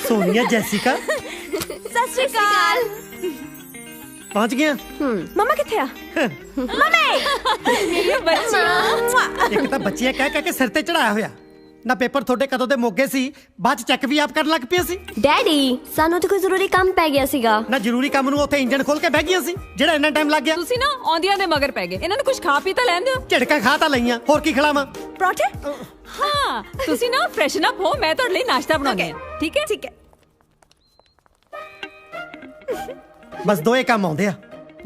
Sonia Jessica सत श्री अकाल। पहुंच गया। मम्मा किथे आ? मम्मी बच्ची एक तो बच्चियां कह कह के सिर ते चढ़ाया होया ना। पेपर थोड़े कदों दे मोगे सी, बाद चेक भी आप कर लग पिया सी। डैडी सानू तो कोई जरूरी काम पै गया सीगा ना। जरूरी काम नूं उत्थे इंजन खोल के बह गईਆਂ ਸੀ ਜਿਹੜਾ ਇੰਨਾ ਟਾਈਮ ਲੱਗ ਗਿਆ। ਤੁਸੀਂ ਨਾ ਆਉਂਦੀਆਂ ਦੇ ਮਗਰ ਪੈ ਗਏ। ਇਹਨਾਂ ਨੂੰ ਕੁਝ ਖਾ ਪੀ ਤਾਂ ਲੈਣ ਦਿਓ। ਝਟਕਾ ਖਾ ਤਾਂ ਲਈਆਂ, ਹੋਰ ਕੀ ਖਿਲਾਵਾਂ? ਪਰੌਂਠੇ। ਹਾਂ ਤੁਸੀਂ ਨਾ ਫਰੈਸ਼ਨ ਅਪ ਹੋ, ਮੈਂ ਤੁਹਾਡੇ ਲਈ ਨਾਸ਼ਤਾ ਬਣਾਉਂਦੀ ਹਾਂ। ਠੀਕ ਹੈ ਠੀਕ ਹੈ। ਬਸ ਦੋਏ ਕੰਮ ਆਉਂਦੇ ਆ,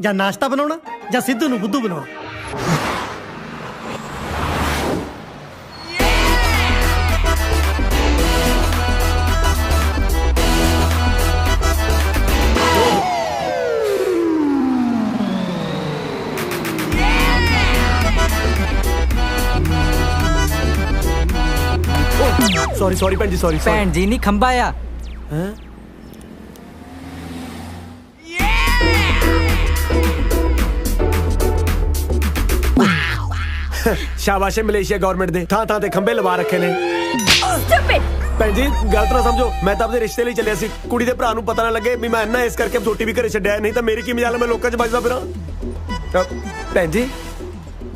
ਜਾਂ ਨਾਸ਼ਤਾ ਬਣਾਉਣਾ ਜਾਂ ਸਿੱਧੂ ਨੂੰ ਬੁੱਧੂ ਬਣਾਉਣਾ। सॉरी सॉरी भैन जी, सॉरी। भैन जी नहीं खंबा आ। शाबाश है मलेशिया गवर्नमेंट दे थां थां ते खंबे लवा रखे ने। भैन जी गलत ना समझो, मैं तो अपने रिश्ते लिए चलिया सी। कुड़ी दे भरा नूं पता ना लगे भी मैं इन्ना इस करके छोटी भी घरे छड्डिया, नहीं तो मेरी की मजाल मैं लोकां च बजदा फिरां। भैन जी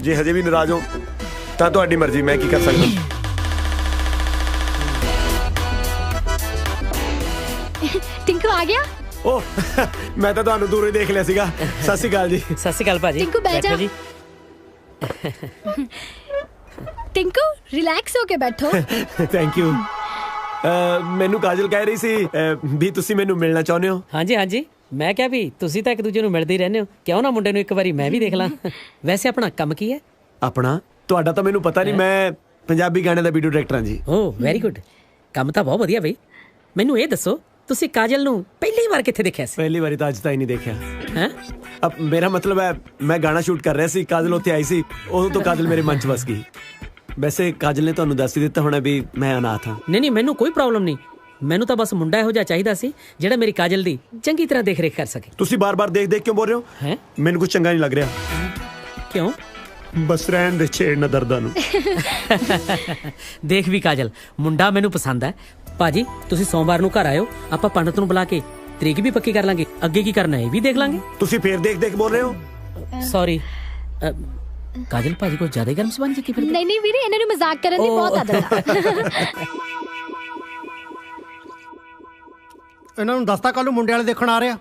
जे हजे भी नाराज हो तां तुहाडी मर्जी, मैं की कर सकदा। टिंकू आ गया? ओह मैं तो तुहानू दूरों ही देख लिया सीगा। सत श्री अकाल जी। सत श्री अकाल भाजी। टिंकू बैठ जा। टिंकू रिलैक्स होके बैठो। Thank you. ਮੈਨੂੰ ਕਾਜਲ ਕਹਿ ਰਹੀ ਸੀ ਵੀ ਤੁਸੀਂ ਮੈਨੂੰ ਮਿਲਣਾ ਚਾਹੁੰਦੇ ਹੋ। ਹਾਂਜੀ ਹਾਂਜੀ, ਮੈਂ ਕਿਹਾ ਵੀ ਤੁਸੀਂ ਤਾਂ ਇੱਕ ਦੂਜੇ ਨੂੰ ਮਿਲਦੇ ਹੀ ਰਹਿੰਦੇ ਹੋ, ਕਿਉਂ ਨਾ ਮੁੰਡੇ ਨੂੰ ਇੱਕ ਵਾਰੀ ਮੈਂ ਵੀ ਦੇਖ ਲਾਂ। ਵੈਸੇ ਆਪਣਾ ਕੰਮ ਕੀ ਹੈ? ਆਪਣਾ ਤੁਹਾਡਾ ਤਾਂ ਮੈਨੂੰ ਪਤਾ ਨਹੀਂ, ਮੈਂ ਪੰਜਾਬੀ ਗਾਣੇ ਦਾ ਵੀਡੀਓ ਡਾਇਰੈਕਟਰ ਹਾਂ ਜੀ। ਓਹ ਵੈਰੀ ਗੁੱਡ, ਕੰਮ ਤਾਂ ਬਹੁਤ ਵਧੀਆ ਬਈ। ਮੈਨੂੰ ਇਹ ਦੱਸੋ ਤੁਸੀਂ ਕਾਜਲ ਨੂੰ ਪਹਿਲੀ ਵਾਰ ਕਿੱਥੇ ਦੇਖਿਆ ਸੀ? ਪਹਿਲੀ ਵਾਰੀ ਤਾਂ ਅੱਜ ਤਾਈਂ ਨਹੀਂ ਦੇਖਿਆ। ਹੈਂ? अब मेरा मतलब है मैं गाना शूट कर रहा सी, काजल उत्थे आई सी, उदों तो काजल मेरे मन च बस गई। वैसे काजल ने तुहानू दस ही दिता होना भी मैं अनाथ हां। नहीं नहीं, मैनू कोई प्रॉब्लम नहीं। मैनू तो बस मुंडा इहो जिहा चाहीदा सी जिहड़ा मेरी काजल दी चंगी तरह देख रेख कर सके। तुसी बार-बार देख-देख क्यों बोल रहे हो? हैं? मैनू कुछ चंगा नहीं लग रहा। क्यों? बस रहन दे छेड़ना दर्दां नू। देख भी काजल, मुंडा मैनू पसंद है। भाजी तुसी सोमवार नू घर आयो, आपां पंडित नू बुला के तरीक भी पक्की कर लांगे, अगे की करना है भी देख लांगे। तुसी फिर देख-देख बोल रहे हो? सॉरी काजल भाजी को ज्यादा गर्म सबान जी की फिर। नहीं नहीं वीरे, इन्हां नू मजाक करन दी बहुत आदत है। ਇਹਨਾਂ ਨੂੰ ਦੱਸਤਾ ਕੱਲ ਨੂੰ ਮੁੰਡੇ ਵਾਲੇ ਦੇਖਣ ਆ ਰਿਹਾ।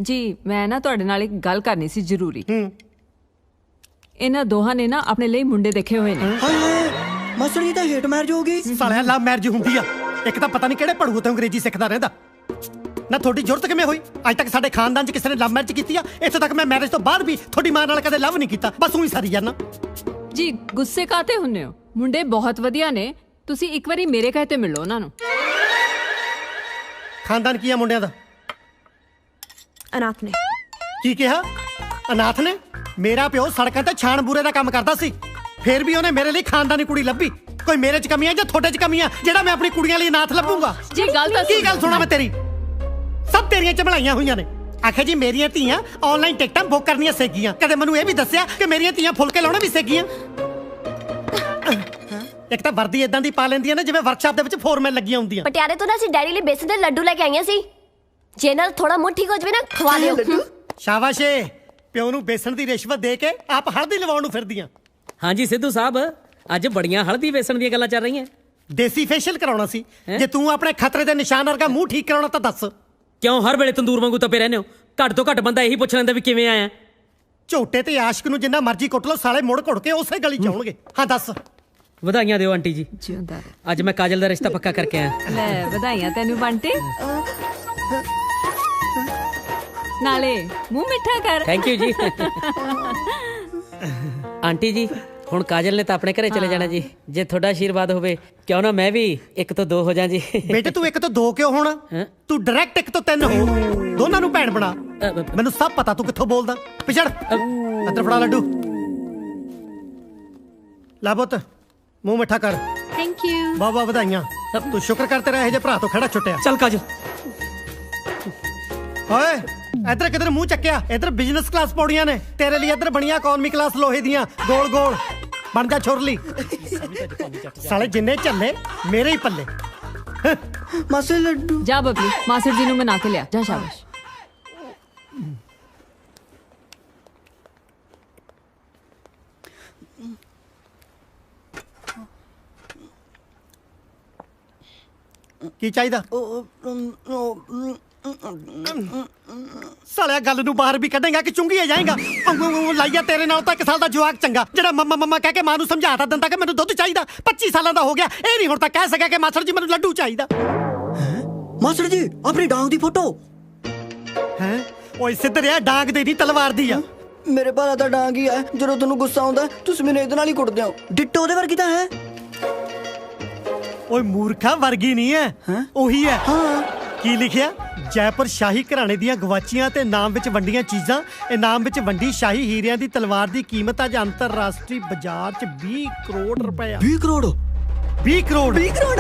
ਜੀ ਮੈਂ ਨਾ ਤੁਹਾਡੇ ਨਾਲ ਇੱਕ ਗੱਲ ਕਰਨੀ ਸੀ ਜ਼ਰੂਰੀ। ਇਹਨਾਂ ਦੋਹਾਂ ਨੇ ਨਾ ਆਪਣੇ ਲਈ ਮੁੰਡੇ ਦੇਖੇ ਹੋਏ ਨੇ। ਹਾਏ ਮਾਸਟਰ ਜੀ ਤਾਂ ਹੇਟ ਮੈਰਿਜ ਹੋ ਗਈ। ਸਾਲਿਆ ਲਵ ਮੈਰਿਜ ਹੁੰਦੀ ਆ। ਇੱਕ ਤਾਂ ਪਤਾ ਨਹੀਂ ਕਿਹੜੇ ਪੜੂ ਤੇ ਅੰਗਰੇਜ਼ੀ ਸਿੱਖਦਾ ਰਹਿੰਦਾ ਨਾ। ਤੁਹਾਡੀ ਜ਼ਰੂਰਤ ਕਿਵੇਂ ਹੋਈ? ਅੱਜ ਤੱਕ ਸਾਡੇ ਖਾਨਦਾਨ 'ਚ ਕਿਸੇ ਨੇ ਲਵ ਮੈਰਿਜ ਕੀਤੀ ਆ? ਇੱਥੋਂ ਤੱਕ ਮੈਂ ਮੈਰਿਜ ਤੋਂ ਬਾਅਦ ਵੀ ਤੁਹਾਡੀ ਮਾਂ ਨਾਲ ਕਦੇ ਲਵ ਨਹੀਂ ਕੀਤਾ, ਬਸ ਉਹੀ ਸਾਰੀ ਜਾਨਾ। ਜੀ ਗੁੱਸੇ ਕਾਤੇ ਹੁੰਨੇ ਹੋ? ਮੁੰਡੇ ਬਹੁਤ ਵਧੀਆ ਨੇ, ਤੁਸੀਂ ਇੱਕ ਵਾਰੀ ਮੇਰੇ ਕਹੇ ਤੇ ਮਿਲੋ ਉਹਨਾਂ ਨੂੰ। ਖਾਨਦਾਨ ਕੀ ਆ ਮੁੰਡਿਆਂ ਦਾ? ਅਨਾਥ ਨੇ। ਕੀ ਕਿਹਾ? ਅਨਾਥ ਨੇ? ਮੇਰਾ ਪਿਓ ਸੜਕਾਂ ਤੇ ਛਾਣ ਬੂਰੇ ਦਾ ਕੰਮ ਕਰਦਾ ਸੀ, ਫਿਰ ਵੀ ਉਹਨੇ ਮੇਰੇ ਲਈ ਖਾਨਦਾਨੀ ਕੁੜੀ ਲੱਭੀ। ਕੋਈ ਮੇਰੇ 'ਚ ਕਮੀਆਂ ਜਾਂ ਤੁਹਾਡੇ 'ਚ ਕਮੀਆਂ ਜਿਹੜਾ ਮੈਂ ਆਪਣੀ ਕੁੜੀਆਂ ਲਈ ਅਨਾਥ ਲੱਭੂਗਾ? ਜੀ ਗੱਲ ਤਾਂ ਕੀ ਗੱਲ ਸੁਣਾ ਮੈਂ ਤੇਰੀ? ਸਭ ਤੇਰੀਆਂ ਚਬਲਾਈਆਂ ਹੋਈਆਂ ਨੇ। ਆਖਿਆ ਜੀ ਮੇਰੀਆਂ ਧੀਆਂ ਆਨਲਾਈਨ ਟਿਕਟਾਂ ਬੁੱਕ ਕਰਨੀਆਂ ਸਿੱਖ ਗਈਆਂ। ਕਦੇ ਮੈਨੂੰ ਇਹ ਵੀ ਦੱਸਿਆ ਕਿ ਮੇਰੀਆਂ ਧੀਆਂ ਫੁਲਕੇ ਲਾਉਣਾ ਵੀ ਸਿੱਖ ਗਈਆਂ। ਇੱਕ ਤਾਂ ਵਰਦੀ ਇਦਾਂ ਦੀ ਪਾ ਲੈਂਦੀਆਂ ਨੇ ਜਿਵੇਂ ਵਰਕਸ਼ਾਪ ਦੇ ਵਿੱਚ ਫੋਰਮੈਨ ਲੱਗੀਆਂ ਹੁੰਦੀਆਂ। ਪਟਿਆਲੇ ਤੋਂ ਨਾ ਅਸੀਂ ਡੈਡੀ ਲਈ ਬੇਸਨ ਦੇ ਲੱਡੂ ਲੈ ਕੇ ਆਈਆਂ ਸੀ। ਜੇ ਨਾਲ ਥੋੜਾ ਮੂੰਹ ਠੀਕ ਹੋ ਜਵੇ ਨਾ ਖਵਾ ਲਿਓ। ਸ਼ਾਬਾਸ਼ ਏ, ਪਿਓ ਨੂੰ ਬੇਸਣ ਦੀ ਰਿਸ਼ਵਤ ਦੇ ਕੇ ਆਪ ਹਲਦੀ ਲਵਾਉਣ ਨੂੰ ਫਿਰਦੀਆਂ। ਹਾਂਜੀ ਸਿੱਧੂ ਸਾਹਿਬ, ਅੱਜ ਬੜੀਆਂ ਹਲਦੀ ਵੇਸਣ ਦੀਆਂ ਗੱਲਾਂ ਚੱਲ ਰਹੀਆਂ। ਦੇਸੀ ਫੇਸ਼ੀਅਲ ਕਰਾਉਣਾ ਸੀ। ਜੇ ਤੂੰ ਆਪਣੇ ਖਤਰੇ ਦੇ ਨਿਸ਼ਾਨ ਵਰਗਾ ਮੂੰਹ ਠੀਕ ਕਰਾਉਣਾ ਤਾਂ ਦੱਸ। ਕਿਉਂ ਹਰ ਵੇਲੇ ਤੰਦੂਰ ਵਾਂਗੂ ਤਪੇ ਰਹਿੰਦੇ ਹੋ? ਘੱਟ ਤੋਂ ਘੱਟ ਬੰਦਾ ਇਹੀ ਪੁੱਛ ਲੈਂਦਾ ਵੀ ਕਿਵੇਂ ਆਇਆ। ਝੋਟੇ ਤੇ ਆਸ਼ਕ ਨੂੰ ਜਿੰਨਾ ਮਰਜ਼ੀ ਕੁੱਟ ਲਓ, ਸਾਲੇ ਮੁੜ ਘੁੜ ਕੇ ਉਸੇ ਗਲੀ ਚ ਆਉਣਗੇ। ਹਾਂ ਦੱਸ। ਵਧਾਈਆਂ ਦਿਓ ਆਂਟੀ ਜੀ, ਜਿਉਂਦਾ ਰਹੇ। ਅੱਜ ਮੈਂ ਕਾਜਲ ਦਾ ਰਿਸ਼ਤਾ ਪੱਕਾ ਕਰਕੇ ਆਇਆ। ਲੈ ਵਧਾਈਆਂ ਤੈਨੂੰ ਬੰਟੇ। ਨਾਲੇ ਮੂੰਹ ਮਿੱਠਾ ਕਰ। ਥੈਂਕ ਯੂ ਜੀ। ਆਂਟੀ ਜੀ ਹੁਣ ਕਾਜਲ ਨੇ ਤਾਂ ਆਪਣੇ ਘਰੇ ਚਲੇ ਜਾਣਾ ਜੀ। ਜੇ ਤੁਹਾਡਾ ਆਸ਼ੀਰਵਾਦ ਹੋਵੇ ਕਿਉਂ ਨਾ ਮੈਂ ਵੀ 1 ਤੋਂ 2 ਹੋ ਜਾ ਜੀ। ਬੇਟੇ ਤੂੰ 1 ਤੋਂ 2 ਕਿਉਂ ਹੋਣਾ? ਤੂੰ ਡਾਇਰੈਕਟ 1 ਤੋਂ 3 ਹੋ। ਦੋਨਾਂ ਨੂੰ ਭੈਣ ਬਣਾ। ਮੈਨੂੰ ਸਭ ਪਤਾ ਤੂੰ ਕਿੱਥੋਂ ਬੋਲਦਾ। ਪਿਛੜ ਅੰਦਰ ਫੜਾ ਲੱਡੂ। ਲੈ ਪੁੱਤ ਮੂੰਹ ਮਿੱਠਾ ਕਰ। Thank you. ਵਾਹ ਵਾਹ ਵਧਾਈਆਂ। ਤੂੰ ਸ਼ੁਕਰ ਕਰ ਤੇਰਾ ਇਹ ਜੇ ਭਰਾ ਤੋਂ ਖੜਾ ਛੁੱਟਿਆ। ਚੱਲ ਕਾਜਲ। ਓਏ ਇੱਧਰ ਕਿਧਰ ਮੂੰਹ ਚੱਕਿਆ? ਇੱਧਰ ਬਿਜ਼ਨਸ ਕਲਾਸ ਪੌੜੀਆਂ ਨੇ ਤੇਰੇ ਲਈ, ਇੱਧਰ ਬਣੀਆਂ ਇਕਨੋਮੀ ਕਲਾਸ ਲੋਹੇ ਦੀਆਂ ਗੋਲ ਗੋਲ। ਬਣ ਜਾ ਛੁਰਲੀ ਸਾਲੇ ਜਿੰਨੇ ਝੱਲੇ ਮੇਰੇ ਹੀ ਪੱਲੇ ਮਾਸੀ ਲੱਡੂ ਜਾ ਬਬਲੀ ਮਾਸੜ ਜੀ ਨੂੰ ਮਨਾ ਕੇ ਲਿਆ ਜਾ ਸ਼ਾਬਾਸ਼ ਕੀ ਚਾਹੀਦਾ ਸਾਲਿਆ ਗੱਲ ਨੂੰ ਬਾਹਰ ਵੀ ਕੱਢੇਗਾ ਕਿ ਚੁੰਗੀਏ ਜਾਏਗਾ ਲਾਈਆ ਤੇਰੇ ਨਾਲ ਤਾਂ 1 ਸਾਲ ਦਾ ਜਵਾਕ ਚੰਗਾ ਜਿਹੜਾ ਮੰਮਾ ਮੰਮਾ ਕਹਿ ਕੇ ਮਾਂ ਨੂੰ ਸਮਝਾਤਾ ਦਿੰਦਾ ਕਿ ਮੈਨੂੰ ਦੁੱਧ ਚਾਹੀਦਾ 25 ਸਾਲਾਂ ਦਾ ਹੋ ਗਿਆ ਇਹ ਨਹੀਂ ਹੁਣ ਤਾਂ ਕਹਿ ਸਕਿਆ ਕਿ ਮਾਸੜ ਜੀ ਮੈਨੂੰ ਲੱਡੂ ਚਾਹੀਦਾ ਮਾਸਟਰ ਜੀ ਆਪਣੀ ਡਾਂਗ ਦੀ ਫੋਟੋ ਹੈ ਓਏ ਸਿੱਧਰਿਆ ਡਾਂਗ ਦੇ ਨਹੀਂ ਤਲਵਾਰ ਦੀ ਆ ਮੇਰੇ ਭਾਰਾ ਤਾਂ ਡਾਂਗ ਹੀ ਹੈ ਜਦੋਂ ਤੁਹਾਨੂੰ ਗੁੱਸਾ ਆਉਂਦਾ ਤੁਸੀਂ ਮੈਨੂੰ ਇਹਦੇ ਨਾਲ ਹੀ ਕੁੱਟਦੇ ਹੋ ਡਿੱਟੋ ਉਹਦੇ ਵਰਗੀ ਤਾਂ ਹੈ ਓਏ ਮੂਰਖਾ ਵਰਗੀ ਨਹੀਂ ਹੈ ਉਹੀ ਹੈ ਹਾਂ ਕੀ ਲਿਖਿਆ ਜੈਪੁਰ ਸ਼ਾਹੀ ਘਰਾਣੇ ਦੀਆਂ ਗਵਾਚੀਆਂ ਤੇ ਨਾਮ ਵਿੱਚ ਵੰਡੀਆਂ ਚੀਜ਼ਾਂ ਇਨਾਮ ਵਿੱਚ ਵੰਡੀ ਸ਼ਾਹੀ ਹੀਰਿਆਂ ਦੀ ਤਲਵਾਰ ਦੀ ਕੀਮਤ ਅੱਜ ਅੰਤਰਰਾਸ਼ਟਰੀ ਬਾਜ਼ਾਰ 'ਚ 20 ਕਰੋੜ ਰੁਪਏ 20 ਕਰੋੜ 20 ਕਰੋੜ 20 ਕਰੋੜ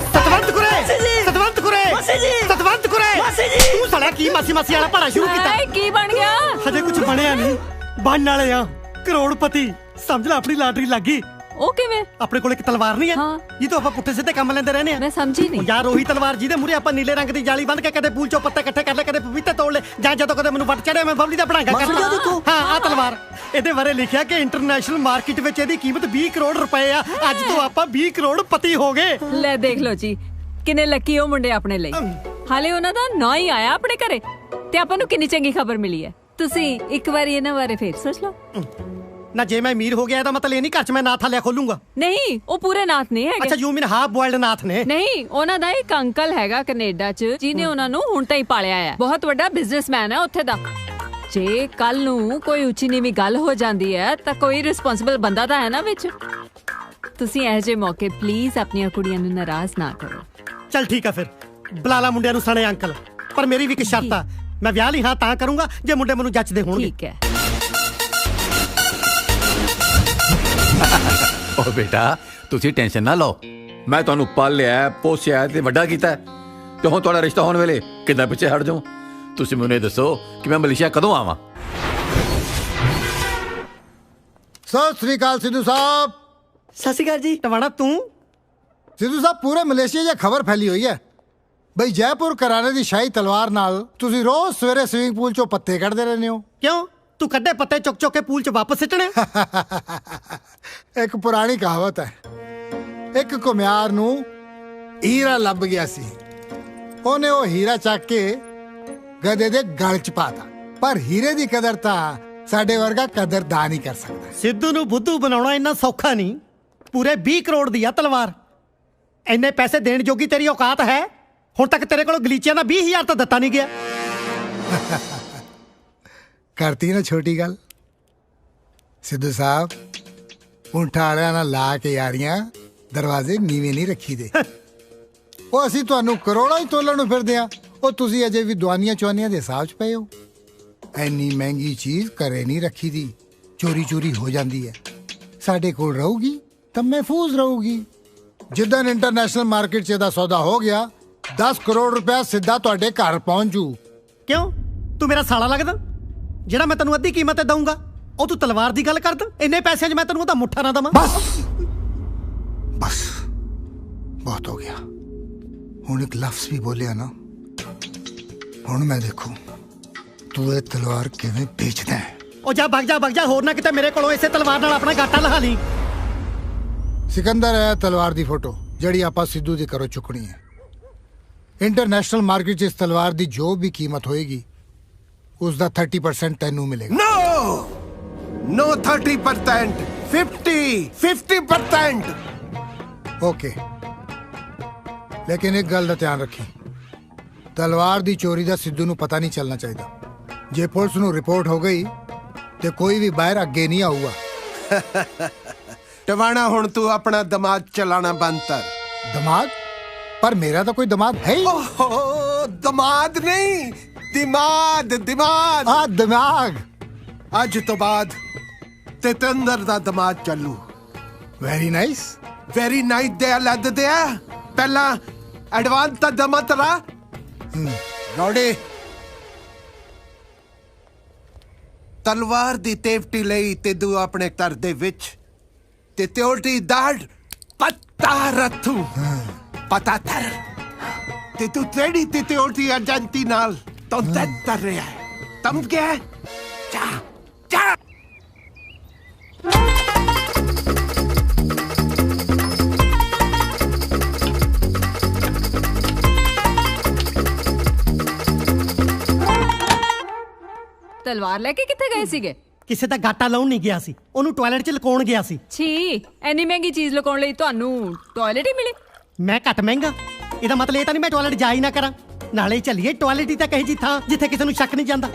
ਸਤਵੰਤ ਕੁਰੇ ਮਾਸੀ ਜੀ! ਸਤਵੰਤ ਕੁਰੇ ਮਾਸੀ ਜੀ! ਸਤਵੰਤ ਕੁਰੇ ਮਾਸੀ ਜੀ! ਤੂੰ ਸਾਲਾ ਕੀ ਮਾਸੀ ਮਾਸੀ ਵਾਲਾ ਭਾੜਾ ਸ਼ੁਰੂ ਕੀਤਾ ਹਾਏ ਕੀ ਬਣ ਗਿਆ ਹਜੇ ਕੁਝ ਬਣਿਆ ਨਹੀਂ ਬਣਨ ਵਾਲੇ ਆ ਕਰੋੜਪਤੀ ਸਮਝ ਲੈ ਆਪਣੀ ਲਾਟਰੀ ਲੱਗੀ ਉਹ ਕਿਵੇਂ ਆਪਣੇ ਕੋਲ ਇੱਕ ਤਲਵਾਰ ਨਹੀਂ ਹੈ ਹਾਂ। ਜੀ ਤੋਂ ਆਪਾਂ ਪੁੱਠੇ ਸਿੱਧੇ ਕੰਮ ਲੈਂਦੇ ਰਹਿੰਦੇ ਆ ਮੈਂ ਸਮਝੀ ਨਹੀਂ ਯਾਰ ਉਹੀ ਤਲਵਾਰ ਜਿਹਦੇ ਮੂਰੇ ਆਪਾਂ ਨੀਲੇ ਰੰਗ ਦੀ ਜਾਲੀ ਬੰਨ ਕੇ ਕਦੇ ਪੂਲ ਚੋਂ ਪੱਤੇ ਇਕੱਠੇ ਕਰ ਲੈ ਕਦੇ ਪਪੀਤੇ ਤੋੜ ਲੈ ਜਾਂ ਜਦੋਂ ਕਦੇ ਮੈਨੂੰ ਵੱਟ ਚੜਿਆ ਮੈਂ ਬਬਲੀ ਦਾ ਬਣਾਗਾ ਮਾਸਟਰ ਜੀ ਦੇਖੋ। ਹਾਂ ਆ ਤਲਵਾਰ ਇਹਦੇ ਬਾਰੇ ਲਿਖਿਆ ਕਿ ਇੰਟਰਨੈਸ਼ਨਲ ਮਾਰਕੀਟ ਵਿੱਚ ਇਹਦੀ ਕੀਮਤ 20 ਕਰੋੜ ਰੁਪਏ ਆ ਅੱਜ ਤੋਂ ਆਪਾਂ 20 ਕਰੋੜ ਪਤੀ ਹੋ ਗਏ ਲੈ ਦੇਖ ਲਓ ਜੀ ਕਿੰਨੇ ਲੱਕੀ ਉਹ ਮੁੰਡੇ ਆਪਣੇ ਲਈ ਹਾਲੇ ਉਹਨਾਂ ਦਾ ਨਾਂ ਹੀ ਆਇਆ ਆਪਣੇ ਘਰੇ ਤੇ ਆਪਾਂ ਨੂੰ ਕਿੰਨੀ ਚੰਗੀ ਖਬਰ ਮਿਲੀ ਹੈ ਤੁਸੀਂ ਇੱਕ ਵਾਰੀ ਇਹਨਾਂ ਬਾਰੇ ਫੇਰ ਸੋਚ ਲਓ ਨਾ ਜੇ ਮੈਂ ਅਮੀਰ ਹੋ ਗਿਆ ਇਹਦਾ ਮਤਲਬ ਇਹ ਨਹੀਂ ਘਰ 'ਚ ਮੈਂ ਨਾਥ ਹਲਿਆ ਖੋਲੂੰਗਾ ਨਹੀਂ ਉਹ ਪੂਰੇ ਨਾਥ ਨਹੀਂ ਅੱਛਾ ਹੈਗੇ ਯੂ ਮੀਨ ਹਾਫ ਬੋਇਲਡ ਨਾਥ ਨੇ ਨਹੀਂ ਉਹਨਾਂ ਦਾ ਇੱਕ ਅੰਕਲ ਹੈਗਾ ਕੈਨੇਡਾ 'ਚ ਜਿਹਨੇ ਉਹਨਾਂ ਨੂੰ ਹੁਣ ਤਾਂ ਹੀ ਪਾਲਿਆ ਹੈ ਬਹੁਤ ਵੱਡਾ ਬਿਜ਼ਨਸਮੈਨ ਹੈ ਉੱਥੇ ਦਾ ਜੇ ਕੱਲ ਨੂੰ ਕੋਈ ਉੱਚੀ ਨੀਵੀਂ ਗੱਲ ਹੋ ਜਾਂਦੀ ਹੈ ਤਾਂ ਕੋਈ ਰਿਸਪੌਂਸਿਬਲ ਬੰਦਾ ਤਾਂ ਹੈ ਨਾ ਵਿੱਚ ਤੁਸੀਂ ਇਹੋ ਜਿਹੇ ਮੌਕੇ ਪਲੀਜ਼ ਆਪਣੀਆਂ ਕੁੜੀਆਂ ਨੂੰ ਨਾਰਾਜ਼ ਨਾ ਕਰੋ ਚੱਲ ਠੀਕ ਆ ਫਿਰ ਬੁਲਾਲਾ ਮੁੰਡਿਆਂ ਨੂੰ ਸਣੇ ਅੰਕਲ ਪਰ ਮੇਰੀ ਵੀ ਇੱਕ ਸ਼ਰਤ ਆ ਮੈਂ ਵਿਆਹ ਲਈ ਹਾਂ ਤਾਂ ਕਰੂੰਗਾ ਜੇ ਮੁੰਡੇ ਮੈਨੂੰ ਜੱਚਦੇ ਹੋਣਗੇ ਠੀਕ ਹੈ ਓ ਬੇਟਾ ਤੁਸੀਂ ਟੈਨਸ਼ਨ ਨਾ ਲਓ ਮੈਂ ਤੁਹਾਨੂੰ ਪਾਲਿਆ ਪੋਸਿਆ ਤੇ ਵੱਡਾ ਕੀਤਾ ਤੇ ਹੁਣ ਤੁਹਾਡਾ ਰਿਸ਼ਤਾ ਹੋਣ ਵੇਲੇ ਕਿੱਦਾਂ ਪਿੱਛੇ ਹਟ ਜਾਉ ਤੁਸੀਂ ਮੈਨੂੰ ਇਹ ਦੱਸੋ ਕਿ ਮੈਂ ਮਲੇਸ਼ੀਆ ਕਦੋਂ ਆਵਾਂ ਸਤਿ ਸ੍ਰੀ ਅਕਾਲ ਸਿੱਧੂ ਸਾਹਿਬ ਸਤਿ ਸ਼੍ਰੀ ਅਕਾਲ ਜੀ ਟਵਾਣਾ ਤੂੰ ਸਿੱਧੂ ਸਾਹਿਬ ਪੂਰੇ ਮਲੇਸ਼ੀਆ 'ਚ ਖਬਰ ਫੈਲੀ ਹੋਈ ਹੈ ਬਈ ਜੈਪੁਰ ਘਰਾਣੇ ਦੀ ਸ਼ਾਹੀ ਤਲਵਾਰ ਨਾਲ ਤੁਸੀਂ ਰੋਜ਼ ਸਵੇਰੇ ਸਵਿਮਿੰਗ ਪੂਲ 'ਚੋਂ ਪੱਤੇ ਕੱਢਦੇ ਰਹਿੰਦੇ ਹੋ ਕਿਉਂ ਤੂੰ ਕੱਢੇ ਪੱਤੇ ਚੁੱਕ ਚੁੱਕ ਕੇ ਪੂਲ 'ਚ ਵਾਪਸ ਸਿੱਟਣੇ ਇੱਕ ਪੁਰਾਣੀ ਕਹਾਵਤ ਹੈ ਇੱਕ ਘੁਮਿਆਰ ਨੂੰ ਹੀਰਾ ਲੱਭ ਗਿਆ ਸੀ ਉਹਨੇ ਉਹ ਹੀਰਾ ਚੱਕ ਕੇ ਗਧੇ ਦੇ ਗਲ 'ਚ ਪਾਤਾ ਪਰ ਹੀਰੇ ਦੀ ਕਦਰ ਤਾਂ ਸਾਡੇ ਵਰਗਾ ਕਦਰਦਾਨ ਹੀ ਕਰ ਸਕਦਾ ਸਿੱਧੂ ਨੂੰ ਬੁੱਧੂ ਬਣਾਉਣਾ ਇੰਨਾ ਸੌਖਾ ਨਹੀਂ ਪੂਰੇ 20 ਕਰੋੜ ਦੀ ਆ ਤਲਵਾਰ ਇੰਨੇ ਪੈਸੇ ਦੇਣ ਜੋਗੀ ਤੇਰੀ ਔਕਾਤ ਹੈ ਹੁਣ ਤੱਕ ਤੇਰੇ ਕੋਲ ਗਲੀਚਿਆਂ ਦਾ 20,000 ਤਾਂ ਦਿੱਤਾ ਨਹੀਂ ਗਿਆ ਕਰਤੀ ਨਾ ਛੋਟੀ ਗੱਲ ਸਿੱਧੂ ਸਾਹਿਬ ਊਂਠਾਂ ਵਾਲਿਆਂ ਨਾਲ ਲਾ ਕੇ ਯਾਰੀਆਂ ਦਰਵਾਜ਼ੇ ਨੀਵੇਂ ਨਹੀਂ ਰੱਖੀ ਦੇ ਉਹ ਅਸੀਂ ਤੁਹਾਨੂੰ ਕਰੋੜਾਂ ਹੀ ਤੋਲਣ ਨੂੰ ਫਿਰਦੇ ਆ ਉਹ ਤੁਸੀਂ ਅਜੇ ਵੀ ਦੁਆਨੀਆਂ ਚਵਾਨੀਆਂ ਦੇ ਹਿਸਾਬ 'ਚ ਪਏ ਹੋ ਐਨੀ ਮਹਿੰਗੀ ਚੀਜ਼ ਘਰੇ ਨਹੀਂ ਰੱਖੀ ਦੀ ਚੋਰੀ ਚੋਰੀ ਹੋ ਜਾਂਦੀ ਹੈ ਸਾਡੇ ਕੋਲ ਰਹੂਗੀ ਤਾਂ ਮਹਿਫੂਜ਼ ਰਹੂਗੀ ਜਿੱਦਾਂ ਇੰਟਰਨੈਸ਼ਨਲ ਮਾਰਕੀਟ 'ਚ ਇਹਦਾ ਸੌਦਾ ਹੋ ਗਿਆ 10 ਕਰੋੜ ਰੁਪਇਆ ਸਿੱਧਾ ਤੁਹਾਡੇ ਘਰ ਪਹੁੰਚ ਜੂ ਕਿਉਂ ਤੂੰ ਮੇਰਾ ਸਾਲਾ ਲੱਗਦਾ ਜਿਹੜਾ ਮੈਂ ਤੈਨੂੰ ਅੱਧੀ ਕੀਮਤ ਤੇ ਦਊਂਗਾ ਉਹ ਤੂੰ ਤਲਵਾਰ ਦੀ ਗੱਲ ਕਰਦਾ ਇੰਨੇ ਪੈਸਿਆਂ 'ਚ ਮੈਂ ਤੈਨੂੰ ਉਹਦਾ ਮੁੱਠਾ ਨਾ ਦਵਾਂ ਬਸ ਬਹੁਤ ਹੋ ਗਿਆ ਹੁਣ ਇੱਕ ਲਫ਼ਜ਼ ਵੀ ਬੋਲਿਆ ਨਾ ਹੁਣ ਮੈਂ ਦੇਖੂ ਤੂੰ ਇਹ ਤਲਵਾਰ ਕਿਵੇਂ ਵੇਚਦਾ ਹੈ ਉਹ ਜਾ ਭੱਗ ਜਾ ਹੋਰ ਨਾ ਕਿਤੇ ਮੇਰੇ ਕੋਲੋਂ ਇਸੇ ਤਲਵਾਰ ਨਾਲ ਆਪਣਾ ਗਾਟਾ ਲਹਾ ਲਈ ਸਿਕੰਦਰ ਹੈ ਤਲਵਾਰ ਦੀ ਫੋਟੋ ਜਿਹੜੀ ਆਪਾਂ ਸਿੱਧੂ ਦੀ ਕਰੋ ਚੁੱਕਣੀ ਹੈ ਇੰਟਰਨੈਸ਼ਨਲ ਮਾਰਕੀਟ 'ਚ ਇਸ ਤਲਵਾਰ ਦੀ ਜੋ ਵੀ ਕੀਮਤ ਹੋਏਗੀ ਉਸ ਦਾ 30% ਤੈਨੂੰ ਮਿਲੇਗਾ No 30%, 50%. ਓਕੇ ਲੇਕਿਨ ਇੱਕ ਗੱਲ ਦਾ ਧਿਆਨ ਰੱਖੀ ਤਲਵਾਰ ਦੀ ਚੋਰੀ ਦਾ ਸਿੱਧੂ ਨੂੰ ਪਤਾ ਨਹੀਂ ਚੱਲਣਾ ਚਾਹੀਦਾ ਜੇ ਪੁਲਿਸ ਨੂੰ ਰਿਪੋਰਟ ਹੋ ਗਈ ਤੇ ਕੋਈ ਵੀ ਬਾਹਰ ਅੱਗੇ ਨਹੀਂ ਆਊਗਾ ਟਵਾਣਾ ਹੁਣ ਤੂੰ ਆਪਣਾ ਦਿਮਾਗ ਚਲਾਣਾ ਬੰਦ ਕਰ ਦਿਮਾਗ ਪਰ ਮੇਰਾ ਤਾਂ ਕੋਈ ਦਿਮਾਗ ਹੈ ਹੀ ਓਹ ਦਿਮਾਗ ਨਹੀਂ ਦਿਮਾਗ ਦਿਮਾਗ ਅੱਜ ਤੋਂ ਬਾਅਦ ਤੇ ਅੰਦਰ ਦਾ ਦਿਮਾਗ ਚੱਲੂ ਵੈਰੀ ਨਾਈਸ ਦੇ ਲੱਦਦੇ ਆ ਪਹਿਲਾਂ ਐਡਵਾਂਸ ਤਾਂ ਜਮਾ ਤਰਾ ਰੋੜੇ ਤਲਵਾਰ ਦੀ ਤੇਫਟੀ ਲਈ ਤੇ ਤੂੰ ਆਪਣੇ ਘਰ ਦੇ ਵਿੱਚ तित्योटी दाढ़ पत्ता रथू पता थर ते तू तेरी तित्योटी अजंती नाल तो तर रहा है तम क्या है जा जा ਤਲਵਾਰ ਲੈ ਕੇ ਕਿੱਥੇ ਗਏ ਸੀਗੇ? ਕਿਸੇ ਦਾ ਗਾਟਾ ਲਾਉਣ ਨਹੀਂ ਗਿਆ ਸੀ, ਉਹਨੂੰ ਟਾਇਲਟ 'ਚ ਲਕਾਉਣ ਗਿਆ ਸੀ। ਛੀ, ਐਨੀ ਮਹਿੰਗੀ ਚੀਜ਼ ਲੁਕਾਉਣ ਲਈ ਤੁਹਾਨੂੰ ਟਾਇਲਟ ਹੀ ਮਿਲੀ? ਮੈਂ ਘੱਟ ਮਹਿੰਗਾ, ਇਹਦਾ ਮਤਲਬ ਇਹ ਤਾਂ ਨਹੀਂ ਮੈਂ ਟਾਇਲਟ ਜਾ ਹੀ ਨਾ ਕਰਾਂ। ਨਾਲੇ ਚੱਲੀਏ, ਟਾਇਲਟ ਹੀ ਤਾਂ ਕਹੀ ਜੀ ਥਾਂ ਜਿੱਥੇ ਕਿਸੇ ਨੂੰ ਸ਼ੱਕ ਨਹੀਂ ਜਾਂਦਾ।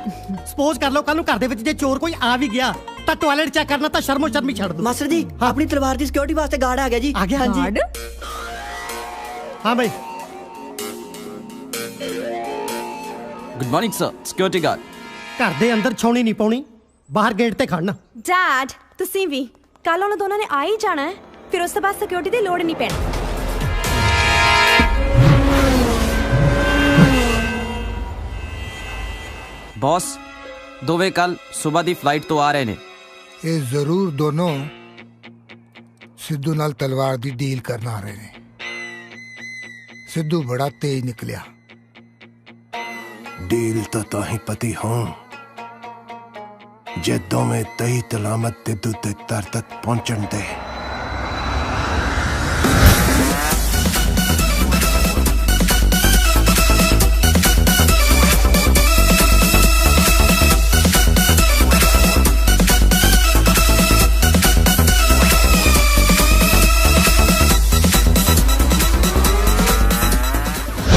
ਸਪੋਜ਼ ਕਰ ਲਓ ਕੱਲ ਨੂੰ ਘਰ ਦੇ ਵਿੱਚ ਜੇ ਚੋਰ ਕੋਈ ਆ ਵੀ ਗਿਆ ਤਾਂ ਟਾਇਲਟ ਚੈੱਕ ਕਰਨਾ ਤਾਂ ਸ਼ਰਮੋ ਸ਼ਰਮੀ ਛੱਡ ਦੋ। ਮਾਸਟਰ ਜੀ ਆਪਣੀ ਤਲਵਾਰ ਦੀ ਸਿਕਿਉਰਿਟੀ ਵਾਸਤੇ ਗਾਰਡ ਆ ਗਿਆ ਜੀ। ਆ ਗਿਆ? ਗਾਰਡ? ਹਾਂ ਬਈ। Good morning sir, security guard. ਘਰ ਦੇ ਅੰਦਰ ਛਾਉਣੀ ਨਹੀਂ ਪਾਉਣੀ, ਬਾਹਰ ਗੇਟ ਤੇ ਖੜਨਾ। ਡੈਡ ਤੁਸੀਂ ਵੀ ਕੱਲ ਉਹਨਾਂ ਦੋਨਾਂ ਨੇ ਆ ਹੀ ਜਾਣਾ ਹੈ, ਫਿਰ ਉਸ ਤੋਂ ਬਾਅਦ ਸਿਕਿਉਰਿਟੀ ਦੀ ਲੋੜ ਨਹੀਂ ਪੈਣੀ। बॉस 2 बजे कल सुबह दी फ्लाइट तो आ रहे ने। ये जरूर दोनों सिद्धू नाल तलवार दी डील करना आ रहे ने। सिद्धू बड़ा तेज निकलिया। डील तो ताही पति हों जे दोवें तही तलामत तिद्दू ते तर तक पहुंचण दे।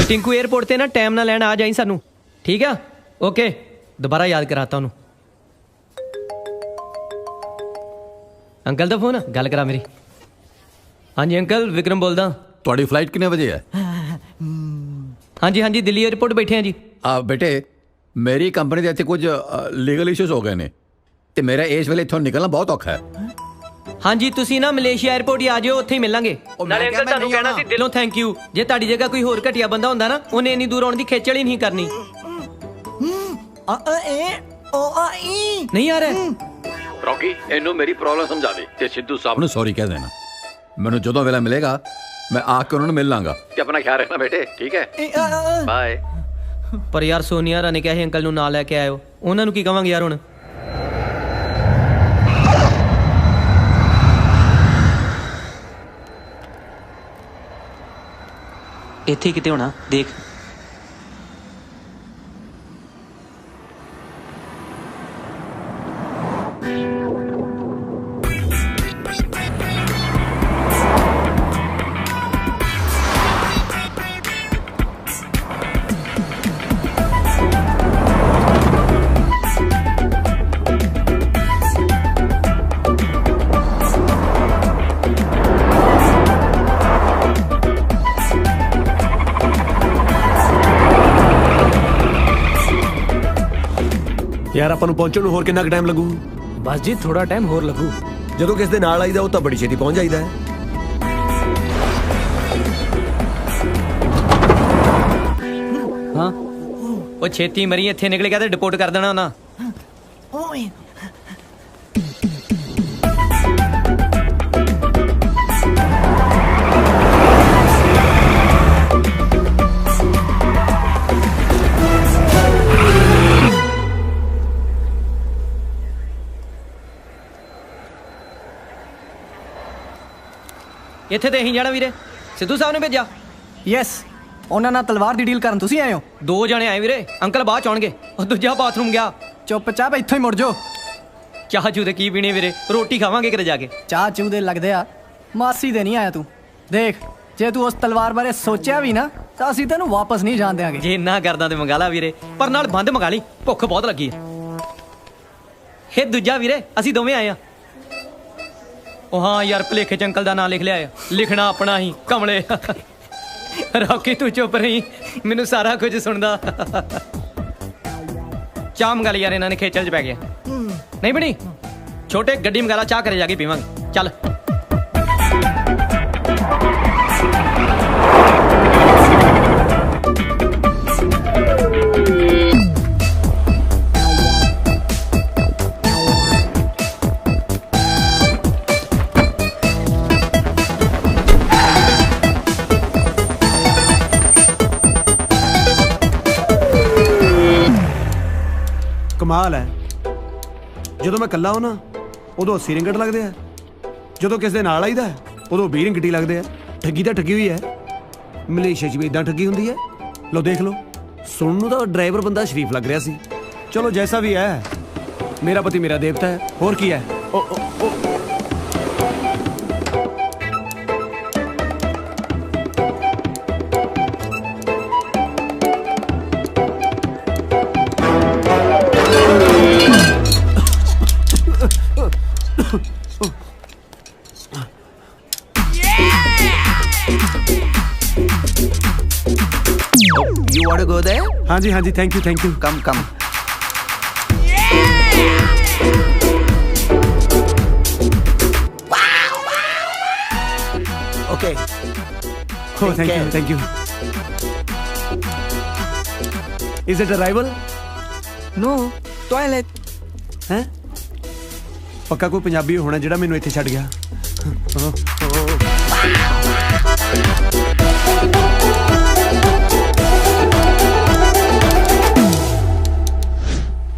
टिंकू एयरपोर्ट ते ना टाइम ना लैन आ जाई सानू, ठीक है? ओके, दोबारा याद कराता हूँ। अंकल दा फोन, गल करा मेरी। हाँ जी अंकल, विक्रम बोलदा। ਤੁਹਾਡੀ ਫਲਾਈਟ ਕਿੰਨੇ ਵਜੇ ਹੈ? हाँ जी हाँ जी, दिल्ली एयरपोर्ट बैठे हैं जी। ਬੇਟੇ ਮੇਰੀ ਕੰਪਨੀ ਦੇ ਇੱਥੇ ਕੁਝ ਲੀਗਲ ਇਸ਼ੂਜ਼ ਹੋ ਗਏ ਨੇ ਤੇ ਮੇਰਾ ਇਸ ਵੇਲੇ ਇੱਥੋਂ ਨਿਕਲਣਾ ਬਹੁਤ ਔਖਾ ਹੈ। हाँ जी तुसी ना मलेशिया एयरपोर्ट ही आ जाओ, उत्थे ही मिलांगे। नाले अंकल तानू कहना सी दिलों थैंक यू, जे ताड़ी जगह कोई होर घटिया बंदा हुंदा ना उन्हें इन्नी दूर आउण दी खेचल ही नहीं करनी। नहीं आ रहा ਰੌਕੀ ਇਹਨੂੰ ਮੇਰੀ ਪ੍ਰੋਬਲਮ ਸਮਝਾ ਦੇ ਤੇ ਸਿੱਧੂ ਸਾਹਿਬ ਨੂੰ ਸੌਰੀ ਕਹਿ ਦੇਣਾ। ਮੈਨੂੰ ਜਦੋਂ ਵੇਲਾ ਮਿਲੇਗਾ ਮੈਂ ਆ ਕੇ ਉਹਨਾਂ ਨੂੰ ਮਿਲ ਲਾਂਗਾ ਤੇ ਆਪਣਾ ਖਿਆਲ ਰੱਖਣਾ ਬੇਟੇ, ਠੀਕ ਹੈ? ਬਾਏ। पर यार सोनिया रा ने कहा है अंकल नू नाल लेके आयो, उन्हां नू की कहांगे यार हुण? इत्थे किते होना देख। ਯਾਰ ਆਪਾਂ ਨੂੰ ਪਹੁੰਚਣ ਨੂੰ ਹੋਰ ਕਿੰਨਾ ਕੁ ਟਾਈਮ ਲੱਗੂ? बस जी थोड़ा टाइम होर लगू। ਜਦੋਂ ਕਿਸ ਦੇ ਨਾਲ ਆਈਦਾ ਉਹ ਤਾਂ ਬੜੀ ਛੇਤੀ ਪਹੁੰਚ ਜਾਈਦਾ ਹੈ। हाँ वो छेती मरी इत्थे निकल गया तो डिपोर्ट कर देना ना। ਇੱਥੇ ਤੇ ਅਸੀਂ ਜਾਣਾ ਵੀਰੇ, ਸਿੱਧੂ ਸਾਹਿਬ ਨੇ ਭੇਜਿਆ। ਯੈਸ, ਉਹਨਾਂ ਨਾਲ ਤਲਵਾਰ ਦੀ ਡੀਲ ਕਰਨ ਤੁਸੀਂ ਆਏ ਹੋ? 2 ਜਣੇ ਆਏ ਵੀਰੇ, ਅੰਕਲ ਬਾਅਦ ਚ ਆਉਣਗੇ। ਉਹ ਦੂਜਾ ਬਾਥਰੂਮ ਗਿਆ। ਚੁੱਪਚਾਪ ਇੱਥੋਂ ਹੀ ਮੁੜ ਜਾਓ। ਚਾਹ ਚੂ ਦੇ ਕੀ ਪੀਣੇ ਵੀਰੇ, ਰੋਟੀ ਖਾਵਾਂਗੇ ਕਿਤੇ ਜਾ ਕੇ। ਚਾਹ ਚੂ ਦੇ ਲੱਗਦੇ ਆ, ਮਾਸੀ ਦੇ ਨਹੀਂ ਆਇਆ ਤੂੰ। ਦੇਖ ਜੇ ਤੂੰ ਉਸ ਤਲਵਾਰ ਬਾਰੇ ਸੋਚਿਆ ਵੀ ਨਾ ਤਾਂ ਅਸੀਂ ਤੈਨੂੰ ਵਾਪਸ ਨਹੀਂ ਜਾਣ ਦਿਆਂਗੇ। ਜੇ ਇੰਨਾ ਕਰਦਾ ਤੇ ਮੰਗਾ ਲਾ ਵੀਰੇ, ਪਰ ਨਾਲ ਬੰਦ ਮੰਗਾ ਲਈ, ਭੁੱਖ ਬਹੁਤ ਲੱਗੀ ਹੈ। ਇਹ ਦੂਜਾ ਵੀਰੇ ਅਸੀਂ ਦੋਵੇਂ ਆਏ ਆ। ਉਹ ਹਾਂ ਯਾਰ ਭਲੇਖੇ ਚ ਅੰਕਲ ਦਾ ਨਾਂ ਲਿਖ ਲਿਆ ਆ, ਲਿਖਣਾ ਆਪਣਾ ਹੀ ਕਮਲੇ। ਰੌਕੀ ਤੂੰ ਚੁੱਪ ਰਹੀ, ਮੈਨੂੰ ਸਾਰਾ ਕੁਝ ਸੁਣਦਾ। ਚਾਹ ਮੰਗਾ ਲਈ ਯਾਰ, ਇਹਨਾਂ ਨੇ ਖੇਚਲ ਚ ਪੈ ਗਿਆ। ਨਹੀਂ ਬਣੀ ਛੋਟੇ, ਗੱਡੀ ਮੰਗਾ ਲਾ, ਚਾਹ ਕਰੇ ਜਾ ਕੇ ਪੀਵਾਂਗੇ। ਚੱਲ ਕਮਾਲ ਹੈ। ਜਦੋਂ ਮੈਂ ਇਕੱਲਾ ਹਾਂ ਨਾ ਉਦੋਂ 80 ਰਿੰਗਟ ਲੱਗਦੇ ਆ, ਜਦੋਂ ਕਿਸੇ ਦੇ ਨਾਲ ਆਈਦਾ ਉਦੋਂ 20 ਰਿੰਗਟ ਹੀ ਲੱਗਦੇ ਆ। ਠੱਗੀ ਤਾਂ ਠੱਗੀ ਹੋਈ ਹੈ। ਮਲੇਸ਼ੀਆ 'ਚ ਵੀ ਇਦਾਂ ਠੱਗੀ ਹੁੰਦੀ ਹੈ। ਲਓ ਦੇਖ ਲਓ, ਸੁਣਨ ਨੂੰ ਤਾਂ ਡਰਾਈਵਰ ਬੰਦਾ ਸ਼ਰੀਫ ਲੱਗ ਰਿਹਾ ਸੀ। ਚਲੋ ਜੈਸਾ ਵੀ ਹੈ, ਮੇਰਾ ਪਤੀ ਮੇਰਾ ਦੇਵਤਾ ਹੈ, ਹੋਰ ਕੀ ਹੈ। You want to go there? हाँ जी, thank you. Come. Okay. Oh, thank you. Is it arrival? No, toilet. हैं? पक्का कोई पंजाबी होना जिहड़ा मैनू इत्थे छड्ड गया।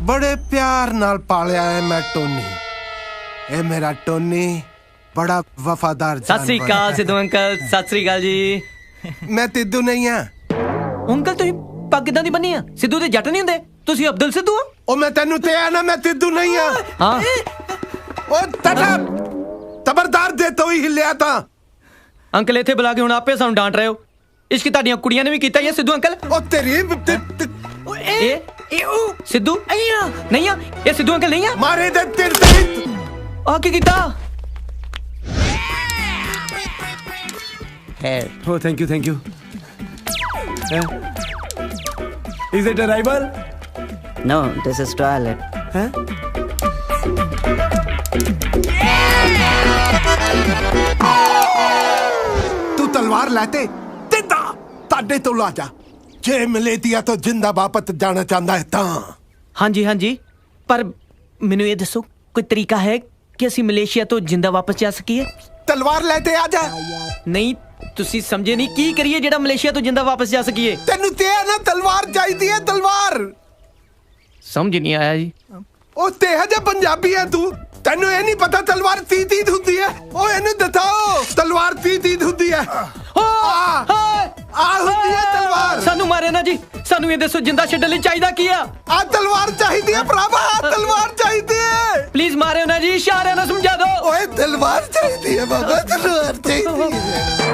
बड़े प्यार नाल पालिया है मैं टोनी। ए मेरा टोनी बड़ा वफादार सत श्री अकाल सिद्धू अंकल। सत श्री अकाल जी। मैं तिद्दू नहीं हाँ अंकल। तुसीं पग किदां दी बन्नी आ? सिद्धू दे जट नहीं हुंदे, तुसीं अब्दुल सिद्धू हो। ओ मैं तेनू ते आ ना, मैं तिद्दू नहीं हाँ। हाँ ओ तटा तबरदार दे तो ही हिलिया था। अंकल इत्थे बुला के हुण आपे सानू डांट रहे हो। इश्क ताड़ियां कुड़ियां ने भी कीता ही है सिद्धू अंकल। ओ तेरी सिद्धू नहीं आ, ये सिद्धू अंकल नहीं आ। मारे दे तेरे आ की कीता? Oh, thank you. Is it arrival? No, this is toilet. Huh? तू तलवार लाते तिद्दा ताडे तो ला जा। जे मिले दिया तो जिंदा वापस जाना चाहता है ता। हाँ जी, पर मैनू ये दसो कोई तरीका है कि असी मलेशिया तो जिंदा वापस जा सकीए? तलवार लेते आ जा। नहीं तुसी समझे नहीं, की करिए जेड़ा मलेशिया तो जिंदा वापस जा सकीए? तेनू ते ना तलवार चाहिदी है, तलवार। समझ नहीं आया जी। ओ ते है जे पंजाबी है तू, तेनू ये नहीं पता तलवार तीत हुंदी है? ओ इन्हू दसाओ तलवार तीत हुंदी है। आ हुंदी है तलवार। सानू मारे ना जी, सानू ये दसो जिंदा छड्डण लई चाहीदा की आ? आ तलवार चाहिदी है भरावा, तलवार चाहिदी है। प्लीज मारे ना जी, इशारे ना समझा दो। ओए तलवार चाहिदी है बाबा, तलवार चाहिदी है।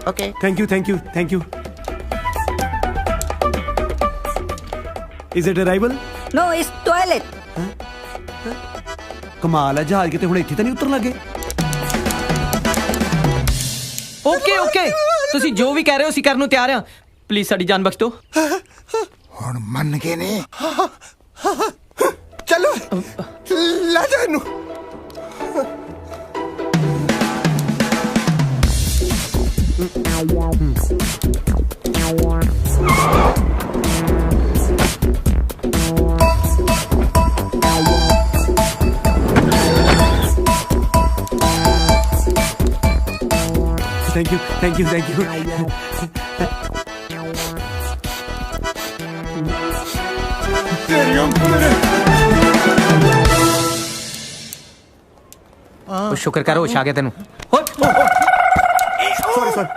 Okay. Thank you. Is it arrival? No, it's toilet. कमाल है, जहाज किते हुणे इत्थे तां नहीं उतरन लगे। ओके तुसी जो भी कह रहे हो असी करन नूं तैयार हां। प्लीज साडी जान बख्श दो। हुण मन गए ने। चलो ला जा इनू। Thank you. शुक्र कर होश आ गया तेनू।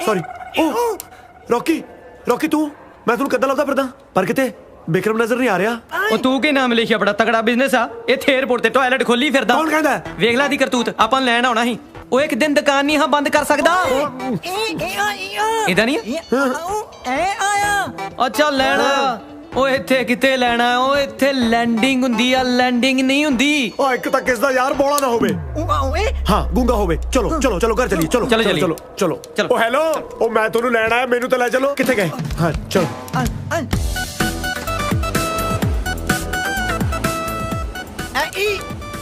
सॉरी। रॉकी तू, मैं तैनू कद्दां लभदा फिरदा पर किते बिक्रम नजर नहीं आ रहा। ओ तू के नाम मलेशिया बड़ा तगड़ा बिजनेस आ। इत्थे एयरपोर्ट ते टॉयलेट खोली फिरदा। कौन कहंदा? वेख ला दी करतूत। आपां लैण आउणा ही। ओ एक दिन दुकान नहीं हां बंद कर सकदा। इदां नहीं अच्छा लैण ओ इत्थे किते लैणा? ओ इत्थे लैंडिंग हुंदी आ, लैंडिंग नहीं हुंदी। ओ एक तां किस दा यार बोला ना होवे। हां गूंगा होवे। चलो घर चलिए। चलो। ओ हेलो, ओ मैं तैनू लैण आया, मेनू तो ले चलो। किथे गए? हां चलो।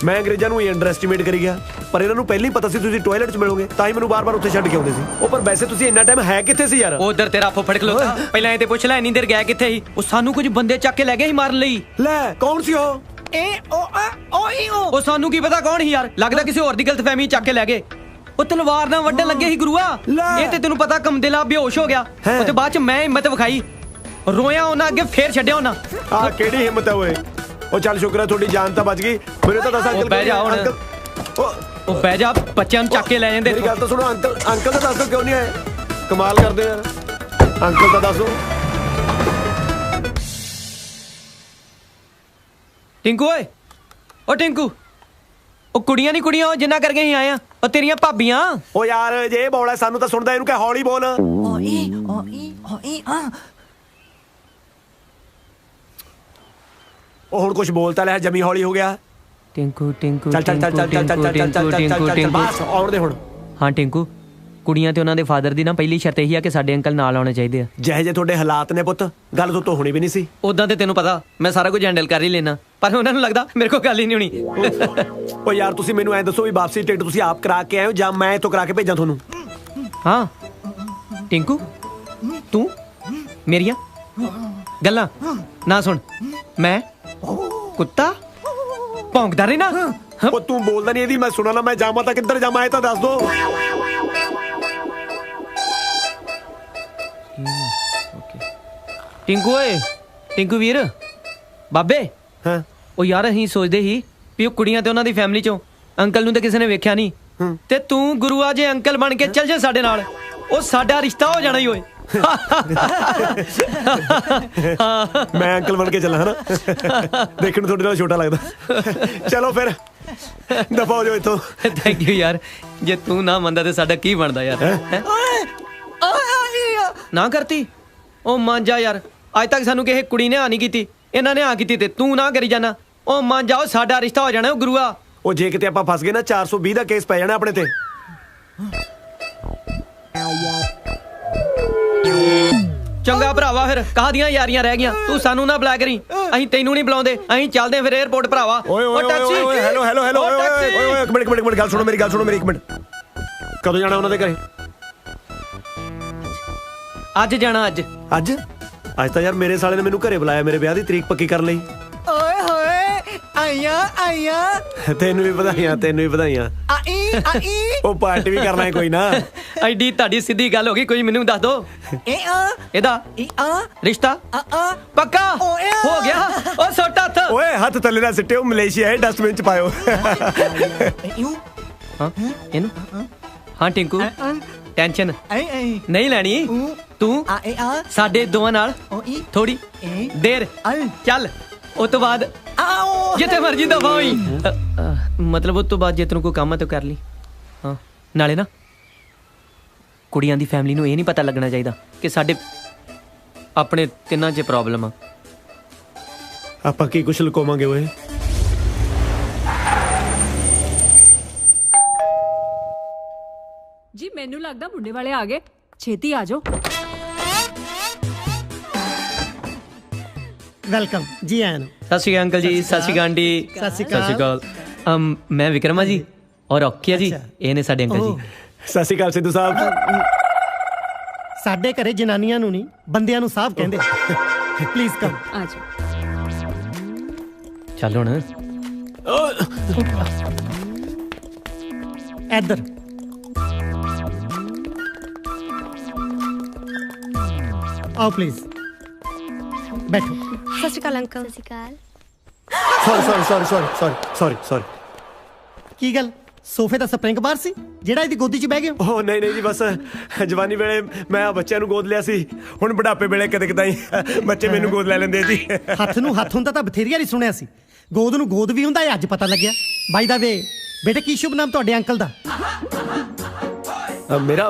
मैं अंग्रेजां नूं अंडर एस्टीमेट करी गया, पर इन्हां नूं पहले ही पता सी तुसीं टॉयलेट च मिलोगे, तां ही मैनूं बार-बार उत्थे छड्ड के आउंदे सी। ओ पर वैसे तुसीं इन्ना टाइम है किथे सी यार? उधर तेरा फुफड़ खलोता। पहला ये ते पुछ लै इन्नी देर गया किथे ही? ओ सानू कुछ बंदे चक के ले गए ही मारन लई। ले कौन सी हो? ओ सानू की पता कौन ही यार, लगदा किसी और दी गलतफहमी चक के ले गए। ओ तलवार नाल वड्डन लगे ही गुरुआ। ये ते तैनू पता कमदिला बेहोश हो गया। ओ ते बाद च मैं हिम्मत विखाई। ਰੋਇਆ ਉਹਨਾਂ ਅੱਗੇ ਫੇਰ ਛੱਡਿਆ ਉਹਨਾਂ। ਆ ਕਿਹੜੀ ਹਿੰਮਤ ਹੈ ਓਏ। ਉਹ ਚੱਲ ਸ਼ੁਕਰ ਹੈ ਤੁਹਾਡੀ ਜਾਨ ਤਾਂ ਬਚ ਗਈ। ਮੈਨੂੰ ਤਾਂ ਦੱਸ ਅੰਕਲ ਬਹਿ ਜਾ ਹੁਣ। ਉਹ ਬਹਿ ਜਾ, ਬੱਚਿਆਂ ਨੂੰ ਚੱਕ ਕੇ ਲੈ ਜਾਂਦੇ। ਮੇਰੀ ਗੱਲ ਤਾਂ ਸੁਣੋ ਅੰਕਲ, ਅੰਕਲ ਤਾਂ ਦੱਸੋ ਕਿਉਂ ਨਹੀਂ ਆਏ? ਕਮਾਲ ਕਰਦੇ ਯਾਰ, ਅੰਕਲ ਤਾਂ ਦੱਸੋ। ਟਿੰਕੂ ਓਏ, ਓ ਟਿੰਕੂ, ਉਹ ਕੁੜੀਆਂ ਨਹੀਂ ਕੁੜੀਆਂ, ਉਹ ਜਿੰਨਾ ਕਰਕੇ ਹੀ ਆਏ ਆ, ਉਹ ਤੇਰੀਆਂ ਭਾਬੀਆਂ। ਉਹ ਯਾਰ ਜੇ ਇਹ ਬੋਲ ਹੈ ਸਾਨੂੰ ਤਾਂ ਸੁਣਦਾ, ਇਹਨੂੰ ਕਹਿ ਹੌਲੀ ਬੋਲ। ਉਹ ਹੁਣ ਕੁਝ ਬੋਲਤਾ ਲੈ, ਜਮੀ ਹੌਲੀ ਹੋ ਗਿਆ। ਟਿੰਕੂ ਟਿੰਕੂ ਚੱਲ ਚੱਲ ਚੱਲ ਚੱਲ ਚੱਲ ਚੱਲ ਚੱਲ ਚੱਲ ਬਸ ਆਉਣ ਦੇ ਹੁਣ। ਹਾਂ ਟਿੰਕੂ, ਕੁੜੀਆਂ ਤੇ ਉਹਨਾਂ ਦੇ ਫਾਦਰ ਦੀ ਨਾ ਪਹਿਲੀ ਸ਼ਰਤ ਇਹੀ ਆ ਕਿ ਸਾਡੇ ਅੰਕਲ ਨਾਲ ਆਉਣੇ ਚਾਹੀਦੇ ਆ। ਜਿਹੇ ਜੇ ਤੁਹਾਡੇ ਹਾਲਾਤ ਨੇ ਪੁੱਤ, ਗੱਲ ਤੋਂ ਹੋਣੀ ਵੀ ਨਹੀਂ ਸੀ। ਉਦਾਂ ਤੇ ਤੈਨੂੰ ਪਤਾ ਮੈਂ ਸਾਰਾ ਕੁਝ ਹੈਂਡਲ ਕਰ ਹੀ ਲੈਣਾ, ਪਰ ਉਹਨਾਂ ਨੂੰ ਲੱਗਦਾ ਮੇਰੇ ਕੋਲ ਗੱਲ ਹੀ ਨਹੀਂ ਹੋਣੀ। ਉਹ ਯਾਰ ਤੁਸੀਂ ਮੈਨੂੰ ਐਂ ਦੱਸੋ ਵੀ ਵਾਪਸੀ ਟਿਕਟ ਤੁਸੀਂ ਆਪ ਕਰਾ ਕੇ ਆਏ ਹੋ ਜਾਂ ਮੈਂ ਇੱਥੋਂ ਕਰਾ ਕੇ ਭੇਜਾਂ ਤੁਹਾਨੂੰ? ਹਾਂ ਟਿੰਕੂ, ਤੂੰ ਮੇਰੀਆਂ ਗੱਲਾਂ ਨਾ ਸੁਣ। ਮੈਂ ਕੁੱਤਾ ਭੌਂਕਦਾ ਰਹਿ ਨਾ। ਉਹ ਤੂੰ ਬੋਲਦਾ ਨਹੀਂ, ਇਹਦੀ ਮੈਂ ਸੁਣਾ ਨਾ। ਮੈਂ ਜਾਵਾਂ ਤਾਂ ਕਿੱਧਰ ਜਾਵਾਂ ਇਹ ਤਾਂ ਦੱਸ ਦੋ। ਟਿੰਕੂ ਓਏ, ਟਿੰਕੂ ਵੀਰ, ਬਾਬੇ। ਹਾਂ ਉਹ ਯਾਰ ਅਸੀਂ ਸੋਚਦੇ ਸੀ ਵੀ ਉਹ ਕੁੜੀਆਂ ਤੇ ਉਹਨਾਂ ਦੀ ਫੈਮਿਲੀ ਚੋਂ ਅੰਕਲ ਨੂੰ ਤੇ ਕਿਸੇ ਨੇ ਵੇਖਿਆ ਨਹੀਂ, ਤੇ ਤੂੰ ਗੁਰੂਆ ਜੇ ਅੰਕਲ ਬਣ ਕੇ ਚੱਲ ਜਾ ਸਾਡੇ ਨਾਲ, ਉਹ ਸਾਡਾ ਰਿਸ਼ਤਾ ਹੋ ਜਾਣਾ ਹੀ ਓਏ। ਮੈਂ ਅੰਕਲ ਬਣ ਕੇ ਚੱਲਾਂ ਹਨਾ, ਦੇਖਣ ਨੂੰ ਤੁਹਾਡੇ ਨਾਲ ਛੋਟਾ ਲੱਗਦਾ। ਚਲੋ ਫਿਰ ਦਫਾ ਹੋ ਜਾਓ ਇੱਥੋਂ। ਥੈਂਕ ਯੂ ਯਾਰ, ਜੇ ਤੂੰ ਨਾ ਮੰਨਦਾ ਤੇ ਸਾਡਾ ਕੀ ਬਣਦਾ ਯਾਰ। ਨਾ ਕਰਤੀ ਉਹ ਮੰਨ ਜਾ ਯਾਰ, ਅੱਜ ਤੱਕ ਸਾਨੂੰ ਕਿਸੇ ਕੁੜੀ ਨੇ ਆ ਨਹੀਂ ਕੀਤੀ, ਇਹਨਾਂ ਨੇ ਆ ਕੀਤੀ ਤੇ ਤੂੰ ਨਾ ਕਰੀ ਜਾਣਾ। ਉਹ ਮੰਨ ਜਾ, ਸਾਡਾ ਰਿਸ਼ਤਾ ਹੋ ਜਾਣਾ ਉਹ ਗੁਰੂਆ। ਉਹ ਜੇ ਕਿਤੇ ਆਪਾਂ ਫਸ ਗਏ ਨਾ 420 ਦਾ ਕੇਸ ਪੈ ਜਾਣਾ ਆਪਣੇ ਤੇ। ਚੰਗਾ ਭਰਾਵਾ, ਫਿਰ ਕਾਹਦੀਆਂ ਯਾਰੀਆਂ ਰਹਿ ਗਈਆਂ। ਤੂੰ ਸਾਨੂੰ ਨਾ ਬੁਲਾ ਕਰੀ, ਅਸੀਂ ਤੈਨੂੰ ਨਹੀਂ ਬੁਲਾਉਂਦੇ। ਅਸੀਂ ਚੱਲਦੇ ਫਿਰ 에어ਪੋਰਟ ਭਰਾਵਾ। ਓਏ ਓਏ ਓਏ ਹੈਲੋ ਹੈਲੋ ਹੈਲੋ ਓਏ ਓਏ ਇੱਕ ਮਿੰਟ ਗੱਲ ਸੁਣੋ, ਮੇਰੀ ਗੱਲ ਸੁਣੋ, ਮੇਰੀ ਇੱਕ ਮਿੰਟ। ਕਦੋਂ ਜਾਣਾ ਉਹਨਾਂ ਦੇ ਘਰੇ? ਅੱਜ ਜਾਣਾ। ਅੱਜ ਅੱਜ ਅੱਜ ਤਾਂ ਯਾਰ ਮੇਰੇ ਸਾਲੇ ਨੇ ਮੈਨੂੰ ਘਰੇ ਬੁਲਾਇਆ ਮੇਰੇ ਵਿਆਹ ਦੀ ਤਰੀਕ ਪੱਕੀ ਕਰਨ ਲਈ। ਓਏ ਹੋਏ, ਆਈਆਂ ਤੈਨੂੰ ਵੀ ਵਧਾਈਆਂ, ਤੈਨੂੰ ਵੀ ਵਧਾਈਆਂ। ਉਹ ਪਾਰਟੀ ਵੀ ਕਰਨਾ ਹੈ ਕੋਈ ਨਾ। ਐਡੀ ਤੁਹਾਡੀ ਸਿੱਧੀ ਗੱਲ ਹੋ ਗਈ, ਕੋਈ ਮੈਨੂੰ ਦੱਸ ਦੋ। ਇਹਦਾ ਰਿਸ਼ਤਾ ਪੱਕਾ ਹੋ ਗਿਆ। ਉਹ ਸੁੱਟ ਹੱਥ। ਓਏ ਹੱਥ ਥੱਲੇ ਨਾ ਸਿੱਟਿਓ, ਮਲੇਸ਼ੀਆ ਹੈ, ਡਸਟਬਿਨ ਚ ਪਾਇਓ। ਹਾਂ ਇਹਨੂੰ। ਹਾਂ ਟਿੰਕੂ, ਟੈਨਸ਼ਨ ਨਹੀਂ ਲੈਣੀ ਤੂੰ। ਸਾਡੇ ਦੋਵਾਂ ਨਾਲ ਥੋੜੀ ਦੇਰ ਚੱਲ, ਉਸ ਤੋਂ ਬਾਅਦ ਜਿੱਥੇ ਮਰਜੀ ਦਫਾ ਹੋਈ। ਮਤਲਬ ਉਸ ਤੋਂ ਬਾਅਦ ਜੇ ਤੈਨੂੰ ਕੋਈ ਕੰਮ ਹੈ ਤਾਂ ਕਰ ਲਈ। ਹਾਂ ਨਾਲੇ ਨਾ ਕੁੜੀਆਂ ਦੀ ਫੈਮਿਲੀ ਨੂੰ ਇਹ ਨਹੀਂ ਪਤਾ ਲੱਗਣਾ ਚਾਹੀਦਾ ਕਿ ਸਾਡੇ ਆਪਣੇ ਤਿੰਨਾਂ 'ਚ ਪ੍ਰੋਬਲਮ ਆ। ਆਪਾਂ ਕੀ ਕੁਛ ਲੁਕਾਵਾਂਗੇ ਓਏ। ਜੀ ਮੈਨੂੰ ਲੱਗਦਾ ਮੁੰਡੇ ਵਾਲੇ ਆ ਗਏ, ਛੇਤੀ ਆ ਜਾਓ। ਵੈਲਕਮ ਜੀ ਆਇਆਂ ਨੂੰ। ਸਤਿ ਸ਼੍ਰੀ ਅਕਾਲ ਅੰਕਲ ਜੀ। ਸਤਿ ਸ਼੍ਰੀ ਅਕਾਲ ਆਂਟੀ। ਸਤਿ ਸ਼੍ਰੀ ਅਕਾਲ। ਮੈਂ ਵਿਕਰਮਾ ਜੀ ਔਰ ਔਖੀਆ ਜੀ, ਇਹ ਨੇ ਸਾਡੇ ਅੰਕਲ ਜੀ। ਸਤਿ ਸ਼੍ਰੀ ਅਕਾਲ ਸਿੱਧੂ ਸਾਹਿਬ। ਸਾਡੇ ਘਰੇ ਜਨਾਨੀਆਂ ਨੂੰ ਨਹੀਂ ਬੰਦਿਆਂ ਨੂੰ ਸਾਹਿਬ ਕਹਿੰਦੇ। Please come. ਆ ਜਾਓ। ਚੱਲ ਹੁਣ ਇੱਧਰ। आओ प्लीज बैठो। सत श्री अकाल अंकल। ਸਤਿ ਸ਼੍ਰੀ ਅਕਾਲ। ਸੌਰੀ ਕੀ ਗੱਲ, ਸੋਫੇ ਦਾ ਸਪਰਿੰਗ ਬਾਰ ਸੀ ਜਿਹੜਾ ਇਹਦੀ ਗੋਦੀ 'ਚ ਬਹਿ ਗਏ? ਉਹ ਨਹੀਂ ਜੀ, ਬਸ ਜਵਾਨੀ ਵੇਲੇ ਮੈਂ ਬੱਚਿਆਂ ਨੂੰ ਗੋਦ ਲਿਆ ਸੀ, ਹੁਣ ਬੁਢਾਪੇ ਵੇਲੇ ਕਦੇ ਕਦਾਈ ਬੱਚੇ ਮੈਨੂੰ ਗੋਦ ਲੈ ਲੈਂਦੇ ਜੀ। ਹੱਥ ਨੂੰ ਹੱਥ ਹੁੰਦਾ ਤਾਂ ਬਥੇਰੀਆ ਨਹੀਂ ਸੁਣਿਆ ਸੀ, ਗੋਦ ਨੂੰ ਗੋਦ ਵੀ ਹੁੰਦਾ, ਇਹ ਅੱਜ ਪਤਾ ਲੱਗਿਆ। ਬਾਈ ਦਾ ਵੇ ਬੇਟੇ, ਕੀ ਸ਼ੁਭ ਨਾਮ ਤੁਹਾਡੇ ਅੰਕਲ ਦਾ? ਮੇਰਾ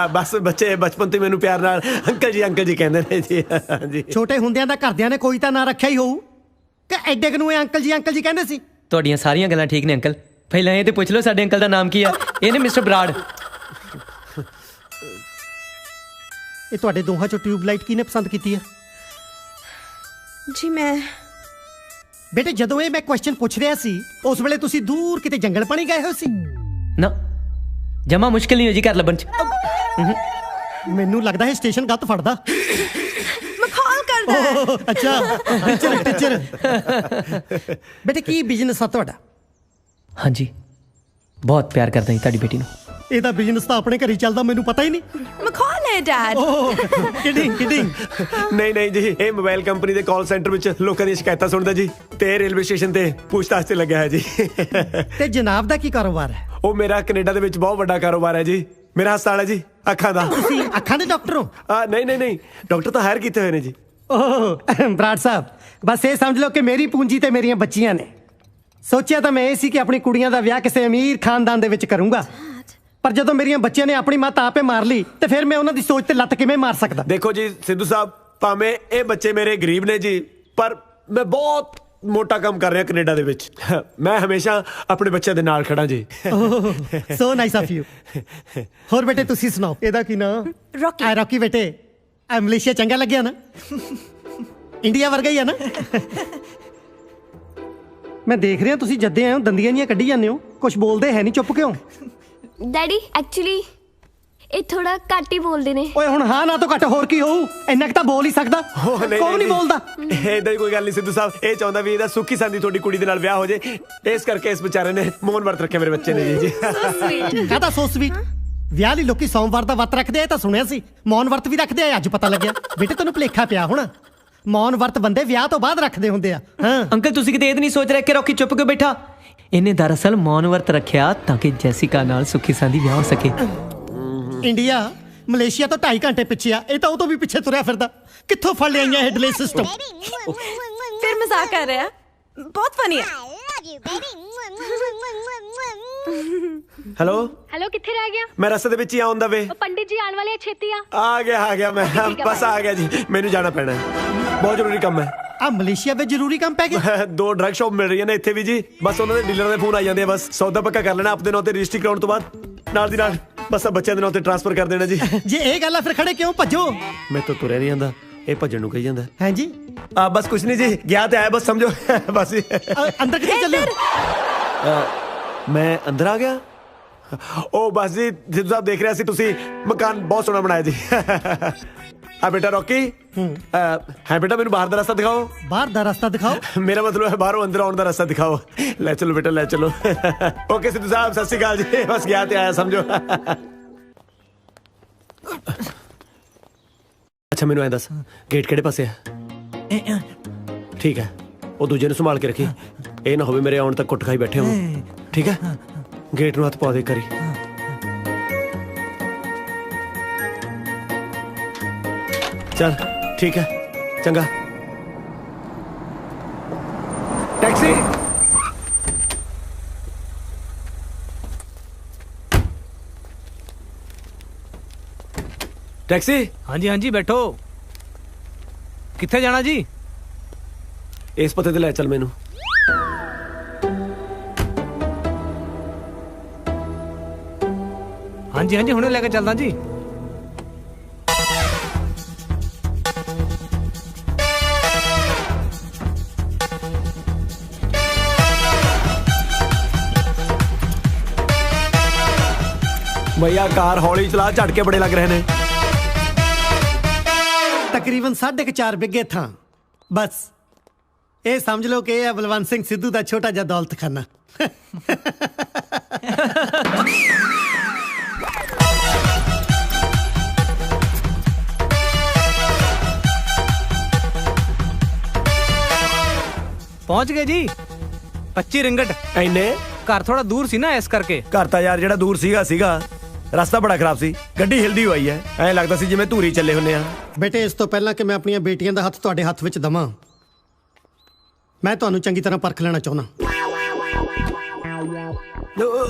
ਬਸ ਬੱਚੇ ਬਚਪਨ ਤੋਂ ਮੈਨੂੰ ਪਿਆਰ ਨਾਲ ਅੰਕਲ ਜੀ ਕਹਿੰਦੇ ਨੇ ਜੀ। ਹਾਂਜੀ, ਛੋਟੇ ਹੁੰਦਿਆਂ ਦਾ ਘਰਦਿਆਂ ਨੇ ਕੋਈ ਤਾਂ ਨਾਂ ਰੱਖਿਆ ਹੀ ਹੋਊ ਕਿ ਐਡੇ ਕੁ ਨੂੰ ਇਹ ਅੰਕਲ ਜੀ ਕਹਿੰਦੇ ਸੀ? ਤੁਹਾਡੀਆਂ ਸਾਰੀਆਂ ਗੱਲਾਂ ਠੀਕ ਨੇ ਅੰਕਲ, ਪਹਿਲਾਂ ਇਹ ਤੇ ਪੁੱਛ ਲਓ ਸਾਡੇ ਅੰਕਲ ਦਾ ਨਾਮ ਕੀ ਆ। ਇਹ ਨੇ ਮਿਸਟਰ ਬਰਾੜ। ਇਹ ਤੁਹਾਡੇ ਦੋਹਾਂ ਚੋਂ ਟਿਊਬਲਾਈਟ ਕਿਹਨੇ ਪਸੰਦ ਕੀਤੀ ਹੈ? ਜੀ ਮੈਂ। ਬੇਟੇ ਜਦੋਂ ਇਹ ਮੈਂ ਕੁਐਸਚਨ ਪੁੱਛ ਰਿਹਾ ਸੀ ਉਸ ਵੇਲੇ ਤੁਸੀਂ ਦੂਰ ਕਿਤੇ ਜੰਗਲ ਪਾਣੀ ਗਏ ਹੋਏ ਸੀ? ਨਾ, ਜਮਾ ਮੁਸ਼ਕਿਲ ਨਹੀਂ ਹੋ ਜੀ ਘਰ ਲੱਭਣ ਚ। ਮੈਨੂੰ ਲੱਗਦਾ ਹੈ ਸਟੇਸ਼ਨ ਗੱਤ ਫੜਦਾ। ਮਖੌਲ ਕਰਦਾ। ਅੱਛਾ ਟੀਚਰ। ਬੇਟੇ ਕੀ ਬਿਜ਼ਨਸ ਆ ਤੁਹਾਡਾ? ਹਾਂਜੀ, ਬਹੁਤ ਪਿਆਰ ਕਰਦਾ ਜੀ ਤੁਹਾਡੀ ਬੇਟੀ ਨੂੰ। ਇਹਦਾ ਬਿਜ਼ਨਸ ਤਾਂ ਆਪਣੇ ਘਰੇ ਚੱਲਦਾ, ਮੈਨੂੰ ਪਤਾ ਹੀ ਨਹੀਂ। ਮਖੌਲ here, Dad. ਕਿਡਿੰਗ ਨਹੀਂ ਨਹੀਂ ਜੀ, ਇਹ ਮੋਬਾਈਲ ਕੰਪਨੀ ਦੇ ਕਾਲ ਸੈਂਟਰ ਵਿੱਚ ਲੋਕਾਂ ਦੀਆਂ ਸ਼ਿਕਾਇਤਾਂ ਸੁਣਦਾ ਜੀ, ਤੇ ਰੇਲਵੇ ਸਟੇਸ਼ਨ ਤੇ ਪੁੱਛਤਾਛ ਤੇ ਲੱਗਿਆ ਹੈ ਜੀ। ਤੇ ਜਨਾਬ ਦਾ ਕੀ ਕਾਰੋਬਾਰ ਹੈ? ਉਹ ਮੇਰਾ ਕੈਨੇਡਾ ਦੇ ਵਿੱਚ ਬਹੁਤ ਵੱਡਾ ਕਾਰੋਬਾਰ ਹੈ ਜੀ। ਮੇਰਾ ਹਸਪਤਾਲ ਹੈ ਜੀ ਅੱਖਾਂ ਦਾ। ਤੁਸੀਂ ਅੱਖਾਂ ਦੇ ਡਾਕਟਰ ਹੋ? ਨਹੀਂ ਡਾਕਟਰ ਤਾਂ ਹਾਇਰ ਕੀਤੇ ਹੋਏ ਨੇ ਜੀ। ਬਰਾੜ ਸਾਹਿਬ, ਬਸ ਇਹ ਸਮਝ ਲਓ ਕਿ ਮੇਰੀ ਪੂੰਜੀ ਤੇ ਮੇਰੀਆਂ ਬੱਚੀਆਂ ਨੇ। ਸੋਚਿਆ ਤਾਂ ਮੈਂ ਇਹ ਸੀ ਕਿ ਆਪਣੀ ਕੁੜੀਆਂ ਦਾ ਵਿਆਹ ਕਿਸੇ ਅਮੀਰ ਖਾਨਦਾਨ ਦੇ ਵਿੱਚ ਕਰੂੰਗਾ, ਪਰ ਜਦੋਂ ਮੇਰੀਆਂ ਬੱਚੀਆਂ ਨੇ ਆਪਣੀ ਮੱਤ ਆਪੇ ਮਾਰ ਲਈ ਤੇ ਫਿਰ ਮੈਂ ਉਹਨਾਂ ਦੀ ਸੋਚ ਤੇ ਲੱਤ ਕਿਵੇਂ ਮਾਰ ਸਕਦਾ? ਦੇਖੋ ਜੀ ਸਿੱਧੂ ਸਾਹਿਬ, ਭਾਵੇਂ ਇਹ ਬੱਚੇ ਮੇਰੇ ਗਰੀਬ ਨੇ ਜੀ, ਪਰ ਮੈਂ ਬਹੁਤ ਮੋਟਾ ਕੰਮ ਕਰ ਰਿਹਾ ਕੈਨੇਡਾ ਦੇ ਵਿੱਚ। ਮੈਂ ਹਮੇਸ਼ਾ ਆਪਣੇ ਬੱਚਿਆਂ ਦੇ ਨਾਲ ਖੜਾ ਜੀ। So nice of you. ਹੋਰ ਬੇਟੇ ਤੁਸੀਂ ਸੁਣਾਓ, ਇਹਦਾ ਕੀ ਨਾਮ? ਰੌਕੀ। ਰੌਕੀ ਬੇਟੇ, ਆ ਮਲੇਸ਼ੀਆ ਚੰਗਾ ਲੱਗਿਆ ਨਾ? ਇੰਡੀਆ ਵਰਗਾ ਹੀ ਆ ਨਾ? ਮੈਂ ਦੇਖ ਰਿਹਾ ਤੁਸੀਂ ਜੱਦੇ ਆਏ ਹੋ ਦੰਦੀਆਂ ਜੀਆਂ ਕੱਢੀ ਜਾਂਦੇ ਹੋ, ਕੁਝ ਬੋਲਦੇ ਹੈ ਨਹੀਂ, ਚੁੱਪ ਕਿਉਂ? ਡੈਡੀ ਐਕਚੁਅਲੀ ਇਹ ਥੋੜਾ ਘੱਟ ਹੀ ਬੋਲਦੇ ਨੇ। ਓਏ ਹੁਣ ਹਾਂ ਨਾ ਤੋਂ ਘੱਟ ਹੋਰ ਕੀ ਹੋਊ? ਇੰਨਾ ਕੁ ਤਾਂ ਬੋਲ ਹੀ ਸਕਦਾ। ਕੌਣ ਨਹੀਂ ਬੋਲਦਾ? ਏਦਾਂ ਹੀ ਕੋਈ ਗੱਲ ਨਹੀਂ ਸਿੱਧੂ ਸਾਹਿਬ, ਇਹ ਚਾਹੁੰਦਾ ਵੀ ਇਹਦਾ ਸੁੱਖੀ ਸੰਦੀ ਤੁਹਾਡੀ ਕੁੜੀ ਦੇ ਨਾਲ ਵਿਆਹ ਹੋ ਜੇ, ਇਸ ਕਰਕੇ ਇਸ ਵਿਚਾਰੇ ਨੇ ਮੌਨ ਵਰਤ ਰੱਖਿਆ ਮੇਰੇ ਬੱਚੇ ਨੇ ਜੀ। ਕਾਹਦਾ ਸੋ ਸਵੀਟ? ਵਿਆਹ ਲਈ ਲੋਕੀ ਸੋਮਵਾਰ ਦਾ ਵਰਤ ਰੱਖਦੇ ਆ, ਇਹ ਤਾਂ ਸੁਣਿਆ ਸੀ। ਮੌਨ ਵਰਤ ਵੀ ਰੱਖਦੇ ਆ, ਅੱਜ ਪਤਾ ਲੱਗਿਆ। ਬੇਟੇ ਤੈਨੂੰ ਭੁਲੇਖਾ ਪਿਆ ਹੁਣ, ਮੌਨ ਵਰਤ ਬੰਦੇ ਵਿਆਹ ਤੋਂ ਬਾਅਦ ਰੱਖਦੇ ਹੁੰਦੇ ਆ। ਹਾਂ ਅੰਕਲ, ਤੁਸੀਂ ਕਿਤੇ ਇਹ ਨਹੀਂ ਸੋਚ ਰਹੇ ਕਿ ਰੌਕੀ ਚੁੱਪ ਕਿਉਂ ਬੈਠਾ? ਇਹਨੇ ਦਰਅਸਲ ਮੌਨ ਵਰਤ ਰੱਖਿਆ ਤਾਂ ਕਿ ਜੈਸਿਕਾ ਨਾਲ ਸੁੱਖੀ ਸੰਦੀ ਵਿਆਹ ਹੋ ਸਕੇ। ਇੰਡੀਆ ਮਲੇਸ਼ੀਆ ਤੋਂ 2.5 ਘੰਟੇ ਪਿੱਛੇ ਆ, ਇਹ ਤਾਂ ਉਹ ਤੋਂ ਵੀ ਪਿੱਛੇ ਤੁਰਿਆ ਫਿਰਦਾ। ਕਿੱਥੋਂ ਫੜ ਲਿਆਈਆਂ ਇਹ ਡਿਲੇ ਸਿਸਟਮ? ਫਿਰ ਮਜ਼ਾਕ ਕਰ ਰਿਹਾ, ਬਹੁਤ ਫਨੀ ਹੈ। ਹੈਲੋ हेलो, किथे रह गया? ਮੈਂ ਰਸਤੇ ਦੇ ਵਿੱਚ ਹੀ ਆਉਣ ਦਾ ਵੇ। ओ पंडित जी आने वाले हैं, छेती आ। ਆ ਗਿਆ ਮੈਂ, ਬਸ ਆ ਗਿਆ ਜੀ। ਮੈਨੂੰ ਜਾਣਾ ਪੈਣਾ ਹੈ, ਬਹੁਤ ਜ਼ਰੂਰੀ ਕੰਮ ਹੈ। ਆ ਮਲੇਸ਼ੀਆ ਵਿੱਚ ਜ਼ਰੂਰੀ ਕੰਮ ਪੈ ਗਿਆ? 2 ਡਰੱਗ ਸ਼ਾਪ ਮਿਲ ਰਹੀਆਂ ਨੇ ਇੱਥੇ ਵੀ ਜੀ, ਬਸ ਉਹਨਾਂ ਦੇ ਡੀਲਰ ਦੇ ਫੋਨ ਆ ਜਾਂਦੇ ਆ। ਬਸ ਸੌਦਾ ਪੱਕਾ ਕਰ ਲੈਣਾ, ਆਪਣੇ ਨਾਂ ਤੇ ਰਜਿਸਟਰੀ ਕਰਾਉਣ ਤੋਂ ਬਾਅਦ ਨਾਲ ਦੀ ਨਾਲ ਬਸ ਬੱਚਿਆਂ ਦੇ ਨਾਂ ਤੇ ਟ੍ਰਾਂਸਫਰ ਕਰ ਦੇਣਾ ਜੀ। ਜੇ ਇਹ ਗੱਲ ਆ ਫਿਰ ਖੜੇ ਕਿਉਂ? ਭੱਜੋ। ਮੈਂ ਤਾਂ ਤੁਰਿਆ ਨਹੀਂ ਜਾਂਦਾ, ਇਹ ਭੱਜਣ ਨੂੰ ਕਹੀ ਜਾਂਦਾ। ਹਾਂ ਜੀ, ਬਸ ਕੁਛ ਨਹੀਂ ਜੀ, ਗਿਆ ਤੇ ਆਇਆ ਬਸ, ਸਮਝੋ। ਬਸ ਅੰਦਰ ਕਿੱਥੇ ਚੱਲੇ? ਮੈਂ ਅੰਦਰ ਆ ਗਿਆ। ਉਹ ਬਸ ਜੀ, ਜਿੱਦ ਸਾਹਿਬ ਦੇਖ ਰਿਹਾ ਸੀ ਤੁਸੀਂ, ਮਕਾਨ ਬਹੁਤ ਸੋਹਣਾ ਬਣਾਇਆ ਜੀ। ਆ ਬੇਟਾ ਰੌਕੀ, ਹੈ ਬੇਟਾ ਮੈਨੂੰ ਬਾਹਰ ਦਾ ਰਸਤਾ ਦਿਖਾਓ। ਬਾਹਰ ਦਾ ਰਸਤਾ ਦਿਖਾਓ? ਮੇਰਾ ਮਤਲਬ ਹੈ ਬਾਹਰੋਂ ਅੰਦਰ ਆਉਣ ਦਾ ਰਸਤਾ ਦਿਖਾਓ। ਲੈ ਚਲੋ ਬੇਟਾ, ਲੈ ਚਲੋ। ਓਕੇ ਸਿੱਧੂ ਸਾਹਿਬ, ਸਤਿ ਸ਼੍ਰੀ ਅਕਾਲ ਜੀ। ਬਸ ਗਿਆ ਤੇ ਆਇਆ, ਸਮਝੋ। ਅੱਛਾ ਮੈਨੂੰ ਐਂ ਦੱਸ, ਗੇਟ ਕਿਹੜੇ ਪਾਸੇ ਆ? ਠੀਕ ਹੈ, ਉਹ ਦੂਜੇ ਨੂੰ ਸੰਭਾਲ ਕੇ ਰੱਖੀ, ਇਹ ਨਾ ਹੋਵੇ ਮੇਰੇ ਆਉਣ ਤੱਕ ਕੁੱਟ ਖਾਈ ਬੈਠੇ ਹੋ। ਠੀਕ ਹੈ, ਗੇਟ ਨੂੰ ਹੱਥ ਪਾ ਦੇ ਕਰੀ। ਚੱਲ ਠੀਕ ਹੈ, ਚੰਗਾ। ਟੈਕਸੀ। ਟੈਕਸੀ। ਹਾਂਜੀ ਹਾਂਜੀ ਬੈਠੋ। ਕਿੱਥੇ ਜਾਣਾ ਜੀ? ਇਸ ਪਤੇ ਤੇ ਲੈ ਚੱਲ ਮੈਨੂੰ। ਹਾਂਜੀ ਹਾਂਜੀ ਹੁਣੇ ਲੈ ਕੇ ਚੱਲਦਾ ਜੀ। ਭਈਆ ਕਾਰ ਹੌਲੀ ਚਲਾ, ਝਟਕੇ ਬੜੇ ਲੱਗ ਰਹੇ ਨੇ। ਤਕਰੀਬਨ 4.5 ਬਿੱਗੇ ਥਾਂ। ਬਸ ਇਹ ਸਮਝ ਲਓ ਕਿ ਇਹ ਹੈ ਬਲਵੰਤ ਸਿੰਘ ਸਿੱਧੂ ਦਾ ਛੋਟਾ ਜਿਹਾ ਦੌਲਤਖਾਨਾ। ਪਹੁੰਚ ਗਏ ਜੀ। 25 ਰਿੰਗਟ। ਐਨੇ? ਘਰ ਥੋੜਾ ਦੂਰ ਸੀ ਨਾ, ਇਸ ਕਰਕੇ। ਘਰ ਤਾਂ ਯਾਰ ਜਿਹੜਾ ਦੂਰ ਸੀਗਾ ਰਸਤਾ ਬੜਾ ਖਰਾਬ ਸੀ, ਗੱਡੀ ਹਿਲਦੀ ਹੋਈ ਹੈ, ਐਂ ਲੱਗਦਾ ਸੀ ਜਿਵੇਂ ਧੂਰੀ ਚੱਲੇ ਹੁੰਨੇ ਆ। ਬੇਟੇ, ਇਸ ਤੋਂ ਪਹਿਲਾਂ ਕਿ ਮੈਂ ਆਪਣੀਆਂ ਬੇਟੀਆਂ ਦਾ ਹੱਥ ਤੁਹਾਡੇ ਹੱਥ ਵਿੱਚ ਦਵਾਂ, ਮੈਂ ਤੁਹਾਨੂੰ ਚੰਗੀ ਤਰ੍ਹਾਂ ਪਰਖ ਲੈਣਾ ਚਾਹੁੰਦਾ।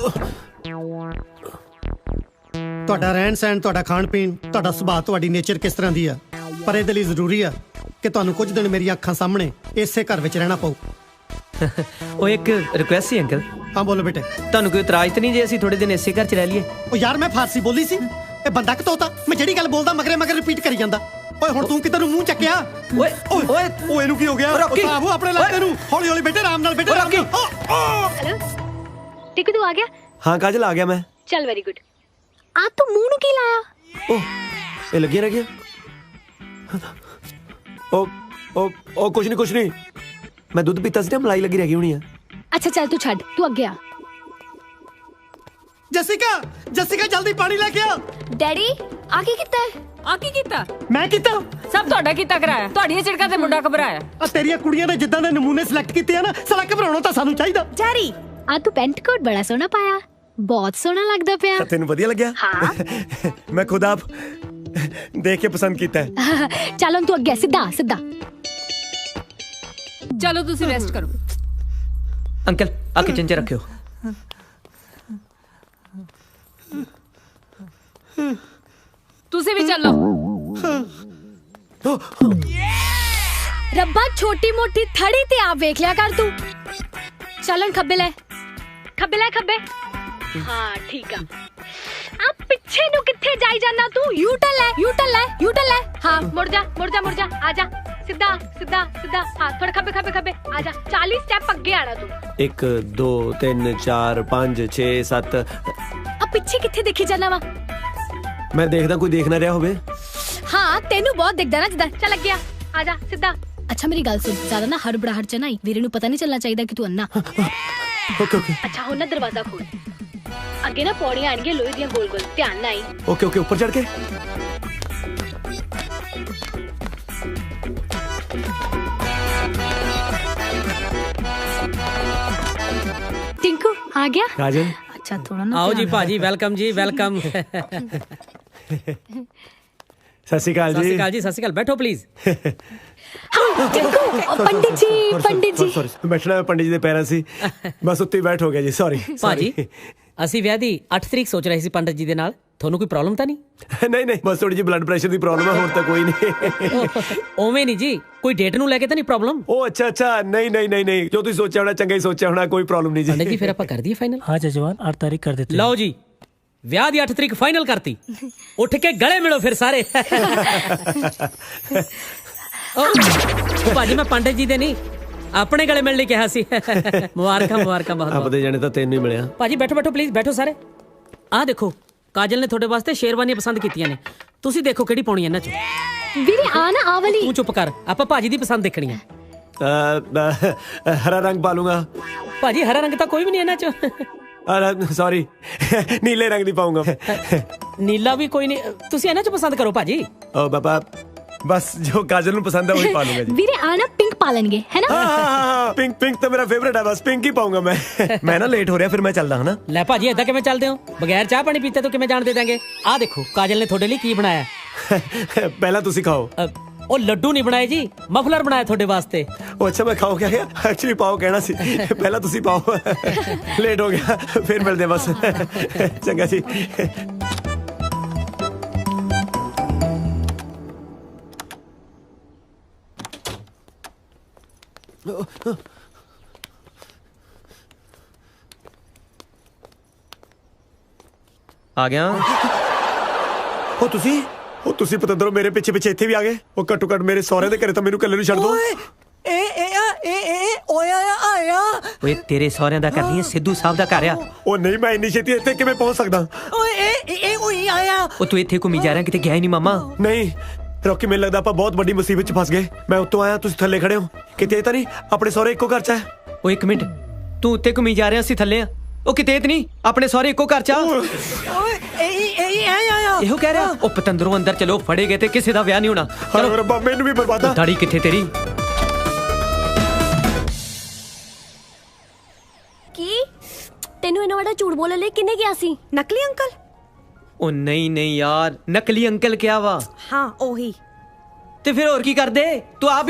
ਤੁਹਾਡਾ ਰਹਿਣ ਸਹਿਣ, ਤੁਹਾਡਾ ਖਾਣ ਪੀਣ, ਤੁਹਾਡਾ ਸੁਭਾਅ, ਤੁਹਾਡੀ ਨੇਚਰ ਕਿਸ ਤਰ੍ਹਾਂ ਦੀ ਆ, ਪਰ ਇਹਦੇ ਲਈ ਜ਼ਰੂਰੀ ਆ ਕਿ ਤੁਹਾਨੂੰ ਕੁਝ ਦਿਨ ਮੇਰੀਆਂ ਅੱਖਾਂ ਸਾਹਮਣੇ ਇਸੇ ਘਰ ਵਿੱਚ ਰਹਿਣਾ ਪਊ। ਉਹ ਇੱਕ ਰਿਕੁਐਸਟ ਸੀ ਅੰਕਲ। ਹਾਂ ਬੋਲੋ ਬੇਟੇ। ਤੁਹਾਨੂੰ ਕੋਈ ਇਤਰਾਜ਼ ਤਾਂ ਨਹੀਂ ਜੇ ਅਸੀਂ ਥੋੜੇ ਦਿਨ ਇਸੇ ਘਰ 'ਚ ਰਹਿ ਲਈਏ? ਉਹ ਯਾਰ ਮੈਂ ਫਾਰਸੀ ਬੋਲੀ ਸੀ, ਇਹ ਬੰਦਾ ਕਿਤੋਂ ਮੈਂ ਜਿਹੜੀ ਗੱਲ ਬੋਲਦਾ ਮਗਰੇ ਮਗਰ ਰਿਪੀਟ ਕਰੀ ਜਾਂਦਾ। ਓਏ ਹੁਣ ਤੂੰ ਕਿੱਧਰ ਨੂੰ ਮੂੰਹ ਚੱਕਿਆ? ਓਏ ਓਏ ਓਏ ਇਹਨੂੰ ਕੀ ਹੋ ਗਿਆ? ਸਾਬੂ ਆਪਣੇ ਲੱਤੇ ਨੂੰ। ਹੌਲੀ ਹੌਲੀ ਬੇਟੇ, ਆਰਾਮ ਨਾਲ ਬੇਟੇ, ਆਰਾਮ ਨਾਲ। हेलो टिकू, तू आ गया? ਹਾਂ ਕਾਜਲ, ਆ ਗਿਆ ਮੈਂ। चल वेरी गुड। आ तू मुंह नु की लाया? ਇਹ ਲੱਗਿਆ ਰਹਿ ਗਿਆ। ਉਹ ਕੁਛ ਨਹੀਂ, ਮੈਂ ਦੁੱਧ ਪੀਤਾ ਸੀ ਨਾ, ਮਲਾਈ ਲੱਗੀ ਰਹਿ ਗਈ ਹੋਣੀ ਆ। अच्छा चल तू छड़, तू अगे आ। ਜਸਿਕਾ ਜਲਦੀ ਪਾਣੀ ਲੈ ਕੇ ਆ। ਡੈਡੀ ਆ ਕੀ ਕੀਤਾ? ਆ ਕੀ ਕੀਤਾ? ਮੈਂ ਕੀਤਾ? ਸਭ ਤੁਹਾਡਾ ਕੀਤਾ ਕਰਾਇਆ। ਤੁਹਾਡੀਆਂ ਝਿੜਕਾਂ ਤੇ ਮੁੰਡਾ ਘਬਰਾਇਆ। ਆ ਤੇਰੀਆਂ ਕੁੜੀਆਂ ਨੇ ਜਿੱਦਾਂ ਦੇ ਨਮੂਨੇ ਸਿਲੈਕਟ ਕੀਤੇ ਆ ਨਾ, ਸਾਲਾ ਘਬਰਾਉਣਾ ਤਾਂ ਸਾਨੂੰ ਚਾਹੀਦਾ। ਜਾਰੀ ਆ ਤੂੰ ਪੈਂਟ ਕੋਟ ਬੜਾ ਸੋਹਣਾ ਪਾਇਆ, ਬਹੁਤ ਸੋਹਣਾ ਲੱਗਦਾ ਪਿਆ। ਤੈਨੂੰ ਵਧੀਆ ਲੱਗਿਆ? ਹਾਂ। ਮੈਂ ਖੁਦ ਆਪ ਦੇਖ ਕੇ ਪਸੰਦ ਕੀਤਾ ਹੈ। ਚੱਲ ਹੁਣ ਤੂੰ ਅੱਗੇ ਸਿੱਧਾ ਸਿੱਧਾ। ਚਲੋ ਤੁਸੀਂ ਰੈਸਟ ਕਰੋ। ਅੰਕਲ ਆ ਕਿਚਨ 'ਚ ਰੱਖਿਓ। ਤੁਸੀਂ ਵੀ ਚੱਲੋ। ਰੱਬਾ ਛੋਟੀ ਮੋਟੀ ਥੜੀ ਤੇ ਆਪ ਵੇਖ ਲਿਆ ਕਰ ਤੂੰ। ਚੱਲ ਖੱਬੇ ਲੈ, ਖੱਬੇ ਲੈ, ਖੱਬੇ। ਹਾਂ ਠੀਕ ਆ। ਆ ਪਿੱਛੇ ਨੂੰ ਕਿੱਥੇ ਜਾਈ ਜਾਨਾ ਤੂੰ? ਯੂ ਟਰਨ ਲੈ, ਯੂ ਟਰਨ ਲੈ, ਯੂ ਟਰਨ ਲੈ। ਹਾਂ ਮੁੜ ਜਾ, ਮੁੜ ਜਾ, ਮੁੜ ਜਾ। ਆ ਜਾ ਸਿੱਧਾ ਸਿੱਧਾ ਸਿੱਧਾ। ਹਾਂ ਥੋੜਾ ਖੱਬੇ ਖੱਬੇ ਖੱਬੇ। ਆ ਜਾ 40 ਸਟੈਪ ਅੱਗੇ ਆਣਾ ਤੂੰ। 1 2 3 4 5 6 7। ਆ ਪਿੱਛੇ ਕਿੱਥੇ ਦੇਖੀ ਜਾਨਾ ਵਾ? ਮੈਂ ਦੇਖਦਾ ਕੋਈ ਦੇਖ ਨਾ ਰਿਹਾ ਹੋਵੇ। ਹਾਂ ਤੈਨੂੰ ਬਹੁਤ ਦਿਖਦਾ ਨਾ ਜਿੱਦਾਂ। ਚੱਲ ਅੱਗੇ ਆ ਜਾ ਸਿੱਧਾ। ਅੱਛਾ ਮੇਰੀ ਗੱਲ ਸੁਣ, ਜ਼ਿਆਦਾ ਨਾ ਹੜਬੜਾਹਟ ਚ ਨਾ ਆਈ। ਵੀਰੇ ਨੂੰ ਪਤਾ ਨਹੀਂ ਚੱਲਣਾ ਚਾਹੀਦਾ ਕਿ ਤੂੰ ਅੰਨਾ। Okay okay. ਅੱਛਾ ਹੁਣ ਨਾ ਦਰਵਾਜ਼ਾ ਖੋਲ। ਅੱਗੇ ਨਾ ਪੌੜੀਆਂ ਆਣਗੀਆਂ ਲੋਹੇ ਦੀਆਂ ਗੋਲ ਗੋਲ, ਧਿਆਨ ਨਾਲ ਆਈ। Okay okay. ਉੱਪਰ ਚੜ ਕੇ टिंकू आ गया? राजन। अच्छा थोड़ा ना आओ जी भाजी, वेलकम जी, वेलकम। सत श्री अकाल जी। सत श्री अकाल। बैठो please. Pandit ji, Pandit ji. Sorry, बैठना मैं पंडित जी दे पैरां सी, बस उत्ते बैठ हो गया जी। सॉरी भाजी ਅਸੀਂ ਵਿਆਹ ਦੀ 8 ਤਰੀਕ ਸੋਚ ਰਹੇ ਸੀ ਪੰਡਤ ਜੀ ਦੇ ਨਾਲ। ਤੁਹਾਨੂੰ ਕੋਈ ਪ੍ਰੋਬਲਮ ਤਾਂ ਨਹੀਂ? ਨਹੀਂ ਨਹੀਂ, ਬਸ ਥੋੜੀ ਜਿਹੀ ਬਲੱਡ ਪ੍ਰੈਸ਼ਰ ਦੀ ਪ੍ਰੋਬਲਮ ਹੈ, ਹੋਰ ਤਾਂ ਕੋਈ ਨਹੀਂ। ਓਵੇਂ ਨਹੀਂ ਜੀ, ਕੋਈ ਡੇਟ ਨੂੰ ਲੈ ਕੇ ਤਾਂ ਨਹੀਂ ਪ੍ਰੋਬਲਮ? ਉਹ ਅੱਛਾ ਅੱਛਾ। ਨਹੀਂ ਨਹੀਂ ਨਹੀਂ ਨਹੀਂ, ਜੋ ਤੁਸੀਂ ਸੋਚਿਆ ਹੋਣਾ ਚੰਗਾ ਹੀ ਸੋਚਿਆ ਹੋਣਾ, ਕੋਈ ਪ੍ਰੋਬਲਮ ਨਹੀਂ ਜੀ। ਪੰਡਤ ਜੀ ਫਿਰ ਆਪਾਂ ਕਰ ਦਈਏ ਫਾਈਨਲ? हाँ जजमान 8 तारीख कर देते हैं। ਲਓ ਜੀ ਵਿਆਹ ਦੀ 8 ਤਰੀਕ ਫਾਈਨਲ ਕਰਤੀ। ਉੱਠ ਕੇ ਗਲੇ ਮਿਲੋ ਫਿਰ ਸਾਰੇ। ਭਾਜੀ ਮੈਂ ਪੰਡਤ ਜੀ ਦੇ ਨਹੀਂ ਆਪਣੇ ਗਲੇ ਮਿਲਣ ਲਈ ਕਿਹਾ ਸੀ। ਮੁਬਾਰਕਾਂ ਮੁਬਾਰਕਾਂ ਬਹੁਤ। ਆਪਦੇ ਜਾਣੇ ਤਾਂ ਤੈਨੂੰ ਹੀ ਮਿਲਿਆ। ਭਾਜੀ ਬੈਠੋ ਬੈਠੋ ਪਲੀਜ਼, ਬੈਠੋ ਸਾਰੇ। ਆਹ ਦੇਖੋ ਕਾਜਲ ਨੇ ਤੁਹਾਡੇ ਵਾਸਤੇ ਸ਼ੇਰਵਾਨੀਆਂ ਪਸੰਦ ਕੀਤੀਆਂ ਨੇ, ਤੁਸੀਂ ਦੇਖੋ ਕਿਹੜੀ ਪਾਉਣੀ ਇਹਨਾਂ ਚੋਂ। ਵੀਰੇ ਆ ਨਾ ਆ ਵਾਲੀ। ਤੂੰ ਚੁੱਪ ਕਰ, ਆਪਾਂ ਭਾਜੀ ਦੀ ਪਸੰਦ ਦੇਖਣੀ ਹੈ। ਹਰਾ ਰੰਗ ਪਾ ਲੂੰਗਾ। ਭਾਜੀ ਹਰਾ ਰੰਗ ਤਾਂ ਕੋਈ ਵੀ ਨਹੀਂ ਇਹਨਾਂ ਚੋਂ। ਸੌਰੀ, ਨੀਲੇ ਰੰਗ ਦੀ ਪਾਉਂਗਾ। ਨੀਲਾ ਵੀ ਕੋਈ ਨਹੀਂ, ਤੁਸੀਂ ਇਹਨਾਂ ਚੋਂ ਪਸੰਦ ਕਰੋ ਭਾਜੀ। ਓ ਬਾਬਾ बस जो काजल ਨੂੰ ਪਸੰਦ ਹੈ वही पा लूंगा जी। ਵੀਰੇ ਆ ਨਾ ਪਿੰਕ ਪਾ ਲੈਣਗੇ ਹੈ ਨਾ? हाँ पिंक पिंक तो मेरा फेवरेट है, बस पिंक ही पाऊंगा मैं ना लेट हो रहा, फिर मैं चलदा हूं ना। ਲੈ ਭਾਜੀ ਏਦਾਂ ਕਿਵੇਂ ਚੱਲਦੇ ਹੋ? ਬਗੈਰ ਚਾਹ ਪਾਣੀ ਪੀਤੇ ਤੋਂ ਕਿਵੇਂ ਜਾਣ ਦੇ ਦਾਂਗੇ? ਆਹ ਦੇਖੋ ਕਾਜਲ ਨੇ ਤੁਹਾਡੇ ਲਈ ਕੀ ਬਣਾਇਆ। ਪਹਿਲਾਂ ਤੁਸੀਂ ਖਾਓ। ਉਹ ਲੱਡੂ ਨਹੀਂ ਬਣਾਏ ਜੀ, ਮਫਲਰ ਬਣਾਇਆ ਤੁਹਾਡੇ ਵਾਸਤੇ। ਉਹ ਅੱਛਾ ਮੈਂ ਖਾਓ ਕਿਹਾ? ਐਕਚੁਅਲੀ ਪਾਓ ਕਹਿਣਾ ਸੀ, ਪਹਿਲਾਂ ਤੁਸੀਂ ਪਾਓ। ਲੇਟ ਹੋ ਗਿਆ, ਫਿਰ ਮਿਲਦੇ ਬਸ। ਚੰਗਾ ਜੀ। ਆ ਗਿਆ। ਉਹ ਤੁਸੀਂ ਪਤੰਦਰੋਂ ਮੇਰੇ ਪਿੱਛੇ ਪਿੱਛੇ ਇੱਥੇ ਵੀ ਆ ਗਏ। ਉਹ ਘੱਟੋ ਘੱਟ ਮੇਰੇ ਸਹੁਰੇ ਦੇ ਘਰੇ ਤਾਂ ਮੈਨੂੰ ਇਕੱਲੇ ਨੂੰ ਛੱਡ ਦੋ। ਓਏ ਤੇਰੇ ਸਹੁਰਿਆਂ ਦਾ ਕਰਦੀ ਹੈ, ਸਿੱਧੂ ਸਾਹਿਬ ਦਾ ਘਰ ਆ। ਉਹ ਨਹੀਂ, ਮੈਂ ਇੰਨੀ ਛੇਤੀ ਇੱਥੇ ਕਿਵੇਂ ਪਹੁੰਚ ਸਕਦਾ? ਉਹ ਤੂੰ ਇੱਥੇ ਘੁੰਮੀ ਜਾ ਰਿਹਾ, ਕਿਤੇ ਗਿਆ ਹੀ ਨਹੀਂ ਮਾਮਾ। ਨਹੀਂ ਰੌਕੀ, ਮੈਨੂੰ ਲੱਗਦਾ ਆਪਾਂ ਬਹੁਤ ਵੱਡੀ ਮੁਸੀਬਤ 'ਚ ਫਸ ਗਏ। ਮੈਂ ਉੱਤੋਂ ਆਇਆ, ਤੁਸੀਂ ਥੱਲੇ ਖੜੇ ਹੋ। ਕਿਤੇ ਤਾਂ ਨਹੀਂ ਆਪਣੇ ਸਹੁਰੇ ਇੱਕੋ ਘਰ 'ਚ ਹੈ? ਉਹ ਇੱਕ ਮਿੰਟ, ਤੂੰ ਉੱਤੇ ਘੁੰਮੀ ਜਾ ਰਿਹਾ, ਅਸੀਂ ਥੱਲੇ ਆ। ਉਹ ਕਿਤੇ ਨਹੀਂ, ਆਪਣੇ ਸਹੁਰੇ ਇੱਕੋ ਘਰ 'ਚ ਆ। ਇਹੋ ਕਹਿ ਰਿਹਾ। ਉਹ ਪਤੰਦਰੋਂ ਅੰਦਰ ਚਲੋ, ਫੜੇ ਗਏ ਤੇ ਕਿਸੇ ਦਾ ਵਿਆਹ ਨਹੀਂ ਹੋਣਾ। ਚਲੋ ਰੱਬਾ, ਮੈਨੂੰ ਵੀ ਬਰਬਾਦਾ। ਦਾੜੀ ਕਿੱਥੇ ਤੇਰੀ? ਕੀ ਤੈਨੂੰ ਇਹਨਾਂ ਵੱਡਾ ਝੂਠ ਬੋਲਣ ਲਈ ਕਿੰਨੇ ਕਿਹਾ ਸੀ? ਨਕਲੀ ਅੰਕਲ? ਉਹ ਨਹੀਂ ਨਹੀਂ ਯਾਰ, ਨਕਲੀ ਅੰਕਲ ਕਿਹਾ ਵਾ। ਹਾਂ ਉਹੀ। ਤੇ ਫਿਰ ਹੋਰ ਕੀ ਕਰਦੇ? ਤੂੰ ਆਪ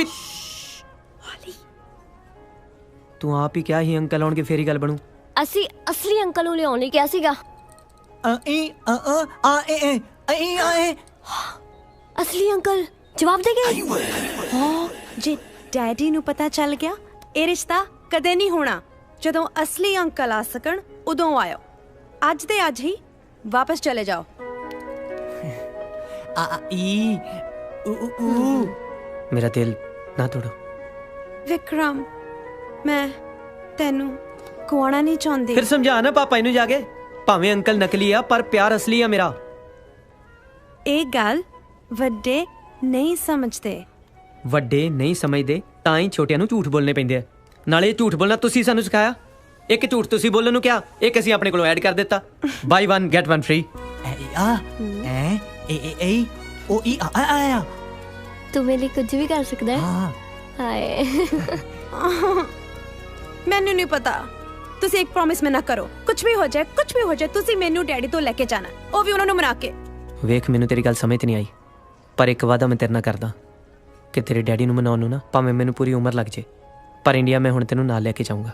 ਹੀ ਕਿਹਾ ਸੀ ਅੰਕਲ ਆਉਣਗੇ ਫੇਰ ਹੀ ਗੱਲ ਬਣੂ। ਅਸੀਂ ਅਸਲੀ ਅੰਕਲ ਨੂੰ ਲਿਆਉਣ ਲਈ ਕਿਹਾ ਸੀਗਾ। ਅਸਲੀ ਅੰਕਲ ਜਵਾਬ ਦੇ ਗਏ। ਹਾਂ ਜੇ ਡੈਡੀ ਨੂੰ ਪਤਾ ਚੱਲ ਗਿਆ, ਇਹ ਰਿਸ਼ਤਾ ਕਦੇ ਨਹੀਂ ਹੋਣਾ। ਜਦੋਂ ਅਸਲੀ ਅੰਕਲ ਆ ਸਕਣ ਉਦੋਂ ਆਇਓ। ਅੱਜ ਦੇ ਅੱਜ ਹੀ ਵਾਪਸ ਚਲੇ ਜਾਓ। ਮੇਰਾ ਦਿਲ ਨਾ ਤੋੜੋ ਵਿਕਰਮ, ਮੈਂ ਤੈਨੂੰ ਗਵਾਉਣਾ ਨਹੀਂ ਚਾਹੁੰਦੀ। ਫਿਰ ਸਮਝਾ ਨਾ ਪਾਪਾ ਇਹਨੂੰ ਜਾ ਕੇ, ਭਾਵੇਂ ਅੰਕਲ ਨਕਲੀ ਆ ਪਰ ਪਿਆਰ ਅਸਲੀ ਆ ਮੇਰਾ। ਇਹ ਗੱਲ ਵੱਡੇ ਨਹੀਂ ਸਮਝਦੇ। ਵੱਡੇ ਨਹੀਂ ਸਮਝਦੇ ਤਾਂ ਹੀ ਛੋਟਿਆਂ ਨੂੰ ਝੂਠ ਬੋਲਣੇ ਪੈਂਦੇ ਆ। ਨਾਲੇ ਝੂਠ ਬੋਲਣਾ ਤੁਸੀਂ ਸਾਨੂੰ ਸਿਖਾਇਆ। ਇੱਕ ਝੂਠ ਤੁਸੀਂ ਬੋਲਣ ਨੂੰ ਕਿਹਾ, ਇੱਕ ਅਸੀਂ ਆਪਣੇ ਕੋਲੋਂ ਐਡ ਕਰ ਦਿੱਤਾ। ਬਾਈ 1 ਗੈਟ 1 ਫ੍ਰੀ। ਉਹ ਈ ਆਇਆ ਤੂੰ ਮੇਰੇ ਲਈ ਕੁਝ ਵੀ ਕਰ ਸਕਦਾ ਹੈ ਹਾਏ ਮੈਨੂੰ ਨਹੀਂ ਪਤਾ ਤੁਸੀਂ ਇੱਕ ਪ੍ਰੋਮਿਸ ਮੈਂ ਨਾ ਕਰੋ ਕੁਝ ਵੀ ਹੋ ਜਾਏ ਤੁਸੀਂ ਮੈਨੂੰ ਡੈਡੀ ਤੋਂ ਲੈ ਕੇ ਜਾਣਾ ਉਹ ਵੀ ਉਹਨਾਂ ਨੂੰ ਮਨਾ ਕੇ ਵੇਖ ਮੈਨੂੰ ਤੇਰੀ ਗੱਲ ਸਮਝ ਨਹੀਂ ਆਈ ਪਰ ਇੱਕ ਵਾਅਦਾ ਮੈਂ ਤੇਰੇ ਨਾਲ ਕਰਦਾ ਕਿ ਤੇਰੇ ਡੈਡੀ ਨੂੰ ਮਨਾਉਣ ਨੂੰ ਨਾ ਭਾਵੇਂ ਮੈਨੂੰ ਪੂਰੀ ਉਮਰ ਲੱਗ ਜੇ ਪਰ ਇੰਡੀਆ ਮੈਂ ਹੁਣ ਤੈਨੂੰ ਨਾਲ ਲੈ ਕੇ ਜਾਊਂਗਾ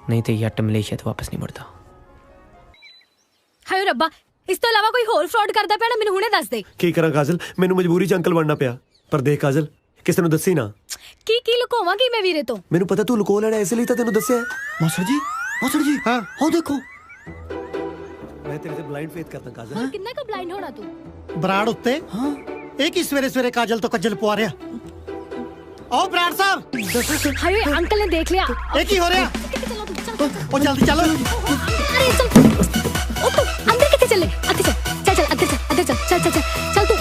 ਨਹੀਂ ਤੇ ਯੱਟ ਮਲੇਸ਼ੀਆ ਤੋਂ ਵਾਪਸ ਨਹੀਂ ਮੁੜਦਾ ਹਾਏ ਰੱਬਾ ਇਸ ਤੋਂ ਇਲਾਵਾ ਕੋਈ ਹੋਰ ਫਰਾਡ ਕਰਦਾ ਪਿਆ ਨਾ ਮੈਨੂੰ ਹੁਣੇ ਦੱਸ ਦੇ ਕੀ ਕਰਾਂ ਕਾਜਲ ਮੈਨੂੰ ਮਜਬੂਰੀ 'ਚ ਅੰਕਲ ਬਣਨਾ ਪਿਆ ਪਰ ਦੇਖ ਕਾਜਲ ਕਿਸੇ ਨੂੰ ਦੱਸੀ ਨਾ ਕੀ ਲੁਕੋਵਾਂਗੀ ਮੈਂ ਵੀਰੇ ਤੋਂ ਮੈਨੂੰ ਪਤਾ ਤੂੰ ਲੁਕੋ ਲੈਣਾ ਇਸ ਲਈ ਤਾਂ ਤੈਨੂੰ ਦੱਸਿਆ ਮਾਸਟਰ ਜੀ ਹਾਂ ਉਹ ਦੇਖੋ ਮੈਂ ਤੇਰੇ ਤੇ ਬਲਾਈਂਡ ਫੇਥ ਕਰਦਾ ਕਾਜਲ ਕਿੰਨਾ ਕੁ ਬਲਾਈਂਡ ਹੋਣਾ ਤੂੰ ਬਰਾੜ ਉੱਤੇ ਇਹ ਕੀ ਸਵੇਰੇ ਕਾਜਲ ਤੋਂ ਕੱਜਲ ਪਵਾ ਰਿਹਾ ਆਓ ਬਰਾੜ ਸਾਹਿਬ ਹਾਏ ਅੰਕਲ ਨੇ ਦੇਖ ਲਿਆ ਇਹ ਕੀ ਹੋ ਰਿਹਾ ਉਹ ਜਲਦੀ ਚੱਲ ਅਰੇ ਚੱਲ ਉਹ ਤੂੰ ਅੰਦਰ ਕਿੱਥੇ ਚੱਲੇ ਅੱਗੇ ਚੱਲ ਤੂੰ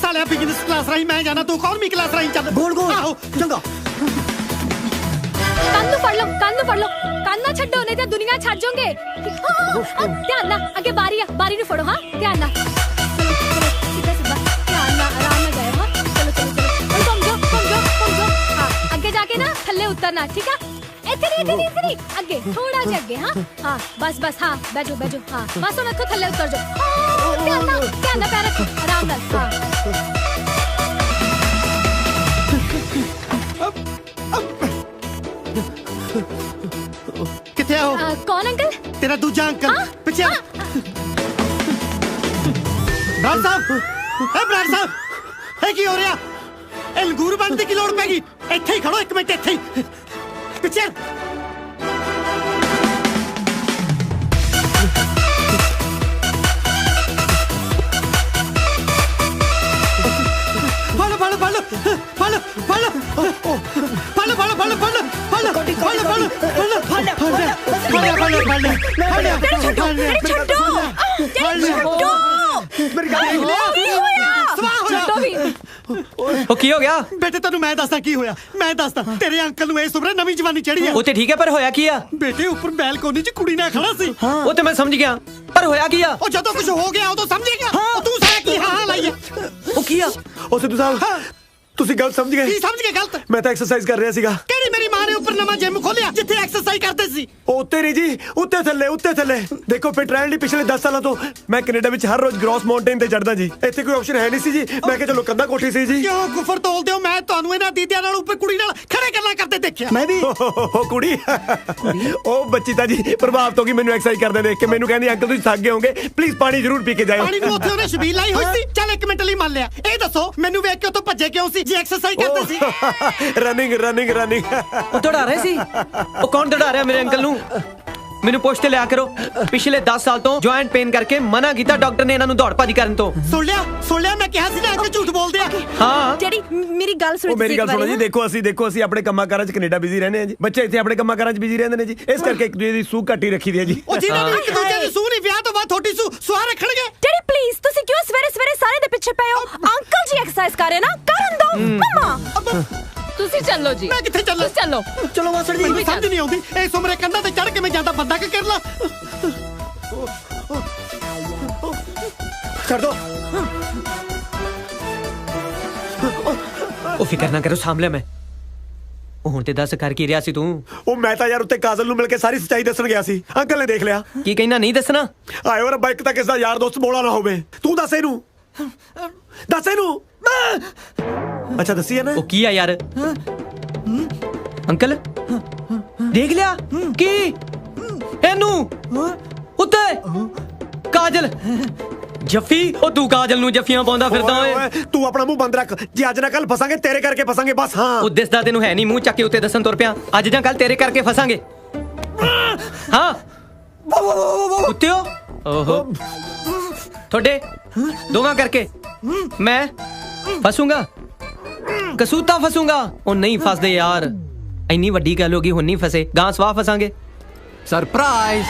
ਸਾਲਿਆ ਬਿਜ਼ਨਸ ਕਲਾਸ ਰਾਹੀਂ ਮੈਂ ਜਾਣਾ ਤੂੰ ਇਕਨੋਮੀ ਕਲਾਸ ਰਾਹੀਂ ਚੱਲ ਗੋਲ ਆਹੋ ਚੰਗਾ ਕੰਨ ਨੂੰ ਫੜ ਲਓ ਕੰਨ ਨਾ ਛੱਡੋ ਨਹੀਂ ਤਾਂ ਦੁਨੀਆ ਛੱਡ ਜਾਓਗੇ ਧਿਆਨ ਨਾਲ ਅੱਗੇ ਬਾਰੀ ਨੂੰ ਫੜੋ ਹਾਂ ਧਿਆਨ ਨਾਲ ਸਿੱਧਾ ਧਿਆਨ ਨਾਲ ਆਰਾਮ ਨਾਲ ਜਾਓ ਹਾਂ ਚਲੋ ਘੁੰਮ ਜਾਓ ਹਾਂ ਅੱਗੇ ਜਾ ਕੇ ਨਾ ਥੱਲੇ ਉਤਰਨਾ ਠੀਕ ਆ ਇੱਥੇ ਨਹੀਂ ਅੱਗੇ ਥੋੜਾ ਜਿਹਾ ਅੱਗੇ ਹਾਂ ਬਸ ਹਾਂ ਬੈਠੋ ਹਾਂ ਬਸ ਹੁਣ ਇੱਥੋਂ ਥੱਲੇ ਉਤਰ ਜਾਓ ਧਿਆਨ ਨਾਲ ਪੈਰ ਰੱਖੋ ਆਰਾਮ ਨਾਲ ਹਾਂ ਕਿੱਥੇ ਆਓ ਕੌਣ ਅੰਕਲ ਤੇਰਾ ਦੂਜਾ ਅੰਕਲ ਪਿੱਛੇ ਬਰਾੜ ਸਾਹਿਬ ਇਹ ਕੀ ਹੋ ਰਿਹਾ ਇਹ ਲੰਗੂਰ ਬਣਨ ਦੀ ਕੀ ਲੋੜ ਪੈ ਗਈ ਇੱਥੇ ਹੀ ਖੜੋ ਇੱਕ ਮਿੰਟ ਇੱਥੇ ਹੀ ਪਿੱਛੇ ਉਹ ਕੀ ਹੋ ਗਿਆ ਬੇਟੇ ਤੈਨੂੰ ਮੈਂ ਦੱਸਦਾ ਕੀ ਹੋਇਆ ਮੈਂ ਦੱਸਦਾ ਤੇਰੇ ਅੰਕਲ ਨੂੰ ਇਸ ਉਮਰੇ ਨਵੀਂ ਜਵਾਨੀ ਚੜੀ ਆ ਉਹ ਤੇ ਠੀਕ ਹੈ ਪਰ ਹੋਇਆ ਕੀ ਆ ਬੇਟੇ ਉੱਪਰ ਬੈਲਕੋਨੀ 'ਚ ਕੁੜੀ ਨਾਲ ਖੜਾ ਸੀ ਉਹ ਤੇ ਮੈਂ ਸਮਝ ਗਿਆ ਪਰ ਹੋਇਆ ਕੀ ਆ ਉਹ ਜਦੋਂ ਕੁਝ ਹੋ ਗਿਆ ਉਦੋਂ ਸਮਝੇਗਾ ਤੂੰ ਸਾਰਾ ਕੀ ਹਾਂ ਲਾਈਏ ਉਹ ਕੀ ਆ ਉਹ ਸਿੱਧੂ ਸਾਹਿਬ ਤੁਸੀਂ ਗਲਤ ਸਮਝ ਗਏ ਕੀ ਸਮਝ ਗਏ ਗਲਤ ਮੈਂ ਤਾਂ ਐਕਸਰਸਾਈਜ਼ ਕਰ ਰਿਹਾ ਸੀਗਾ ਕਿਹੜੀ ਮੇਰੀ ਮਾਂ ਨੇ ਉੱਪਰ ਨਵਾਂ ਜਿਮ ਖੋਲਿਆ ਜਿੱਥੇ ਐਕਸਰਸਾਈਜ਼ ਕਰਦੇ ਸੀ ਉਹ ਤੇਰੀ ਜੀ ਉੱਤੇ ਥੱਲੇ ਦੇਖੋ ਫਿਟ ਰਹਿਣ ਲਈ ਪਿਛਲੇ 10 ਸਾਲਾਂ ਤੋਂ ਮੈਂ ਕੈਨੇਡਾ ਵਿੱਚ ਹਰ ਰੋਜ਼ ਗ੍ਰੋਸ ਮਾਊਂਟੇਨ ਤੇ ਚੜਦਾ ਜੀ ਇੱਥੇ ਕੋਈ ਆਪਸ਼ਨ ਹੈ ਨਹੀਂ ਸੀ ਜੀ ਮੈਂ ਕਿਹਾ ਚਲੋ ਕੰਧਾ ਕੋਠੀ ਸੀ ਜੀ ਕਿਉਂ ਗੁਫਰ ਤੋਲਦੇ ਹੋ ਮੈਂ ਤੁਹਾਨੂੰ ਇਹਨਾਂ ਦੀਦਿਆਂ ਨਾਲ ਉੱਪਰ ਕੁੜੀ ਨਾਲ ਖੜੇ ਗੱਲਾਂ ਕਰਦੇ ਦੇਖਿਆ ਮੈਂ ਵੀ ਉਹ ਕੁੜੀ ਉਹ ਬੱਚੀ ਤਾਂ ਜੀ ਪ੍ਰਭਾਵਿਤ ਹੋ ਗਈ ਮੈਨੂੰ ਐਕਸਰਸਾਈਜ਼ ਕਰਦੇ ਦੇਖ ਕੇ ਮੈਨੂੰ ਕਹਿੰਦੀ ਅੰਕਲ ਤੁਸੀਂ ਥੱਕ ਗਏ ਹੋਗੇ ਪਲੀਜ਼ ਪਾਣੀ ਜ਼ਰੂਰ ਪੀ ਕੇ ਜਾਇਓ ਪਾਣੀ ਨੂੰ ਉੱਥੇ ਉਹਨੇ ਛਬੀਲ ਲਾਈ ਹੋਈ ਸੀ ਚੱਲ ਇੱਕ ਮਿੰਟ ਲਈ ਮੰਨ ਲਿਆ ਇਹ ਦੱਸੋ ਮੈਨੂੰ ਵੇਖ ਕੇ ਉੱਥੋਂ ਭੱਜੇ ਕਿਉਂ ਸੀ ਜੇ ਐਕਸਰਸਾਈਜ਼ ਕਰਦੇ ਸੀ ਰਨਿੰਗ ਉਹ ਦੌੜਾ ਰਹੇ ਸੀ ਉਹ ਕੌਣ ਦੌੜਾ ਰਿਹਾ ਮੇਰੇ ਅੰਕਲ ਨੂੰ ਮੈਨੂੰ ਪੁੱਛ ਤੇ ਲਿਆ ਕਰੋ ਪਿਛਲੇ 10 ਸਾਲ ਤੋਂ ਜੁਆਇੰਟ ਪੇਨ ਕਰਕੇ ਮਨਾ ਕੀਤਾ ਡਾਕਟਰ ਨੇ ਇਹਨਾਂ ਨੂੰ ਦੌੜ ਭੱਜ ਕਰਨ ਤੋਂ ਸੁਣ ਲਿਆ ਮੈਂ ਕਿਹਾ ਸੀ ਨਾ ਅੰਕਲ ਝੂਠ ਬੋਲਦੇ ਆ ਹਾਂ ਜਿਹੜੀ ਮੇਰੀ ਗੱਲ ਸੁਣੋ ਮੇਰੀ ਗੱਲ ਸੁਣੋ ਜੀ ਦੇਖੋ ਅਸੀਂ ਆਪਣੇ ਕੰਮਾਂ ਕਾਰਾਂ 'ਚ ਕੈਨੇਡਾ ਬਿਜ਼ੀ ਰਹਿੰਦੇ ਆ ਜੀ ਬੱਚੇ ਇੱਥੇ ਆਪਣੇ ਕੰਮਾਂ ਕਾਰਾਂ 'ਚ ਬਿਜ਼ੀ ਰਹਿੰਦੇ ਨੇ ਜੀ ਇਸ ਕਰਕੇ ਇੱਕ ਦੂਜੇ ਦੀ ਸੂਹ ਘੱਟੀ ਰੱਖੀ ਦੀ ਹੈ ਜੀ ਉਹ ਜਿਹਨਾਂ ਨੇ ਇੱਕ ਦੂਜੇ ਦੀ ਸੂਹ ਨਹੀਂ ਵਿਆਹ ਤੋਂ ਬਾਅਦ ਥੋੜੀ ਸੂਹ ਰੱਖਣਗੇ ਡੈਡੀ ਪਲੀਜ਼ ਤੁਸੀਂ ਕਿਉਂ ਸਵੇਰੇ ਸਾਰੇ ਦੇ ਪਿੱਛੇ ਪਏ ਹੋ ਅੰਕਲ ਜੀ ਐਕਸਰਸਾਈਜ਼ ਕਰ ਰਹੇ ਨਾ ਕਰਨ ਦੋ ਮਮਾ ਤੁਸੀਂ ਚੱਲੋ ਜੀ ਮੈਂ ਕਿੱਥੇ ਚੱਲਾਂ ਚਲੋ ਮਾਸੜ ਜੀ ਮੈਨੂੰ ਸਮਝ ਨਹੀਂ ਆਉਂਦੀ ਇਸ ਉਮਰੇ ਕੰਧਾਂ ਤੇ ਚੜ ਕੇ ਮੈਂ ਜਾਂਦਾ ਬੰਦਾ ਕਿ ਕਰ ਲਾ ਛੱਡ ਦੋ ਉਹ ਫਿਕਰ ਨਾ ਕਰੋ ਸਾਂਭ ਲਿਆ ਮੈਂ ਉਹ ਹੁਣ ਤੇ ਦੱਸ ਕਰ ਕੀ ਰਿਹਾ ਸੀ ਤੂੰ ਉਹ ਮੈਂ ਤਾਂ ਯਾਰ ਉੱਤੇ ਕਾਜਲ ਨੂੰ ਮਿਲ ਕੇ ਸਾਰੀ ਸੱਚਾਈ ਦੱਸਣ ਗਿਆ ਸੀ ਅੰਕਲ ਨੇ ਦੇਖ ਲਿਆ ਕੀ ਕਹਿਣਾ ਨਹੀਂ ਦੱਸਣਾ ਆਇਓ ਰੱਬਾ ਇੱਕ ਤਾਂ ਕਿਸ ਦਾ ਯਾਰ ਦੋਸਤ ਬੋਲਾ ਨਾ ਹੋਵੇ ਤੂੰ ਦੱਸ ਇਹਨੂੰ ਅੱਛਾ ਦੱਸੀ ਨਾ ਉਹ ਕੀ ਆ ਯਾਰ ਅੰਕਲ ਦੇਖ ਲਿਆ ਕੀ ਇਹਨੂੰ ਉੱਤੇ ਕਾਜਲ ਜੱਫੀ ਉਹ ਤੂੰ ਕਾਜਲ ਨੂੰ ਜੱਫੀਆਂ ਪਾਉਂਦਾ ਫਿਰਦਾ ਓਏ ਤੂੰ ਆਪਣਾ ਮੂੰਹ ਬੰਦ ਰੱਖ ਜੇ ਅੱਜ ਨਾ ਕੱਲ ਫਸਾਂਗੇ ਤੇਰੇ ਕਰਕੇ ਫਸਾਂਗੇ ਬਸ ਹਾਂ ਉਹ ਦਿਸਦਾ ਤੈਨੂੰ ਹੈ ਨਹੀਂ ਮੂੰਹ ਚੱਕ ਕੇ ਉੱਤੇ ਦੱਸਣ ਤੁਰ ਪਿਆ ਅੱਜ ਜਾਂ ਕੱਲ ਤੇਰੇ ਕਰਕੇ ਫਸਾਂਗੇ ਹਾਂ ਉੱਤੇ ਓਹੋ ਤੁਹਾਡੇ ਦੋਵਾਂ ਕਰਕੇ ਮੈਂ ਫਸੂੰਗਾ ਕਸੂਤਾ ਫਸੂੰਗਾ ਉਹ ਨਹੀਂ ਫਸਦੇ ਯਾਰ ਇੰਨੀ ਵੱਡੀ ਗੱਲ ਹੋ ਗਈ ਹੁਣ ਨਹੀਂ ਫਸੇ ਗਾਂ ਸਵਾਹ ਫਸਾਂਗੇ ਸਰਪ੍ਰਾਈਜ਼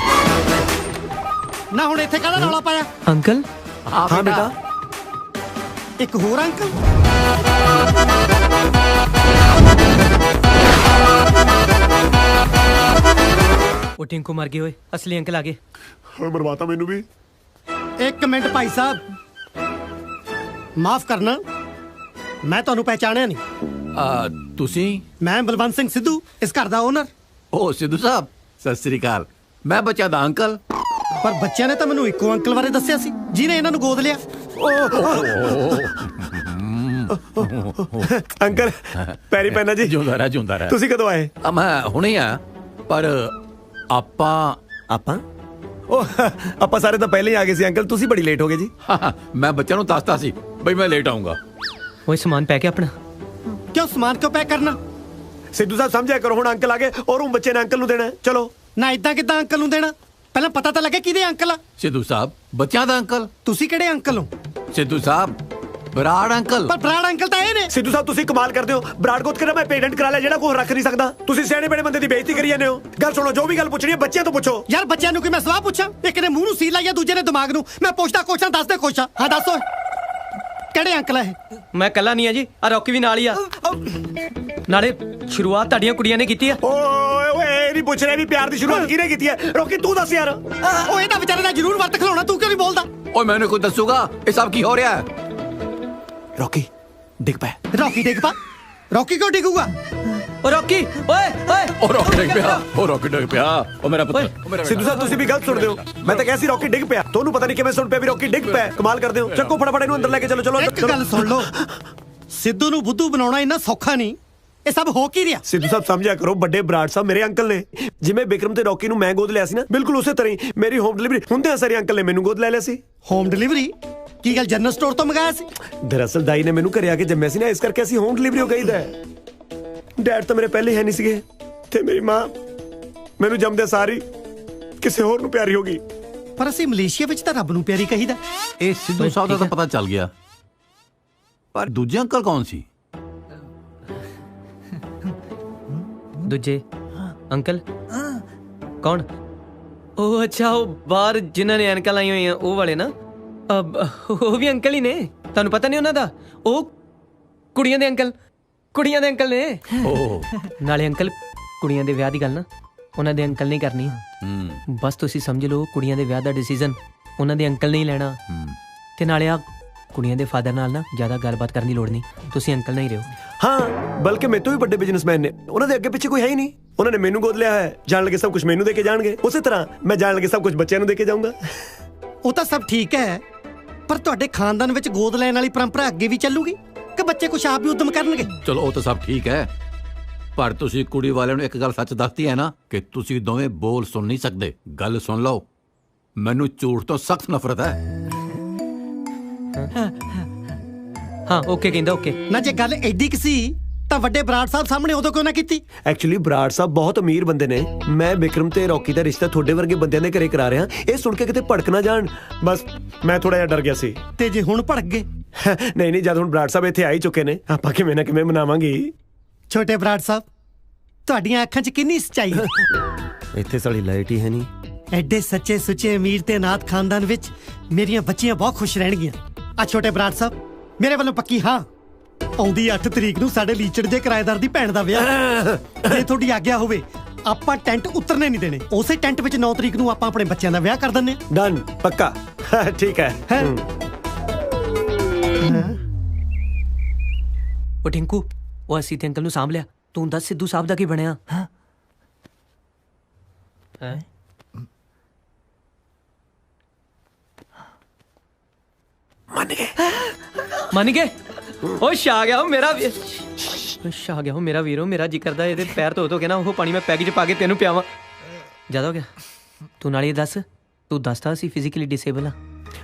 ਨਾ ਹੁਣ ਇੱਥੇ ਕਾਹਦਾ ਰੌਲਾ ਪਾਇਆ ਅੰਕਲ ਹਾਂ ਬੇਟਾ ਇੱਕ ਹੋਰ ਅੰਕਲ ਉਹ ਟਿੰਕੂ ਮਰ ਗਏ ਓਏ ਅਸਲੀ ਅੰਕਲ ਆ ਗਏ ਓਏ ਮਰਵਾਤਾ ਮੈਨੂੰ ਵੀ ਇੱਕ ਮਿੰਟ ਭਾਈ ਸਾਹਿਬ ਮਾਫ ਕਰਨਾ, ਮੈਂ ਤੁਹਾਨੂੰ ਪਹਿਚਾਣਿਆ ਨਹੀਂ। ਤੁਸੀਂ? ਮੈਂ ਬਲਵੰਤ ਸਿੰਘ ਸਿੱਧੂ, ਇਸ ਘਰ ਦਾ ਓਨਰ। ਓ ਸਿੱਧੂ ਸਾਹਿਬ, ਸਤਿ ਸ੍ਰੀ ਅਕਾਲ। ਮੈਂ ਬੱਚਾ ਦਾ ਅੰਕਲ। ਪਰ ਬੱਚਿਆਂ ਨੇ ਤਾਂ ਮੈਨੂੰ ਇੱਕੋ ਅੰਕਲ ਬਾਰੇ ਦੱਸਿਆ ਸੀ ਜਿਹਨੇ ਇਹਨਾਂ ਨੂੰ ਗੋਦ ਲਿਆ। ਅੰਕਲ ਪੈਰੀ ਪੈਣਾ ਜੀ। ਜਿਉਂਦਾ ਰਹਿ। ਤੁਸੀਂ ਕਦੋਂ ਆਏ? ਮੈਂ ਹੁਣੇ ਆ, ਪਰ ਆਪਾਂ ਆਪਾਂ ਸਾਰੇ ਤਾਂ ਪਹਿਲੇ ਹੀ ਆ ਗਏ ਸੀ ਅੰਕਲ, ਤੁਸੀਂ ਬੜੀ ਲੇਟ ਹੋ ਗਏ ਜੀ। ਮੈਂ ਬੱਚਿਆਂ ਨੂੰ ਦੱਸਤਾ ਸੀ ਬਈ ਮੈਂ ਲੇਟ ਆਉਂਗਾ। ਓਏ ਸਮਾਨ ਪੈਕ ਹੈ ਆਪਣਾ। ਕਿਉਂ ਸਮਾਨ ਕਿਉਂ ਪੈਕ ਕਰਨਾ? ਸਿੱਧੂ ਸਾਹਿਬ ਸਮਝਿਆ ਕਰੋ, ਹੁਣ ਅੰਕਲ ਆ ਗਏ ਔਰ ਉਹ ਬੱਚੇ ਨੇ ਅੰਕਲ ਨੂੰ ਦੇਣਾ। ਚਲੋ ਨਾ, ਇਦਾਂ ਕਿੱਦਾਂ ਅੰਕਲ ਨੂੰ ਦੇਣਾ? ਪਹਿਲਾਂ ਪਤਾ ਤਾਂ ਲੱਗੇ ਕਿਹਦੇ ਅੰਕਲ ਆ। ਸਿੱਧੂ ਸਾਹਿਬ ਬੱਚਿਆਂ ਦਾ ਅੰਕਲ। ਤੁਸੀਂ ਕਿਹੜੇ ਅੰਕਲ ਹੋ? ਸਿੱਧੂ ਸਾਹਿਬ ਬਰਾੜ ਅੰਕਲ। ਪਰ ਬਰਾੜ ਅੰਕਲ ਤਾਂ ਇਹ ਨੇ। ਸਿੱਧੂ ਸਾਹਿਬ ਤੁਸੀਂ ਕਮਾਲ ਕਰਦੇ ਹੋ। ਬਰਾੜ ਗੋਤ ਕੇ ਮੈਂ ਪੇਟੈਂਟ ਕਰਾ ਲਿਆ ਜਿਹੜਾ ਕੋਈ ਰੱਖ ਨਹੀਂ ਸਕਦਾ। ਤੁਸੀਂ ਸਿਆਣੇ ਬੜੇ ਬੰਦੇ ਦੀ ਬੇਇੱਜ਼ਤੀ ਕਰੀ ਜਾਂਦੇ ਹੋ। ਗੱਲ ਸੁਣੋ, ਜੋ ਵੀ ਗੱਲ ਪੁੱਛਣੀ ਹੈ ਬੱਚਿਆਂ ਤੋਂ ਪੁੱਛੋ। ਯਾਰ ਬੱਚਿਆਂ ਨੂੰ ਕੀ ਮੈਂ ਸਵਾਲ ਪੁੱਛਾਂ? ਇੱਕ ਨੇ ਮੂੰਹ ਨੂੰ ਸੀਲ ਲਾਈਆ, ਦੂਜੇ ਨੇ ਦਿਮਾਗ ਨੂੰ। ਮੈਂ ਪੁੱਛਦਾ ਕੁਐਸਚਨ, ਦੱਸਦੇ ਕੁਐਸਚਨ। ਹਾਂ ਦੱਸੋ ਕਿਹੜੇ ਅੰਕਲ ਆ ਇਹ? ਮੈਂ ਕੱਲਾ ਨਹੀਂ ਆ ਜੀ, ਆ ਰੌਕੀ ਵੀ ਨਾਲ ਹੀ ਆ। ਨਾਲੇ ਸ਼ੁਰੂਆਤ ਤੁਹਾਡੀਆਂ ਕੁੜੀਆਂ ਨੇ ਕੀਤੀ ਆ। ਓਏ ਇਹ ਨਹੀਂ ਪੁੱਛ ਰਿਹਾ ਵੀ ਪਿਆਰ ਦੀ ਸ਼ੁਰੂਆਤ ਕਿਹਨੇ ਕੀਤੀ ਹੈ। ਰੌਕੀ ਤੂੰ ਦੱਸ ਯਾਰ। ਓਏ ਇਹਦਾ ਵਿਚਾਰੇ ਦਾ ਜ਼ਰੂਰ ਵਰਤ ਖਲਾਉਣਾ, ਤੂੰ ਕਿਉਂ ਨਹੀਂ ਬੋਲਦਾ? ਓਏ ਮੈਨੂੰ ਕੋਈ ਦੱਸੂਗਾ ਇਹ ਸਭ ਕੀ ਹੋ ਰਿਹਾ ਹੈ? ਰੌਕੀ ਡਿੱਗ ਪੈ। ਰੌਕੀ ਡਿੱਗ ਪਾ? ਰੌਕੀ ਕਿਉਂ ਡਿੱਗੂਗਾ? ਓ ਰੌਕੀ, ਓਏ ਓਏ ਓ ਰੌਕੀ ਡਿੱਗ ਪਿਆ। ਓ ਰੌਕੀ ਡਿੱਗ ਪਿਆ। ਓ ਮੇਰਾ ਪੁੱਤ। ਸਿੱਧੂ ਸਾਹਿਬ ਤੁਸੀਂ ਵੀ ਗਲਤ ਸੁਣਦੇ ਹੋ। ਮੈਂ ਤਾਂ ਕਿਹਾ ਸੀ ਰੌਕੀ ਡਿੱਗ ਪਿਆ, ਤੁਹਾਨੂੰ ਪਤਾ ਨਹੀਂ ਕਿਵੇਂ ਸੁਣ ਪਿਆ ਵੀ ਰੌਕੀ ਡਿੱਗ ਪਿਆ। ਕਮਾਲ ਕਰਦੇ ਹੋ। ਚੱਕੋ ਫਟਾਫਟ ਇਹਨੂੰ ਅੰਦਰ ਲੈ ਕੇ ਚਲੋ। ਚਲੋ ਇੱਕ ਗੱਲ ਸੁਣ ਲਓ, ਸਿੱਧੂ ਨੂੰ ਬੁੱਧੂ ਬਣਾਉਣਾ ਇੰਨਾ ਸੌਖਾ ਨਹੀਂ। ਇਹ ਸਭ ਹੋ ਕੀ ਰਿਹਾ? ਸਿੱਧੂ ਸਾਹਿਬ ਸਮਝਿਆ ਕਰੋ, ਵੱਡੇ ਬਰਾੜ ਸਾਹਿਬ ਮੇਰੇ ਅੰਕਲ ਨੇ। ਜਿਵੇਂ ਬਿਕਰਮ ਤੇ ਰੌਕੀ ਨੂੰ ਮੈਂ ਗੋਦ ਲਿਆ ਸੀ ਨਾ, ਬਿਲਕੁਲ ਉਸੇ ਤਰ੍ਹਾਂ ਹੀ ਮੇਰੀ ਹੋਮ ਡਿਲੀਵਰੀ ਹੁੰਦਿਆਂ ਸਾਰੇ ਅੰਕਲ ਨੇ ਮੈਨੂੰ ਗੋਦ ਲੈ ਲਿਆ ਸੀ। Home delivery? ਕੀ ਗੱਲ ਜਨਰਲ ਸਟੋਰ ਤੋਂ ਮੰਗਾਇਆ ਸੀ? ਦਰਅਸਲ ਦਾਈ ਨੇ ਮੈਨੂੰ ਘਰੇ ਆ ਕੇ ਜੰਮਿਆ ਸੀ ਨਾ, ਇਸ ਕਰਕੇ ਅਸੀਂ ਹੋਮ ਡਿਲੀਵਰੀ ਹੋ ਗਈ ਦਾ। ਡੈਡ ਤਾਂ ਮੇਰੇ ਪਹਿਲੇ ਹੈ ਨਹੀਂ ਸੀਗੇ ਤੇ ਮੇਰੀ ਮਾਂ ਮੈਨੂੰ ਜੰਮਦੇ ਸਾਰੀ ਕਿਸੇ ਹੋਰ ਨੂੰ ਪਿਆਰੀ ਹੋ ਗਈ। ਪਰ ਅਸੀਂ ਮਲੇਸ਼ੀਆ ਵਿੱਚ ਤਾਂ ਰੱਬ ਨੂੰ ਪਿਆਰੀ ਕਹੀਦਾ। ਇਹ ਸਿੱਧੂ ਸਾਹਿਬ ਦਾ ਤਾਂ ਪਤਾ ਚੱਲ ਗਿਆ, ਪਰ ਦੂਜੇ ਅੰਕਲ ਕੌਣ ਸੀ? ਦੂਜੇ ਅੰਕਲ ਕੌਣ? ਉਹ ਅੱਛਾ, ਉਹ ਬਾਹਰ ਜਿਨ੍ਹਾਂ ਨੇ ਐਨਕਾਂ ਲਾਈ ਹੋਈਆਂ ਉਹ ਵਾਲੇ ਨਾ। ਉਹ ਵੀ ਅੰਕਲ ਹੀ ਨੇ, ਤੁਹਾਨੂੰ ਪਤਾ ਨਹੀਂ ਉਹਨਾਂ ਦਾ? ਉਹ ਕੁੜੀਆਂ ਦੇ ਅੰਕਲ ਨੇ। ਨਾਲੇ ਅੰਕਲ ਕੁੜੀਆਂ ਦੇ ਵਿਆਹ ਦੀ ਗੱਲ ਨਾ ਉਹਨਾਂ ਦੇ ਅੰਕਲ ਨਹੀਂ ਕਰਨੀ। ਬਸ ਤੁਸੀਂ ਸਮਝ ਲਓ, ਕੁੜੀਆਂ ਦੇ ਵਿਆਹ ਦਾ ਡਿਸੀਜਨ ਉਹਨਾਂ ਦੇ ਅੰਕਲ ਨੇ ਹੀ ਲੈਣਾ। ਤੇ ਨਾਲੇ ਆ ਕੁੜੀਆਂ ਦੇ ਫਾਦਰ ਨਾਲ ਨਾ ਜ਼ਿਆਦਾ ਗੱਲਬਾਤ ਕਰਨ ਦੀ ਲੋੜ ਨਹੀਂ, ਤੁਸੀਂ ਅੰਕਲ ਨਾਲ ਹੀ ਰਹੋ। ਹਾਂ, ਬਲਕਿ ਮੇਰੇ ਤੋਂ ਵੀ ਵੱਡੇ ਬਿਜ਼ਨਸਮੈਨ ਨੇ, ਉਹਨਾਂ ਦੇ ਅੱਗੇ ਪਿੱਛੇ ਕੋਈ ਹੈ ਹੀ ਨਹੀਂ। ਉਹਨਾਂ ਨੇ ਮੈਨੂੰ ਗੋਦ ਲਿਆ ਹੈ, ਜਾਣ ਲੱਗੇ ਸਭ ਕੁਝ ਮੈਨੂੰ ਦੇ ਕੇ ਜਾਣਗੇ। ਉਸੇ ਤਰ੍ਹਾਂ ਮੈਂ ਜਾਣ ਲੱਗੇ ਸਭ ਕੁਝ ਬੱਚਿਆਂ ਨੂੰ ਦੇ ਕੇ ਜਾਊਂਗਾ। ਉਹ ਤਾਂ ਸਭ ਠੀਕ ਹੈ, ਪਰ ਤੁਹਾਡੇ ਖਾਨਦਾਨ ਵਿੱਚ ਗੋਦ ਲੈਣ ਵਾਲੀ ਪਰੰਪਰਾ ਅੱਗੇ ਵੀ ਚੱਲੂਗੀ ਕਿ ਬੱਚੇ ਕੁਛ ਆਪ ਵੀ ਉਦਮ ਕਰਨਗੇ? ਚਲੋ ਉਹ ਤਾਂ ਸਭ ਠੀਕ ਹੈ, ਪਰ ਤੁਸੀਂ ਕੁੜੀ ਵਾਲਿਆਂ ਨੂੰ ਇੱਕ ਗੱਲ ਸੱਚ ਦੱਸਤੀ ਹੈ ਨਾ ਕਿ ਤੁਸੀਂ ਦੋਵੇਂ ਬੋਲ ਸੁਣ ਨਹੀਂ ਸਕਦੇ। ਗੱਲ ਸੁਣ ਲਓ, ਮੈਨੂੰ ਝੂਠ ਤੋਂ ਸਖਤ ਨਫ਼ਰਤ ਹੈ। ਹਾਂ ਓਕੇ ਕਹਿੰਦਾ ਓਕੇ। ਨਾ ਜੇ ਗੱਲ ਐਡੀ ਕਿ ਸੀ ਤਾਂ ਵੱਡੇ ਬਰਾੜ ਸਾਹਿਬ ਸਾਹਮਣੇ ਉਦੋਂ ਕਿਉਂ ਨਾ ਕੀਤੀ? ਐਕਚੁਅਲੀ ਬਰਾੜ ਸਾਹਿਬ ਬਹੁਤ ਅਮੀਰ ਬੰਦੇ ਨੇ। ਮੈਂ ਬਿਕਰਮ ਤੇ ਰੌਕੀ ਦਾ ਰਿਸ਼ਤਾ ਤੁਹਾਡੇ ਵਰਗੇ ਬੰਦਿਆਂ ਦੇ ਘਰੇ ਕਰਾ ਰਿਹਾ। ਇਹ ਸੁਣ ਕੇ ਕਿਤੇ ਭੜਕ ਨਾ ਜਾਣ, ਬਸ ਮੈਂ ਥੋੜਾ ਜਿਹਾ ਡਰ ਗਿਆ ਸੀ। ਤੇ ਜੇ ਹੁਣ ਭੜਕ ਗਏ? ਨਹੀਂ ਜਦ ਹੁਣ ਬਰਾੜ ਸਾਹਿਬ ਇੱਥੇ ਆ ਹੀ ਚੁੱਕੇ ਨੇ, ਆਪਾਂ ਕਿਵੇਂ ਨਾ ਕਿਵੇਂ ਮਨਾਵਾਂਗੇ। ਛੋਟੇ ਬਰਾੜ ਸਾਹਿਬ, ਤੁਹਾਡੀਆਂ ਅੱਖਾਂ 'ਚ ਕਿੰਨੀ ਸੱਚਾਈ ਹੈ। ਇੱਥੇ ਸਾਡੀ ਲਾਈਟ ਹੀ ਹੈ ਨਹੀਂ। ਐਡੇ ਸੱਚੇ ਸੁੱਚੇ ਅਮੀਰ ਤੇ ਅਨਾਥ ਖਾਨਦਾਨ ਵਿੱਚ ਮੇਰੀਆਂ ਬੱਚੀਆਂ ਬਹੁਤ ਖੁਸ਼ ਰਹਿਣਗੀਆਂ। ਆ ਛੋਟੇ ਬਰਾੜ ਸਾਹਿਬ, ਮੇਰੇ ਵੱਲੋਂ ਪੱਕੀ ਹਾਂ। ਆਉਂਦੀ 8 ਤਰੀਕ ਨੂੰ ਸਾਡੇ ਲੀਚੜ ਦੇ ਕਿਰਾਏਦਾਰ ਦੀ ਭੈਣ ਦਾ ਵਿਆਹ। ਜੇ ਤੁਹਾਡੀ ਆਗਿਆ ਹੋਵੇ ਆਪਾਂ ਟੈਂਟ ਉਤਰਨੇ ਨਹੀਂ ਦੇਣੇ। ਉਸੇ ਟੈਂਟ ਵਿੱਚ 9 ਤਰੀਕ ਨੂੰ ਆਪਾਂ ਆਪਣੇ ਬੱਚਿਆਂ ਦਾ ਵਿਆਹ ਕਰ ਦਿੰਨੇ। ਡਨ, ਪੱਕਾ। ਠੀਕ ਹੈ। ਉਹ ਟਿੰਕੂ, ਉਹ ਅਸੀਂ ਤੇ ਅੰਕਲ ਨੂੰ ਸਾਂਭ ਲਿਆ। ਤੂੰ ਦੱਸ ਸਿੱਧੂ ਸਾਹਿਬ ਦਾ ਕੀ ਬਣਿਆ? ਮੰਨ ਗਏ? ਉਹ ਛਾ ਗਿਆ ਮੇਰਾ ਵੀਰ, ਛਾ ਗਿਆ ਮੇਰਾ ਵੀਰੋ। ਮੇਰਾ ਜੀ ਕਰਦਾ ਇਹਦੇ ਪੈਰ ਧੋ ਕੇ ਨਾ ਉਹ ਪਾਣੀ ਮੈਂ ਪੈਗ 'ਚ ਪਾ ਕੇ ਤੈਨੂੰ ਪਿਆਵਾਂ। ਜ਼ਿਆਦਾ ਹੋ ਗਿਆ। ਤੂੰ ਨਾਲੇ ਦੱਸ, ਤੂੰ ਦੱਸਦਾ ਸੀ ਫਿਜ਼ੀਕਲੀ ਡਿਸੇਬਲ ਆ?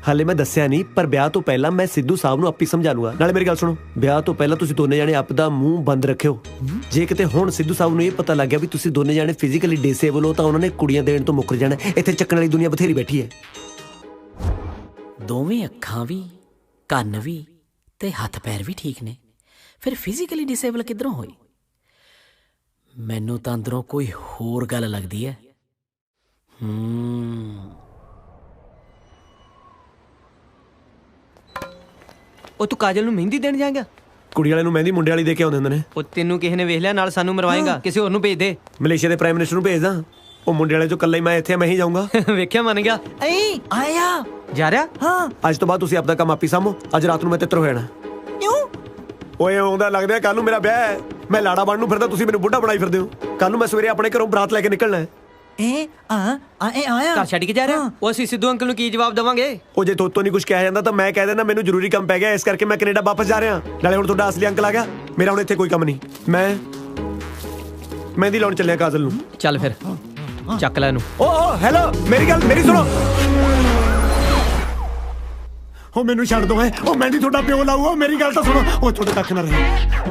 ਹਾਲੇ ਮੈਂ ਦੱਸਿਆ ਨਹੀਂ, ਪਰ ਵਿਆਹ ਤੋਂ ਪਹਿਲਾਂ ਮੈਂ ਸਿੱਧੂ ਸਾਹਿਬ ਨੂੰ ਆਪੀ ਸਮਝਾ ਲੂੰਗਾ। ਨਾਲੇ ਮੇਰੀ ਗੱਲ ਸੁਣੋ, ਵਿਆਹ ਤੋਂ ਪਹਿਲਾਂ ਤੁਸੀਂ ਦੋਨੇ ਜਾਣੇ ਆਪਦਾ ਮੂੰਹ ਬੰਦ ਰੱਖਿਓ। ਜੇ ਕਿਤੇ ਹੁਣ ਸਿੱਧੂ ਸਾਹਿਬ ਨੂੰ ਇਹ ਪਤਾ ਲੱਗ ਗਿਆ ਵੀ ਤੁਸੀਂ ਦੋਨੇ ਜਾਣੇ ਫਿਜ਼ੀਕਲੀ ਡਿਸੇਬਲ ਹੋ ਤਾਂ ਉਹਨਾਂ ਨੇ ਕੁੜੀਆਂ ਦੇਣ ਤੋਂ ਮੁੱਕਰ ਜਾਣਾ। ਇੱਥੇ ਚੱਕਣ ਵਾਲੀ ਦੁਨੀਆ ਬਥੇਰੀ ਬੈਠੀ ਹੈ। ਦੋਵੇਂ ਅੱਖਾਂ ਵੀ, ਕੰਨ ਵੀ ਤੇ ਹੱਥ ਪੈਰ ਵੀ ਠੀਕ ਨੇ, ਫਿਰ ਫਿਜ਼ੀਕਲੀ ਡਿਸੇਬਲ ਕਿੱਧਰੋਂ ਹੋਈ? ਮੈਨੂੰ ਤਾਂ ਅੰਦਰੋਂ ਕੋਈ ਹੋਰ ਗੱਲ ਲੱਗਦੀ ਹੈ। ਉਹ ਤੂੰ ਕਾਜਲ ਨੂੰ ਮਹਿੰਦੀ ਦੇਣ ਜਾਏਗਾ? ਕੁੜੀ ਵਾਲੇ ਨੂੰ ਮਹਿੰਦੀ ਮੁੰਡੇ ਵਾਲੀ ਦੇ ਕੇ ਆਉਂਦੇ ਹੁੰਦੇ ਨੇ। ਉਹ ਤੈਨੂੰ ਕਿਸੇ ਨੇ ਵੇਖ ਲਿਆ, ਨਾਲ ਸਾਨੂੰ ਮਰਵਾਏਗਾ। ਕਿਸੇ ਹੋਰ ਨੂੰ ਭੇਜ ਦੇ। ਮਲੇਸ਼ੀਆ ਦੇ ਪ੍ਰਾਈਮ ਮਿਨਿਸਟਰ ਨੂੰ ਭੇਜਦਾ। ਉਹ ਮੁੰਡੇ ਵਾਲੇ ਚੋਂ ਇਕੱਲਾ ਹੀ ਮੈਂ ਇੱਥੇ ਮੈਂ ਹੀ ਜਾਊਂਗਾ। ਵੇਖਿਆ, ਮੰਨ ਗਿਆ। ਆਇਆ ਜਾ ਰਿਹਾ? ਹਾਂ। ਅੱਜ ਤੋਂ ਬਾਅਦ ਤੁਸੀਂ ਆਪਦਾ ਕੰਮ ਆਪੀ ਸਾਂਭੋ। ਅੱਜ ਰਾਤ ਨੂੰ ਮੈਂ ਤਿੱਤਰ ਹੋ ਜਾਣਾ। ਕਿਉਂ? ਓਏ ਆਉਂਦਾ ਲੱਗਦਾ ਕੱਲ ਨੂੰ ਮੇਰਾ ਵਿਆਹ ਹੈ। ਮੈਂ ਲਾੜਾ ਬਣਨ ਨੂੰ ਫਿਰਦਾ, ਤੁਸੀਂ ਮੈਨੂੰ ਬੁੱਢਾ ਬਣਾਈ ਫਿਰਦੇ ਹੋ। ਕੱਲ ਨੂੰ ਮੈਂ ਸਵੇਰੇ ਆਪਣੇ ਘਰੋਂ ਬਰਾਤ ਲੈ ਕੇ ਨਿਕਲਣਾ ਹੈ। ਆਇਆ ਘਰ ਛੱਡ ਕੇ ਜਾ ਰਿਹਾ? ਉਹ ਅਸੀਂ ਸਿੱਧੂ ਅੰਕਲ ਨੂੰ ਕੀ ਜਵਾਬ ਦੇਵਾਂਗੇ? ਉਹ ਜੇ ਤੋਤੋਂ ਨਹੀਂ ਕੁਝ ਕਿਹਾ ਜਾਂਦਾ ਤਾਂ ਮੈਂ ਕਹਿ ਦੇਣਾ ਮੈਨੂੰ ਜ਼ਰੂਰੀ ਕੰਮ ਪੈ ਗਿਆ, ਇਸ ਕਰਕੇ ਮੈਂ ਕੈਨੇਡਾ ਵਾਪਸ ਜਾ ਰਿਹਾ। ਨਾਲੇ ਹੁਣ ਤੁਹਾਡਾ ਅਸਲੀ ਅੰਕਲ ਆ ਗਿਆ, ਮੇਰਾ ਹੁਣ ਇੱਥੇ ਕੋਈ ਕੰਮ ਨਹੀਂ। ਮੈਂ ਮਹਿੰਦੀ ਲਾਉਣ ਚੱਲਿਆ ਕਾਜਲ ਨੂੰ। ਚੱਲ ਫਿਰ ਚੱਕ ਲੈ ਇਹਨੂੰ। ਓ ਹੈਲੋ, ਮੇਰੀ ਸੁਣੋ। ਉਹ ਮੈਨੂੰ ਛੱਡ ਦੋ ਹੈ। ਉਹ ਮਹਿੰਦੀ ਤੁਹਾਡਾ ਪਿਓ ਲਾਊਗਾ, ਮੇਰੀ ਗੱਲ ਤਾਂ ਸੁਣੋ। ਉਹ ਤੁਹਾਡੇ ਕੱਖ ਨਾ ਰਹੇ।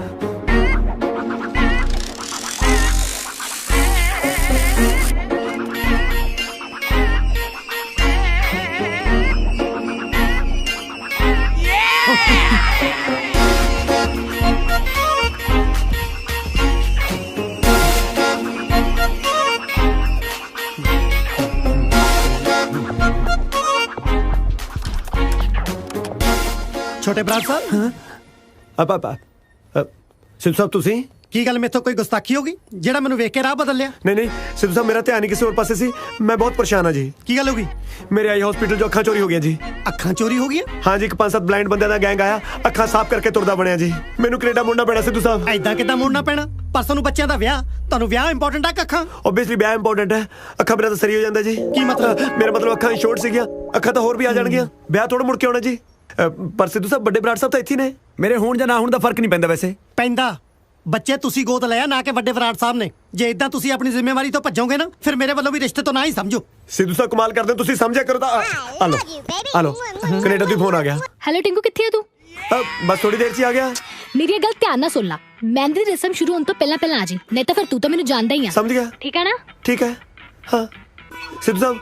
ਛੋਟੇ ਬਰਾੜ ਸਾਹਿਬ। ਸਿੱਧੂ ਸਾਹਿਬ ਤੁਸੀਂ ਕੀ ਗੱਲ ਮੇਥੋਂ ਕੋਈ ਗੁਸਤਾਖੀ ਹੋ ਗਈ ਜਿਹੜਾ ਮੈਨੂੰ ਵੇਖ ਕੇ ਰਾਹ ਬਦਲ ਲਿਆ? ਨਹੀਂ ਸਿੱਧੂ ਸਾਹਿਬ, ਮੇਰਾ ਧਿਆਨ ਹੀ ਕਿਸੇ ਹੋਰ ਪਾਸੇ ਸੀ। ਮੈਂ ਬਹੁਤ ਪਰੇਸ਼ਾਨ ਹਾਂ ਜੀ। ਕੀ ਗੱਲ ਹੋ ਗਈ? ਮੇਰੇ ਆਈ ਹਸਪੀਟਲ 'ਚੋਂ ਅੱਖਾਂ ਚੋਰੀ ਹੋ ਗਈਆਂ ਜੀ। ਅੱਖਾਂ ਚੋਰੀ ਹੋ ਗਈਆਂ? ਹਾਂ ਜੀ, ਇੱਕ 5-7 ਬਲਾਈਂਡ ਬੰਦਿਆਂ ਦਾ ਗੈਂਗ ਆਇਆ, ਅੱਖਾਂ ਸਾਫ਼ ਕਰਕੇ ਤੁਰਦਾ ਬਣਿਆ ਜੀ। ਮੈਨੂੰ ਕੈਨੇਡਾ ਮੁੜਨਾ ਪੈਣਾ ਸਿੱਧੂ ਸਾਹਿਬ। ਐਦਾਂ ਕਿੱਦਾਂ ਮੁੜਨਾ ਪੈਣਾ? ਪਰਸੋਂ ਨੂੰ ਬੱਚਿਆਂ ਦਾ ਵਿਆਹ, ਤੁਹਾਨੂੰ ਵਿਆਹ ਇੰਪੋਰਟੈਂਟ ਆ ਕਿ ਅੱਖਾਂ? ਓਬਵੀਅਸਲੀ ਵਿਆਹ ਇੰਪੋਰਟੈਂਟ ਹੈ। ਅੱਖਾਂ ਬਿਨਾਂ ਤਾਂ ਸਰੀ ਹੋ ਜਾਂਦਾ ਜੀ। ਕੀ ਮਤਲਬ? ਮੇਰਾ ਮਤਲਬ ਅੱਖਾਂ ਇੰਸ਼ੋਰਡ ਸੀਗੀਆਂ, ਅੱਖਾਂ ਤਾਂ ਹੋਰ ਵੀ ਆ ਜਾਣਗੀਆਂ। ਵਿਆਹ ਥੋੜਾ ਮੁੜ ਕੇ ਆਉਣਾ ਜੀ। ਪਰ ਸਿੱਧੂ ਸਾਹਿਬ, ਵੱਡੇ ਬਰਾੜ ਸਾਹਿਬ ਤਾਂ ਇੱਥੇ ਨੇ। ਮੇਰੇ ਹੋਣ ਜਾਂ ਨਾ ਹੋਣ ਦਾ ਫਰਕ ਨਹੀਂ ਪੈਂਦਾ ਵੈਸੇ। ਪੈਂਦਾ। ਬੱਚੇ ਤੁਸੀਂ ਗੋਦ ਲਿਆ, ਨਾ ਕਿ ਵੱਡੇ ਬਰਾੜ ਸਾਹਿਬ ਨੇ। ਜੇ ਇਦਾਂ ਤੁਸੀਂ ਆਪਣੀ ਜ਼ਿੰਮੇਵਾਰੀ ਤੋਂ ਭੱਜੋਗੇ ਨਾ, ਫਿਰ ਮੇਰੇ ਵੱਲੋਂ ਵੀ ਰਿਸ਼ਤੇ ਤੋਂ ਨਾ ਹੀ ਸਮਝੋ। ਸਿੱਧੂ ਸਾਹਿਬ ਕਮਾਲ ਕਰਦੇ ਹੋ, ਤੁਸੀਂ ਸਮਝਿਆ ਕਰੋ ਤਾਂ। ਆ ਲੋ ਕੈਨੇਡਾ ਤੋਂ ਫੋਨ ਆ ਗਿਆ। ਹੈਲੋ ਟਿੰਕੂ, ਕਿੱਥੇ ਹੋ ਤੂੰ? ਬਸ ਥੋੜੀ ਦੇਰ 'ਚ ਆ ਗਿਆ। ਮੇਰੀ ਗੱਲ ਧਿਆਨ ਨਾਲ ਸੁਣ ਲਾ। ਮਹਿੰਦੀ ਦੀ ਰਸਮ ਸ਼ੁਰੂ ਹੋਣ ਤੋਂ ਪਹਿਲਾਂ ਆ ਜੀ, ਨਹੀਂ ਤਾਂ ਫਿਰ ਤੂੰ ਤਾਂ ਮੈਨੂੰ ਜਾਣਦਾ ਹੀ ਆ। ਸਮਝ ਗਿਆ? ਠੀਕ ਹੈ ਨਾ? ਠੀਕ ਹੈ। ਹਾਂ ਸਿੱਧੂ ਸਾਹਿਬ,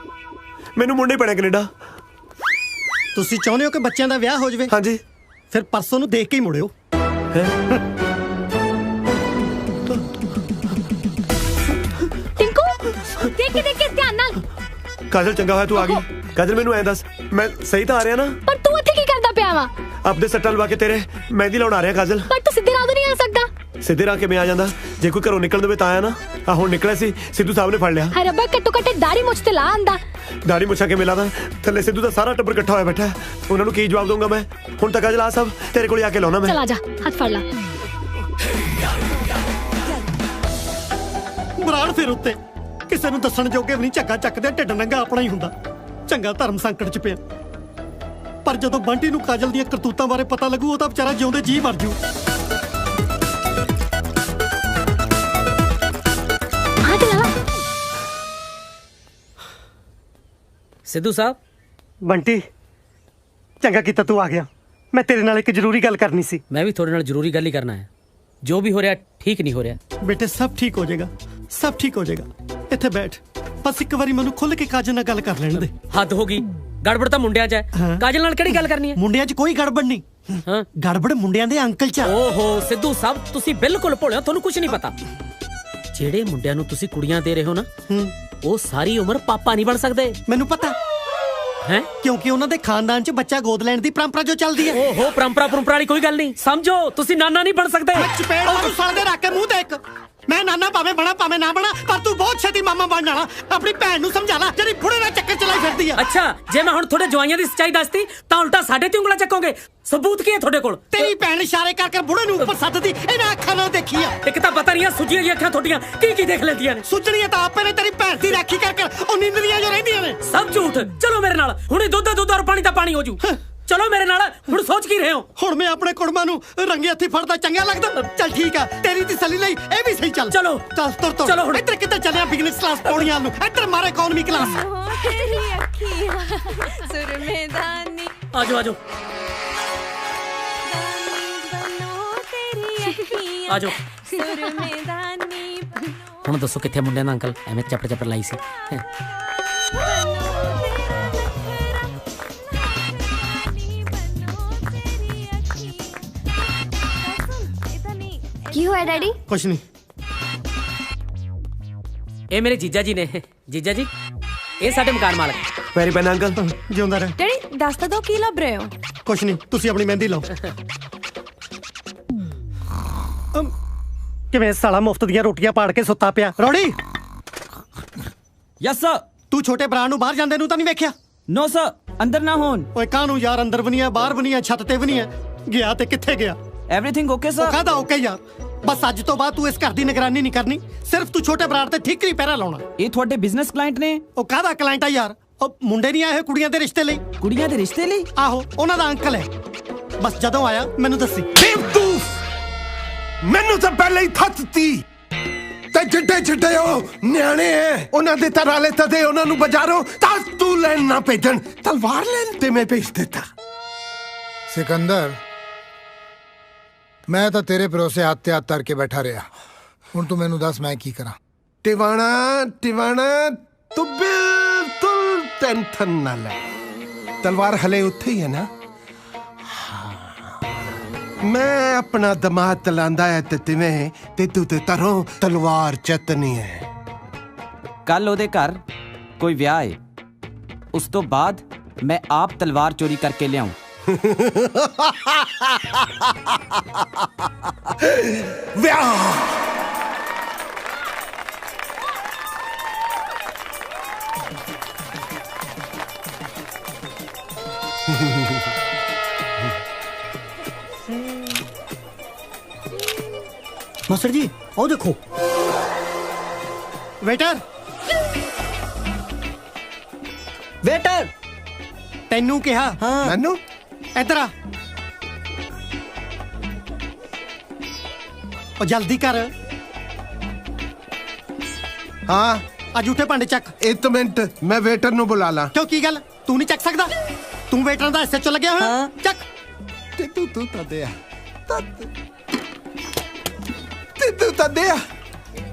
ਮੈਨੂੰ ਮੁੰਡੇ ਪੈਣਾ ਕੈਨੇਡਾ। ਤੁਸੀਂ ਚਾਹੁੰਦੇ ਹੋ ਕਿ ਬੱਚਿਆਂ ਦਾ ਵਿਆਹ ਹੋ ਜਾਵੇ? ਹਾਂਜੀ। ਫਿਰ ਪਰਸੋਂ ਨੂੰ ਦੇਖ ਕੇ ਹੀ ਮੁੜਿਓ। ਟਿੰਕੂ ਦੇਖ ਕੇ ਧਿਆਨ ਨਾਲ। ਕਾਜਲ, ਚੰਗਾ ਹੋਇਆ ਤੂੰ ਆ ਗਈ। ਕਾਜਲ, ਮੈਨੂੰ ਐ ਦੱਸ, ਮੈਂ ਸਹੀ ਤਾਂ ਆ ਰਿਹਾ ਨਾ? ਪਰ ਤੂੰ ਇੱਥੇ ਕੀ ਕਰਦਾ ਪਿਆ ਵਾ? ਆਪਦੇ ਸੱਟਾਂ ਲਵਾ ਕੇ ਤੇਰੇ ਮਹਿੰਦੀ ਲਾਉਣ ਆ ਰਿਹਾ ਕਾਜਲ। ਪਰ ਤੂੰ ਸਿੱਧੇ ਰਾਹ ਤੋਂ ਨਹੀਂ ਆ ਸਕਦਾ। ਸਿੱਧੇ ਰਾਹ ਕਿਵੇਂ ਆ ਜਾਂਦਾ? ਜੇ ਕੋਈ ਘਰੋਂ ਨਿਕਲਣ ਦੇਵੇ ਤਾਂ ਆਇਆ ਨਾ। ਆ ਹੁਣ ਨਿਕਲਿਆ ਸੀ, ਸਿੱਧੂ ਸਾਹਿਬ ਨੇ ਫੜ ਲਿਆ। ਹੈ ਰੱਬਾ, ਘੱਟੋ ਘੱਟ ਦਾੜੀ ਮੁੱਛ ਤੇ ਲਾ ਆਂਦਾ। ਦਾੜੀ ਮੁੱਛਾਂ ਕੇ ਮਿਲਾ ਦਾ ਥੱਲੇ ਸਿੱਧੂ ਦਾ ਸਾਰਾ ਟੱਬਰ ਇਕੱਠਾ ਹੋਇਆ ਬੈਠਾ। ਉਹਨਾਂ ਨੂੰ ਕੀ ਜਵਾਬ ਦਊਂਗਾ ਮੈਂ? ਹੁਣ ਤੱਕ ਕਾਜਲ ਆ ਸਭ ਤੇਰੇ ਕੋਲ ਆ ਕੇ ਲਾਉਣਾ ਮੈਂ। ਚਲ ਆ ਜਾ, ਹੱਥ ਫੜ ਲਾ। ਬਰਾੜ ਫਿਰ ਉੱਤੇ ਕਿਸੇ ਨੂੰ ਦੱਸਣ ਜੋਗੇ ਵੀ ਨਹੀਂ ਝੱਗਾ ਚੱਕਦੇ। ਢਿੱਡ ਨੰਗਾ ਆਪਣਾ ਹੀ ਹੁੰਦਾ। ਚੰਗਾ ਧਰਮ ਸੰਕਟ 'ਚ ਪਿਆ। ਪਰ ਜਦੋਂ ਬੰਟੀ ਨੂੰ ਕਾਜਲ ਦੀਆਂ ਕਰਤੂਤਾਂ ਬਾਰੇ ਪਤਾ ਲੱਗੂ, ਉਹ ਤਾਂ ਵਿਚਾਰਾ ਜਿਉਂਦੇ ਜੀ ਮਰ ਜੂ। ਸਿੱਧੂ ਸਾਹਿਬ। ਬੰਟੀ, ਚੰਗਾ ਕੀਤਾ ਤੂੰ ਆ ਗਿਆ। ਮੈਂ ਤੇਰੇ ਨਾਲ ਇੱਕ ਜ਼ਰੂਰੀ ਗੱਲ ਕਰਨੀ ਸੀ। ਮੈਂ ਵੀ ਤੁਹਾਡੇ ਨਾਲ ਜ਼ਰੂਰੀ ਗੱਲ ਹੀ ਕਰਨਾ ਹੈ। ਜੋ ਵੀ ਹੋ ਰਿਹਾ ਠੀਕ ਨਹੀਂ ਹੋ ਰਿਹਾ। ਬੇਟੇ, ਸਭ ਠੀਕ ਹੋ ਜਾਏਗਾ, ਸਭ ਠੀਕ ਹੋ ਜਾਏਗਾ। ਇੱਥੇ ਬੈਠ, ਬਸ ਇੱਕ ਵਾਰੀ ਮੈਨੂੰ ਖੁੱਲ ਕੇ ਕਾਜਲ ਨਾਲ ਗੱਲ ਕਰ ਲੈਣ ਦੇ। ਹੱਦ ਹੋ ਗਈ। ਗੜਬੜ ਤਾਂ ਮੁੰਡਿਆਂ 'ਚ ਹੈ। ਕਾਜਲ ਨਾਲ ਕਿਹੜੀ ਗੱਲ ਕਰਨੀ ਹੈ? ਮੁੰਡਿਆਂ 'ਚ ਕੋਈ ਗੜਬੜ ਨਹੀਂ। ਹਾਂ, ਗੜਬੜ ਮੁੰਡਿਆਂ ਦੇ ਅੰਕਲ 'ਚ। ਓਹੋ ਸਿੱਧੂ ਸਾਹਿਬ, ਤੁਸੀਂ ਬਿਲਕੁਲ ਭੋਲੇ ਹੋ, ਤੁਹਾਨੂੰ ਕੁਝ ਨਹੀਂ ਪਤਾ। ਜਿਹੜੇ ਮੁੰਡਿਆਂ ਨੂੰ ਤੁਸੀਂ ਕੁੜੀਆਂ ਦੇ ਰਹੇ ਹੋ ਨਾ, ਉਹ ਸਾਰੀ ਉਮਰ ਪਾਪਾ ਨਹੀਂ ਬਣ ਸਕਦੇ। ਮੈਨੂੰ ਪਤਾ ਹੈ, ਕਿਉਂਕਿ ਉਹਨਾਂ ਦੇ ਖਾਨਦਾਨ 'ਚ ਬੱਚਾ ਗੋਦ ਲੈਣ ਦੀ ਪਰੰਪਰਾ ਜੋ ਚੱਲਦੀ ਹੈ। ਓਹੋ, ਪਰੰਪਰਾ ਵਾਲੀ ਕੋਈ ਗੱਲ ਨਹੀਂ। ਸਮਝੋ, ਤੁਸੀਂ ਨਾਨਾ ਨਹੀਂ ਬਣ ਸਕਦੇ। ਚਪੇੜ ਮਾਰੂ ਸਾਲ ਦੇ ਰੱਖ ਕੇ ਮੂੰਹ ਤੇ ਇੱਕ। ਮੈਂ ਨਾਨਾ ਭਾਵੇਂ ਬਣਾ ਭਾਵੇਂ ਨਾ ਬਣਾ, ਪਰ ਤੂੰ ਬਹੁਤ ਛੇਤੀ ਮਾਮਾ ਬਣ ਜਾਣਾ। ਆਪਣੀ ਭੈਣ ਨੂੰ ਸਮਝਾ ਲੈ, ਜਿਹੜੀ ਬੁੜੇ ਨਾਲ ਚੱਕਰ ਚਲਾਈ ਫਿਰਦੀ ਆ। ਅੱਛਾ, ਜੇ ਮੈਂ ਹੁਣ ਤੁਹਾਡੇ ਜਵਾਈਆਂ ਦੀ ਸੱਚਾਈ ਦੱਸਤੀ ਤਾਂ ਉਲਟਾ ਸਾਡੇ ਤੇ ਉਂਗਲਾਂ ਚੱਕੋਗੇ। ਸਬੂਤ ਕੀ ਹੈ ਤੁਹਾਡੇ ਕੋਲ? ਤੇਰੀ ਭੈਣ ਇਸ਼ਾਰੇ ਕਰਕੇ ਬੁੜੇ ਨੂੰ ਉੱਪਰ ਸੱਦਦੀ ਇਹਨਾਂ ਅੱਖਾਂ ਨਾਲ ਦੇਖੀ ਆ। ਇੱਕ ਤਾਂ ਪਤਾ ਨਹੀਂ ਆ ਸੁੱਜੀਆਂ ਜਿਹੀਆਂ ਅੱਖਾਂ ਤੁਹਾਡੀਆਂ ਕੀ ਦੇਖ ਲੈਂਦੀਆਂ ਨੇ। ਸੁੱਜਣੀਆਂ ਤਾਂ ਆਪੇ ਨੇ, ਤੇਰੀ ਭੈਣ ਦੀ ਰਾਖੀ ਕਰਕੇ ਉਹ ਨੀਂਦਰੀਆਂ ਜੋ ਰਹਿੰਦੀਆਂ ਨੇ। ਸਭ ਝੂਠ। ਚਲੋ ਮੇਰੇ ਨਾਲ, ਹੁਣੇ ਦੁੱਧ ਔਰ ਪਾਣੀ ਦਾ ਪਾਣੀ ਹੋ ਜੂ। ਚਲੋ ਮੇਰੇ ਨਾਲ। ਹੁਣ ਸੋਚ ਕੀ ਰਹੇ ਹੋ? ਹੁਣ ਮੈਂ ਆਪਣੇ ਕੁੜਮਾਂ ਨੂੰ ਰੰਗੇ ਹੱਥੀ ਫੜਦਾ ਚੰਗਾ ਲੱਗਦਾ? ਚੱਲ ਠੀਕ ਆ, ਤੇਰੀ ਤਸੱਲੀ ਲਈ ਇਹ ਵੀ ਸਹੀ। ਚੱਲ ਚਲੋ ਚੱਲ ਤੁਰ ਚਲੋ ਹੁਣ। ਇੱਧਰ ਕਿੱਧਰ ਚੱਲਿਆ? ਬਿਜ਼ਨਸ ਕਲਾਸ ਪੌੜੀਆਂ ਨੂੰ, ਇੱਧਰ ਮਾਰੇ ਇਕਨੋਮੀ ਕਲਾਸ। ਤੇਰੀ ਅੱਖੀਆਂ ਸੁਰਮੇਦਾਨੀ। ਆਜੋ ਆਜੋ ਆਜੋ। ਸੁਰਮੇਦਾਨੀ। ਹੁਣ ਦੱਸੋ ਕਿੱਥੇ ਮੁੰਡਿਆਂ ਦਾ ਅੰਕਲ? ਐਵੇਂ ਚੱਪੜ ਲਾਈ ਸੀ। ਕੀ ਹੋਇਆ ਡੈਡੀ? ਕੁਛ ਨਹੀਂ। ਇਹ ਮੇਰੇ ਜੀਜਾ ਜੀ ਨੇ। ਜੀਜਾ ਜੀ, ਇਹ ਸਾਡੇ ਮਕਾਨ ਮਾਲਕ। ਪੈਰੀ ਪੈਣਾ ਅੰਕਲ। ਜਿਉਂਦਾ ਰਹਿ। ਡੈਡੀ ਦੱਸ ਤਾਂ ਦੋ ਕੀ ਲੱਭ ਰਹੇ ਹੋ? ਕੁਛ ਨਹੀਂ, ਤੁਸੀਂ ਆਪਣੀ ਮਹਿੰਦੀ ਲਾਓ। ਕਿਵੇਂ ਸਾਲਾ ਮੁਫਤ ਦੀਆਂ ਰੋਟੀਆਂ ਪਾੜ ਕੇ ਸੁੱਤਾ ਪਿਆ? ਰੌੜੀ। Yes sir. ਤੂੰ ਛੋਟੇ ਭਰਾ ਨੂੰ ਬਾਹਰ ਜਾਂਦੇ ਨੂੰ ਤਾਂ ਨਹੀਂ ਵੇਖਿਆ? No sir. ਅੰਦਰ ਨਾ ਹੋਣ। ਓਏ ਕਾਹਨੂੰ ਯਾਰ, ਅੰਦਰ ਵੀ ਨਹੀਂ ਹੈ, ਬਾਹਰ ਵੀ ਨਹੀਂ ਹੈ, ਛੱਤ ਤੇ ਵੀ ਨਹੀਂ ਹੈ। ਗਿਆ ਤੇ ਕਿੱਥੇ ਗਿਆ? Everything okay sir? ਕਾਹਦਾ ਓਕੇ ਯਾਰ? ਬਸ ਅੱਜ ਤੋਂ ਬਾਅਦ ਤੂੰ ਇਸ ਘਰ ਦੀ ਨਿਗਰਾਨੀ ਨਹੀਂ ਕਰਨੀ, ਸਿਰਫ ਤੂੰ ਛੋਟੇ ਬਰਾੜ ਤੇ ਠੀਕਰੀ ਪਹਿਰਾ ਲਾਉਣਾ। ਇਹ ਤੁਹਾਡੇ ਬਿਜ਼ਨਸ ਕਲਾਇੰਟ ਨੇ? ਉਹ ਕਾਹਦਾ ਕਲਾਇੰਟ ਆ ਯਾਰ? ਉਹ ਮੁੰਡੇ ਨਹੀਂ ਆਏ ਕੁੜੀਆਂ ਦੇ ਰਿਸ਼ਤੇ ਲਈ। ਕੁੜੀਆਂ ਦੇ ਰਿਸ਼ਤੇ ਲਈ? ਆਹੋ, ਉਹਨਾਂ ਦਾ ਅੰਕਲ ਹੈ। ਬਸ ਜਦੋਂ ਆਇਆ ਮੈਨੂੰ ਦੱਸੀ। ਬੇਵਕੂਫ, ਮੈਨੂੰ ਤਾਂ ਪਹਿਲਾਂ ਹੀ ਥੱਤਤੀ ਤੇ ਜਿੱਡੇ ਉਹ ਨਿਆਣੇ ਐ, ਉਹਨਾਂ ਦੇ ਤਰਾਲੇ ਤਦੇ ਉਹਨਾਂ ਨੂੰ ਬਾਜ਼ਾਰੋਂ ਤਾਂ ਤੂੰ ਲੈਣ ਨਾ ਭੇਜਣ, ਤਲਵਾਰ ਲੈਣ ਤੇ ਮੈਂ ਭੇਜ ਦਿੱਤਾ। सिकंदर, मैं तो तेरे भरोसे हत्थ ते हत्थ धर के बैठा रहा। हुण तू मैनू दस मैं की करा? ਟਿਵਾਣਾ ਤੂੰ ਬਿਲਕੁਲ ਟੈਨਸ਼ਨ ਨਾ ਲੈ, ਤਲਵਾਰ ਹਲੇ ਉੱਥੇ ਹੀ ਹੈ ਨਾ। ਮੈਂ ਆਪਣਾ ਦਿਮਾਗ ਚਲਾਉਂਦਾ ਹੈ ਤੇ ਤਿਵੇਂ ਤੇ ਤੂੰ ਤੇ ਤਰੋਂ ਤਲਵਾਰ ਚਤਨੀ ਹੈ। ਕੱਲ ਉਹਦੇ ਘਰ ਕੋਈ ਵਿਆਹ ਹੈ, ਉਸ ਤੋਂ ਬਾਅਦ ਮੈਂ ਆਪ ਤਲਵਾਰ ਚੋਰੀ ਕਰਕੇ ਲਿਆਉਂ। ਵਿਆਹ मास्टर जी आओ देखो। वेटर, वेटर, तेनू कहा? हाँ। मैनू इधर आ, और जल्दी कर। हाँ आज उठे भांडे चक। एक मिनट, मैं वेटर नु बुला ला। क्यों की गल, तू नहीं चक सकदा? तू वेटर दा हिस्से चो लग्या होया। चक। ਤੇ ਤੂੰ ਤਾਂ ਦਿਆ ਤੂੰ ਤਾਂ ਦਿਆ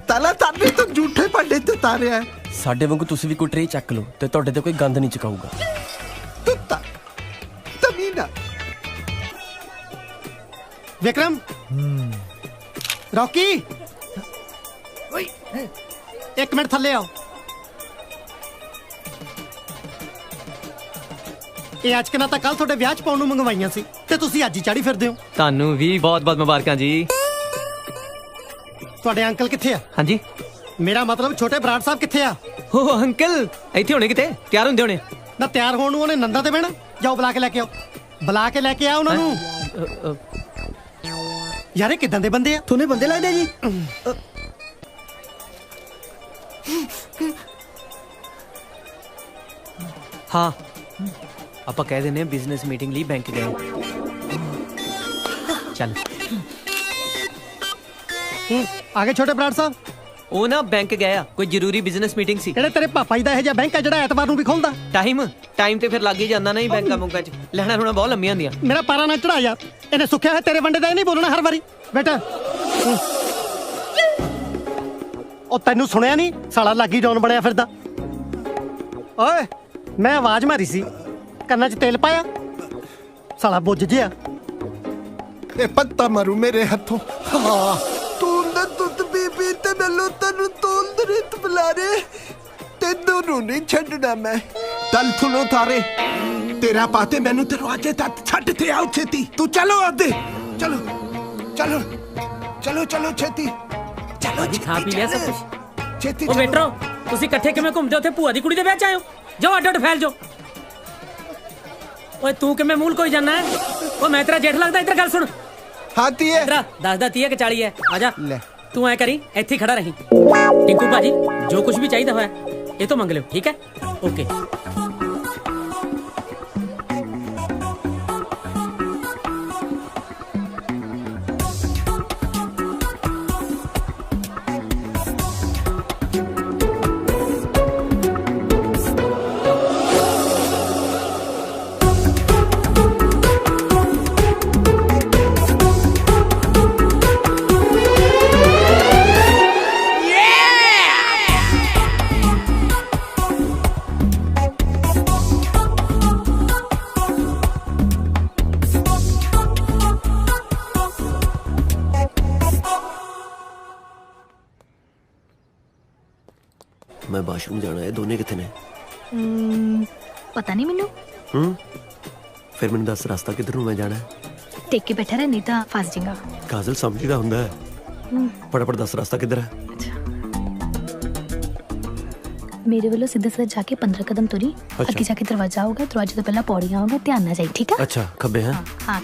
ਤਾਲਾ ਤਾਨੇ ਤਾਂ ਝੂਠੇ ਭਾਂਡੇ ਤੇ ਤਾਰਿਆ। ਸਾਡੇ ਵਾਂਗੂ ਤੁਸੀਂ ਵੀ ਕੋਈ ਟਰੇ ਚੱਕ ਲਓ ਤੇ ਤੁਹਾਡੇ ਤੇ ਕੋਈ ਗੰਦ ਨਹੀਂ ਚਕਾਊਗਾ। ਤਮੀਨਾ विक्रम, रॉकी, एक मिनट थल्ले आओ। ਇਹ ਅੱਜ ਕਿਨਾ ਤਾਂ ਕੱਲ ਤੁਹਾਡੇ ਵਿਆਹ ਚ ਪਾਉਣ ਨੂੰ ਮੰਗਵਾਈਆਂ ਸੀ ਤੇ ਤੁਸੀਂ ਅੱਜ ਹੀ ਚਾੜੀ ਫਿਰਦੇ ਹੋ। ਤੁਹਾਨੂੰ ਵੀ ਬਹੁਤ ਬਹੁਤ ਮੁਬਾਰਕਾਂ ਜੀ। ਤੁਹਾਡੇ ਅੰਕਲ ਕਿੱਥੇ ਆ? ਹਾਂਜੀ, ਮੇਰਾ ਮਤਲਬ ਛੋਟੇ ਬਰਾੜ ਸਾਹਿਬ ਕਿੱਥੇ ਆ? ਓ ਅੰਕਲ ਇੱਥੇ ਹੋਣੇ, ਕਿਤੇ ਤਿਆਰ ਹੁੰਦੇ ਹੋਣੇ। ਨਾ ਤਿਆਰ ਹੋਣ ਨੂੰ ਉਹਨੇ ਨੰਦਾ ਤੇ ਬਹਿਣਾ। ਜਾਓ ਬੁਲਾ ਕੇ ਲੈ ਕੇ ਆਓ, ਬੁਲਾ ਕੇ ਲੈ ਕੇ ਆ ਉਹਨਾਂ ਨੂੰ। ਯਾਰ ਇਹ ਕਿਦਾਂ ਦੇ ਬੰਦੇ ਆ? तूने बंदे लाए दे जी। ਹਾਂ, ਆਪਾਂ ਕਹਿ ਦਿੰਦੇ ਆ ਬਿਜ਼ਨਸ ਮੀਟਿੰਗ ਲਈ ਬੈਂਕ ਗਏ। ਚੱਲ ਆ ਗਏ ਛੋਟੇ ਬਰਾੜ ਸਾਹਿਬ। ਉਹ ਨਾ ਬੈਂਕ ਗਏ ਆ, ਕੋਈ ਜ਼ਰੂਰੀ ਬਿਜ਼ਨਸ ਮੀਟਿੰਗ ਸੀ। ਜਿਹੜੇ ਤੇਰੇ ਪਾਪਾ ਜੀ ਦਾ ਇਹ ਜਿਹਾ ਬੈਂਕ ਆ ਜਿਹੜਾ ਐਤਵਾਰ ਨੂੰ ਵੀ ਖੁੱਲਦਾ? ਟਾਈਮ ਤੇ ਫਿਰ ਲੱਗ ਹੀ ਜਾਂਦਾ ਨਾ ਹੀ ਬੈਂਕਾਂ ਮੁੰਕਾਂ ਚ। ਲੈਣਾ ਰੋਣਾ ਬਹੁਤ ਲੰਮੀਆਂ ਹੁੰਦੀਆਂ। ਮੇਰਾ ਪਾਰਾ ਨਾ ਚੜਾ ਯਾਰ, ਇਹਨੇ ਸੁੱਖਿਆ ਹੈ ਤੇਰੇ ਵੰਡੇ ਦਾ ਇਹ ਨਹੀਂ ਬੋਲਣਾ ਹਰ ਵਾਰੀ। ਬੇਟਾ ਉਹ ਤੈਨੂੰ ਸੁਣਿਆ ਨਹੀਂ? ਸਾਲਾ ਲਾਗੀ ਡਾਉਨ ਬਣਿਆ ਫਿਰਦਾ। ਓਏ ਮੈਂ ਆਵਾਜ਼ ਮਾਰੀ ਸੀ, ਕੰਨਾਂ 'ਚ ਤੇਲ ਪਾਇਆ? ਸਾਲਾ ਬੁੱਝ ਜਿਆ। ਇਹ ਪੱਤਾ ਮਾਰੂ ਮੇਰੇ ਹੱਥੋਂ। ਹਾਂ ਤੂੰ ਨਾ ਦੁੱਧ ਬੀਬੀ ਤੇ ਮੈਨੂੰ ਤੈਨੂੰ ਤੋਲ ਦਰਿਤ ਬੁਲਾਰੇ ਤੈਨੂੰ ਨੂੰ ਨਹੀਂ ਛੱਡਣਾ ਮੈਂ। ਤਲ ਥੁਨੋ ਤਾਰੇ ਤੇਰਾ ਪਾਤੇ ਮੈਨੂੰ ਦਰਵਾਜ਼ੇ ਤੱਕ ਛੱਡ ਤੇ ਆਉ ਛੇਤੀ। ਤੂੰ ਚਲੋ ਆਦੇ, ਚਲੋ ਚਲੋ ਚਲੋ ਚਲੋ ਛੇਤੀ ਚਲੋ। ਖਾ ਪੀ ਲਿਆ ਸਭ ਕੁਝ? ਛੇਤੀ। ਉਹ ਵੇਟਰੋ, ਤੁਸੀਂ ਇਕੱਠੇ ਕਿਵੇਂ ਘੁੰਮਦੇ ਉੱਥੇ ਭੂਆ ਦੀ ਕੁੜੀ ਦੇ ਵਿਆਹ ਚ ਆਏ ਹੋ? ਜਾਓ ਅੱਡ ਅੱਡ ਫੈਲ ਜਾਓ। ਓਏ ਤੂੰ ਕਿਵੇਂ ਮੂਲ ਕੋਈ ਜਾਣਾ ਹੈ? ਉਹ ਮੈਂ ਤੇਰਾ ਜੇਠ ਲੱਗਦਾ? ਇੱਧਰ ਗੱਲ ਸੁਣ। ਹਾਂ ਤੀਏ। ਇੱਧਰ ਦੱਸਦਾ 30 ਕਿ 40 ਹੈ। ਆ ਜਾ ਲੈ ਤੂੰ ਐ ਕਰੀ, ਇੱਥੇ ਖੜਾ ਰਹੀਂ। ਟਿੰਕੂ ਭਾਜੀ ਜੋ ਕੁਝ ਵੀ ਚਾਹੀਦਾ ਹੋਇਆ ਇਹ ਤੋਂ ਮੰਗ ਲਿਓ, ਠੀਕ ਹੈ? ਓਕੇ। मैं वाशरूम जाना है। दोने कितने ने? पता नहीं मैनू। फिर मैंने दस रास्ता किधर ਨੂੰ ਮੈਂ ਜਾਣਾ ਹੈ? टेक के बैठा रह, नहीं तो फंस जाएगा। ਕਾਜ਼ਲ ਸਮਝੀਦਾ ਹੁੰਦਾ ਹੈ। ਫਟਾਫਟ ਦੱਸ ਰਾਸਤਾ ਕਿੱਧਰ ਹੈ? मेरे वालों सीधे सीधे जाके 15 कदम तुरी, आगे जाके दरवाजा होगा, दरवाजे तो पहला पौड़ियां होगा, ध्यान ना जाए, ठीक है? अच्छा खब्बे हैं। हाँ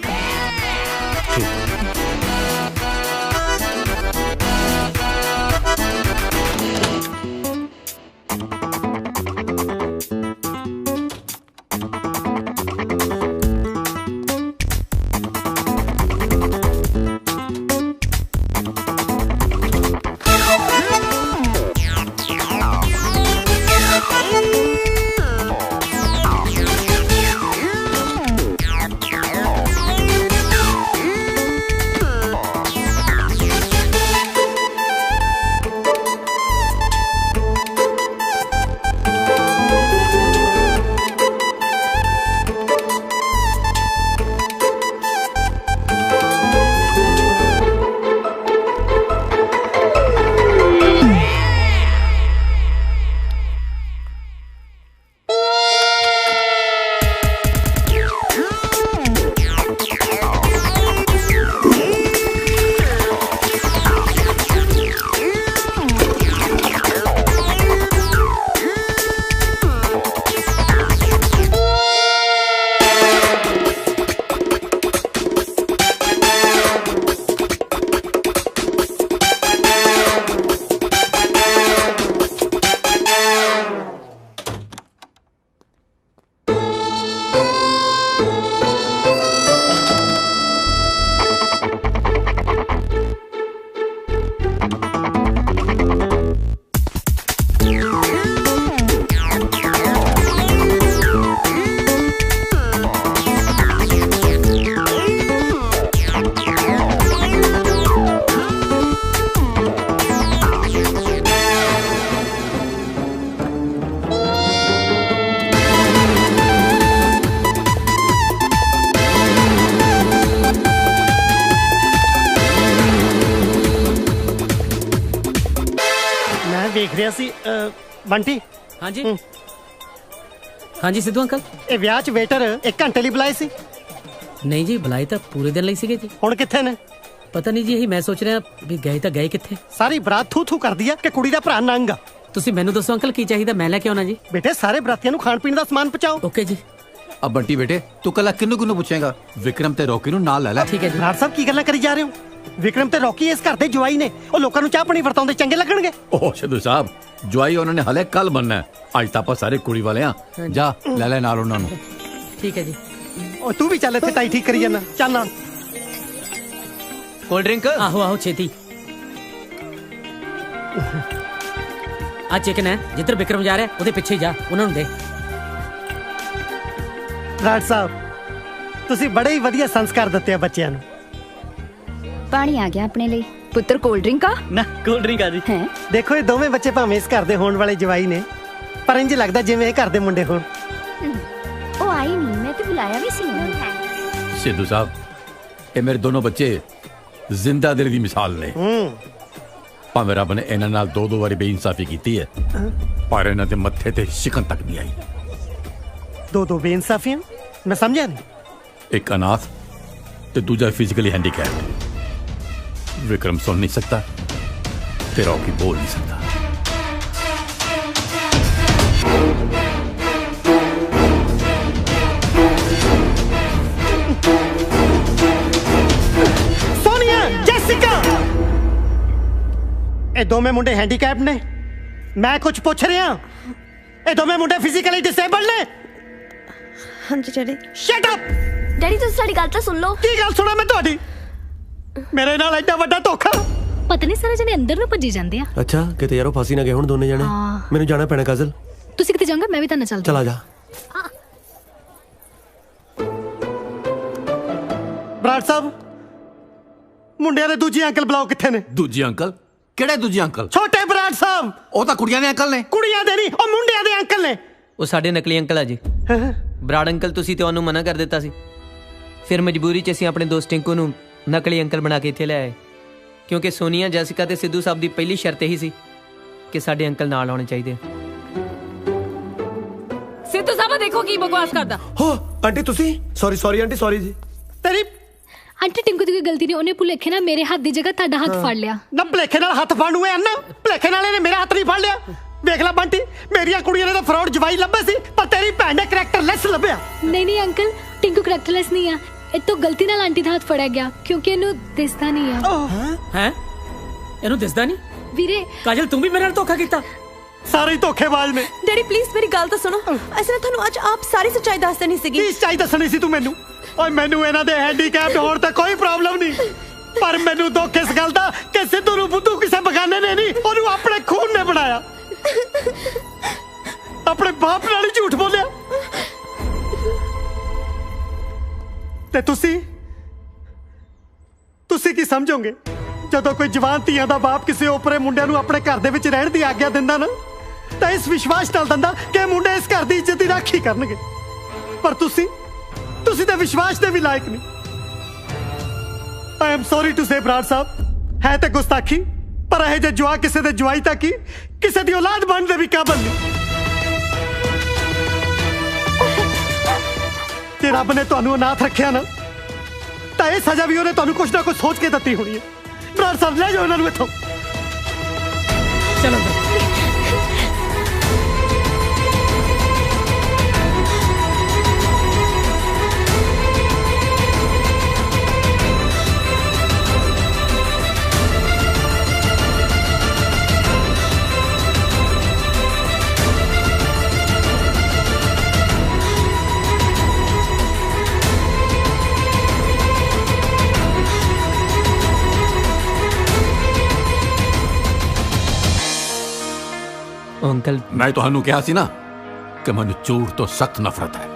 देख रहा सी बंटी। हाँ जी हाँ जी सिद्धू अंकल ਇਹ ਵਿਆਹ 'ਚ ਵੇਟਰ 1 ਘੰਟੇ ਲਈ ਬੁਲਾਏ ਸੀ। ਨਹੀਂ ਜੀ ਬੁਲਾਏ ਤਾਂ ਪੂਰੇ ਦਿਨ ਲਈ ਸੀਗੇ ਜੀ। ਹੁਣ ਕਿੱਥੇ ਨੇ? ਪਤਾ ਨਹੀਂ ਜੀ, ਇਹੀ ਮੈਂ ਸੋਚ ਰਿਹਾ ਵੀ ਗਏ ਤਾਂ ਗਏ ਕਿੱਥੇ। ਸਾਰੀ ਬਰਾਤ ਥੂ ਥੂ ਕਰਦੀ ਆ ਕਿ ਕੁੜੀ ਦਾ ਭਰਾ ਨੰਗ ਆ। ਤੁਸੀਂ ਮੈਨੂੰ ਦੱਸੋ ਅੰਕਲ ਕੀ ਚਾਹੀਦਾ, ਮੈਂ ਲੈ ਕੇ ਆਉਣਾ ਜੀ। ਬੇਟੇ ਸਾਰੇ ਬਰਾਤੀਆਂ ਨੂੰ ਖਾਣ ਪੀਣ ਦਾ ਸਮਾਨ ਪਹੁੰਚਾਓ। ਓਕੇ ਜੀ। अब बंटी बेटे तू कल किन्नू किन्नू पूछेगा? विक्रम ते रॉकी नु नाल ले ले। ठीक है जी। ਬਰਾੜ ਸਾਹਿਬ ਕੀ ਗੱਲਾਂ ਕਰੀ ਜਾ ਰਹੇ ਹੋ? ਵਿਕਰਮ ਤੇ ਰੌਕੀ ਇਸ ਘਰ ਦੇ ਜਵਾਈ ਨੇ, ਉਹ ਲੋਕਾਂ ਨੂੰ ਚਾਹ ਪਾਣੀ ਵਰਤਾਉਂਦੇ ਚੰਗੇ ਲੱਗਣਗੇ? ओह सिद्धू साहब ਜਵਾਈ ਉਹਨਾਂ ਨੇ ਹਲੇ ਕੱਲ बनना है, ਅੱਜ ਤਾਂ ਆਪਾਂ ਸਾਰੇ ਕੁੜੀ ਵਾਲੇ ਆ। ਜਾ ਲੈ ਲੈ ਨਾਲ ਉਹਨਾਂ ਨੂੰ। ਠੀਕ ਹੈ ਜੀ। ਉਹ ਤੂੰ ਵੀ ਚੱਲ ਇੱਥੇ ਟਾਈ ਠੀਕ ਕਰੀ ਜਾਣਾ। ਚੱਲ ਨਾਲ। ਕੋਲਡ ਡਰਿੰਕ ਆਹੋ ਆਹੋ ਛੇਤੀ। ਆ ਚਿਕਨ ਹੈ, ਜਿੱਧਰ ਵਿਕਰਮ ਜਾ ਰਿਹਾ ਉਹਦੇ ਪਿੱਛੇ ਹੀ ਜਾ, ਉਹਨਾਂ ਨੂੰ ਦੇ। ਬਰਾੜ ਸਾਹਿਬ ਤੁਸੀਂ ਬੜੇ ਹੀ ਵਧੀਆ ਸੰਸਕਾਰ ਦਿੱਤੇ ਆ ਬੱਚਿਆਂ ਨੂੰ। ਪਾਣੀ ਆ ਗਿਆ ਆਪਣੇ ਲਈ। ਪੁੱਤਰ ਕੋਲਡ ਡਰਿੰਕ ਆ ਨਾ ਕੋਲਡ ਡਰਿੰਕ ਆ ਜੀ। ਦੇਖੋ ਇਹ ਦੋਵੇਂ ਬੱਚੇ ਭਾਵੇਂ ਇਸ ਘਰ ਦੇ ਹੋਣ ਵਾਲੇ ਜਵਾਈ ਨੇ, ਪਰ ਇੰਜ ਲੱਗਦਾ ਜਿਵੇਂ ਇਹ ਘਰ ਦੇ ਮੁੰਡੇ ਹੋਣ। ਉਹ ਆਈ ਨਹੀਂ, ਮੈਂ ਤੇ ਬੁਲਾਇਆ ਵੀ ਸੀ ਉਹਨੂੰ। सिद्धू साहब ਇਹ ਮੇਰੇ ਦੋਨੋਂ ਬੱਚੇ ਜ਼ਿੰਦਾ ਦਿਲ ਦੀ ਮਿਸਾਲ ਨੇ। ਭਾਵੇਂ ਰੱਬ ਨੇ ਇਹਨਾਂ ਨਾਲ ਦੋ ਵਾਰੀ ਬੇਇਨਸਾਫੀ ਕੀਤੀ ਹੈ, ਪਰ ਇਹਨਾਂ ਦੇ ਮੱਥੇ ਤੇ ਸ਼ਿਕਨ ਤੱਕ ਨਹੀਂ ਆਈ। ਦੋ ਬੇਇਨਸਾਫੀਆਂ? ਮੈਂ ਸਮਝਿਆ ਨਹੀਂ। एक अनाथ ਤੇ ਦੂਜਾ ਫਿਜ਼ੀਕਲੀ ਹੈਂਡੀਕੈਪਡ। विक्रम सुन नहीं सकता, ते रॉकी बोल नहीं सकता। सोनिया, जेसिका, ਇਹ ਦੋਵੇਂ ਮੁੰਡੇ ਹੈਂਡੀਕੈਪ ਨੇ। ਮੈਂ ਕੁਝ ਪੁੱਛ ਰਿਹਾ। ਇਹ ਦੋਵੇਂ ਮੁੰਡੇ ਫਿਜ਼ੀਕਲੀ ਡਿਸੇਬਲਡ ਨੇ। ਹਾਂਜੀ ਡੈਡੀ। Shut up. ਡੈਡੀ ਤੁਸੀਂ ਸਾਡੀ ਗੱਲ ਤਾਂ ਸੁਣ ਲਓ। ਕੀ ਗੱਲ ਸੁਣਾ ਮੈਂ ਤੁਹਾਡੀ? ਮੇਰੇ ਨਾਲ ਐਡਾ ਵੱਡਾ ਧੋਖਾ। ਪਤਾ ਨਹੀਂ ਸਾਰੇ ਜਣੇ ਅੰਦਰ ਨੂੰ ਭੱਜੀ ਜਾਂਦੇ ਆ। ਅੱਛਾ ਕਿਤੇ ਯਾਰੋ ਫਾਸੀ ਨਾ ਗਏ ਹੁਣ ਦੋਨੇ ਜਣੇ। ਮੈਨੂੰ ਜਾਣਾ ਪੈਣਾ ਕਾਜ਼ਲ। ਤੁਸੀਂ ਕਿਤੇ ਜਾਓਗੇ? ਮੈਂ ਵੀ ਤਾਂ ਨਾਲ ਚੱਲਦਾ। ਚਲਾ ਜਾ। ਬਰਾੜ ਸਾਹਿਬ ਮੁੰਡਿਆਂ ਦੇ ਦੂਜੇ ਅੰਕਲ ਬੁਲਾਓ। ਕਿੱਥੇ ਨੇ ਦੂਜੇ ਅੰਕਲ? ਕਿਹੜੇ ਦੂਜੇ ਅੰਕਲ? ਛੋਟੇ ਬਰਾੜ ਸਾਹਿਬ। ਉਹ ਤਾਂ ਕੁੜੀਆਂ ਦੇ ਅੰਕਲ ਨੇ। ਕੁੜੀਆਂ ਦੇ ਨਹੀਂ, ਉਹ ਮੁੰਡਿਆਂ ਦੇ ਅੰਕਲ ਨੇ। ਉਹ ਸਾਡੇ ਨਕਲੀ ਅੰਕਲ ਆ ਜੀ। ਬਰਾੜ ਅੰਕਲ ਤੁਸੀਂ ਤੇ ਉਹਨੂੰ ਮਨਾ ਕਰ ਦਿੱਤਾ ਸੀ, ਫਿਰ ਮਜਬੂਰੀ 'ਚ ਅਸੀਂ ਆਪਣੇ ਦੋਸਤ ਟਿੰਕੂ ਨੂੰ ਨਕਲੀ ਅੰਕਲ ਬਣਾ ਕੇ ਇੱਥੇ ਲੈ ਆਏ, ਕਿਉਂਕਿ ਸੋਨੀਆ, ਜੈਸਿਕਾ ਤੇ ਸਿੱਧੂ ਸਾਹਿਬ ਦੀ ਪਹਿਲੀ ਸ਼ਰਤ ਇਹੀ ਸੀ ਕਿ ਸਾਡੇ ਅੰਕਲ ਨਾਲ ਆਉਣੇ ਚਾਹੀਦੇ। ਸਿੱਧੂ ਸਾਹਿਬ ਦੇਖੋ ਕੀ ਬਕਵਾਸ ਕਰਦਾ। ਹੋ ਆਂਟੀ ਤੁਸੀਂ? ਸੌਰੀ ਆਂਟੀ, ਸੌਰੀ ਜੀ। ਤੇਰੀ ਆਂਟੀ ਟਿੰਕੂ ਦੀ ਕੋਈ ਗਲਤੀ ਨਹੀਂ, ਉਹਨੇ ਭੁਲੇਖੇ ਨਾਲ ਮੇਰੇ ਹੱਥ ਦੀ ਜਗ੍ਹਾ ਤੁਹਾਡਾ ਹੱਥ ਫੜ ਲਿਆ। ਨਾ ਭੁਲੇਖੇ ਨਾਲ ਹੱਥ ਫੜਨੂ ਐ ਨਾ, ਭੁਲੇਖੇ ਨਾਲ ਇਹਨੇ ਮੇਰਾ ਹੱਥ ਨਹੀਂ ਫੜ ਲਿਆ। ਵੇਖ ਲੈ ਬੰਟੀ, ਮੇਰੀਆਂ ਕੁੜੀਆਂ ਨੇ ਤਾਂ ਫਰਾਡ ਜਵਾਈ ਲੱਭੇ ਸੀ, ਪਰ ਤੇਰੀ ਭੈਣ ਨੇ ਕਰੈਕਟਰਲੈਸ ਲੱਭਿਆ। ਨਹੀਂ ਅੰਕਲ, ਟਿੰਕੂ ਕਰੈਕਟਰਲੈਸ ਨਹੀਂ ਆ। ਇਹ ਤੋਂ ਗਲਤੀ ਨਾਲ ਆਂਟੀ ਦਾ ਹੱਥ ਫੜਿਆ ਗਿਆ ਕਿਉਂਕਿ ਇਹਨੂੰ ਦਿਸਦਾ ਨਹੀਂ ਆ। ਹੈ ਇਹਨੂੰ ਦਿਸਦਾ ਨਹੀਂ? ਵੀਰੇ ਕਾਜਲ, ਤੂੰ ਵੀ ਮੇਰੇ ਨਾਲ ਧੋਖਾ ਕੀਤਾ? ਸਾਰੇ ਹੀ ਧੋਖੇਬਾਜ਼ ਨੇ। ਡੈਡੀ ਪਲੀਜ਼ ਮੇਰੀ ਗੱਲ ਤਾਂ ਸੁਣੋ। ਅਸੀਂ ਨਾ ਤੁਹਾਨੂੰ ਅੱਜ ਆਪ ਸਾਰੀ ਸੱਚਾਈ ਦੱਸ ਦੇਣੀ ਸੀਗੀ। ਕੀ ਸੱਚਾਈ ਦੱਸਣੀ ਸੀ ਤੂੰ ਮੈਨੂੰ? ਓਏ ਮੈਨੂੰ ਇਹਨਾਂ ਦੇ ਹੈਂਡੀਕੈਪਡ ਹੋਣ ਤੇ ਕੋਈ ਪ੍ਰੋਬਲਮ ਨਹੀਂ, ਪਰ ਮੈਨੂੰ ਦੁੱਖ ਇਸ ਗੱਲ ਦਾ ਕਿ ਸਿੱਧੂ ਨੂੰ ਬੁੱਧੂ ਕਿਸੇ ਬਗਾਨੇ ਨੇ ਨਹੀਂ, ਉਹਨੂੰ ਆਪਣੇ ਖੂਨ ਨੇ ਬਣਾਇਆ। ਆਪਣੇ ਬਾਪ ਨਾਲ ਹੀ ਝੂਠ ਬੋਲਿਆ। ਤੇ ਤੁਸੀਂ ਕੀ ਸਮਝੋਗੇ ਜਦੋਂ ਕੋਈ ਜਵਾਨ ਧੀਆਂ ਦਾ ਬਾਪ ਕਿਸੇ ਓਪਰੇ ਮੁੰਡਿਆਂ ਨੂੰ ਆਪਣੇ ਘਰ ਦੇ ਵਿੱਚ ਰਹਿਣ ਦੀ ਆਗਿਆ ਦਿੰਦਾ ਨਾ, ਤਾਂ ਇਸ ਵਿਸ਼ਵਾਸ ਨਾਲ ਦਿੰਦਾ ਕਿ ਮੁੰਡੇ ਇਸ ਘਰ ਦੀ ਇੱਜ਼ਤ ਦੀ ਰਾਖੀ ਕਰਨਗੇ। ਪਰ ਤੁਸੀਂ ਤਾਂ ਵਿਸ਼ਵਾਸ ਦੇ ਵੀ ਲਾਇਕ ਨਹੀਂ। I am sorry to say Brar sahib, ਹੈ ਤੇ ਗੁਸਤਾਖੀ, ਪਰ ਇਹ ਜੇ ਜਵਾ ਕਿਸੇ ਦੇ ਜਵਾਈ ਤੱਕ ਹੀ ਕਿਸੇ ਦੀ ਔਲਾਦ ਬਣਨ ਦੇ ਵੀ ਕਾਬਲ ਨਹੀਂ। ਜੇ ਰੱਬ ਨੇ ਤੁਹਾਨੂੰ ਅਨਾਥ ਰੱਖਿਆ ਨਾ, ਤਾਂ ਇਹ ਸਜ਼ਾ ਵੀ ਉਹਨੇ ਤੁਹਾਨੂੰ ਕੁਛ ਨਾ ਕੁਛ ਸੋਚ ਕੇ ਦਿੱਤੀ ਹੋਣੀ ਹੈ। ਬਰਾੜ ਸਾਹਿਬ ਲੈ ਜਾਓ ਇਹਨਾਂ ਨੂੰ ਇੱਥੋਂ। ਚਲੋ ਅੰਕਲ, ਮੈਂ ਤੁਹਾਨੂੰ ਕਿਹਾ ਸੀ ਨਾ ਕਿ ਮੈਨੂੰ ਝੂਠ ਤੋਂ ਸਖਤ ਨਫ਼ਰਤ ਹੈ।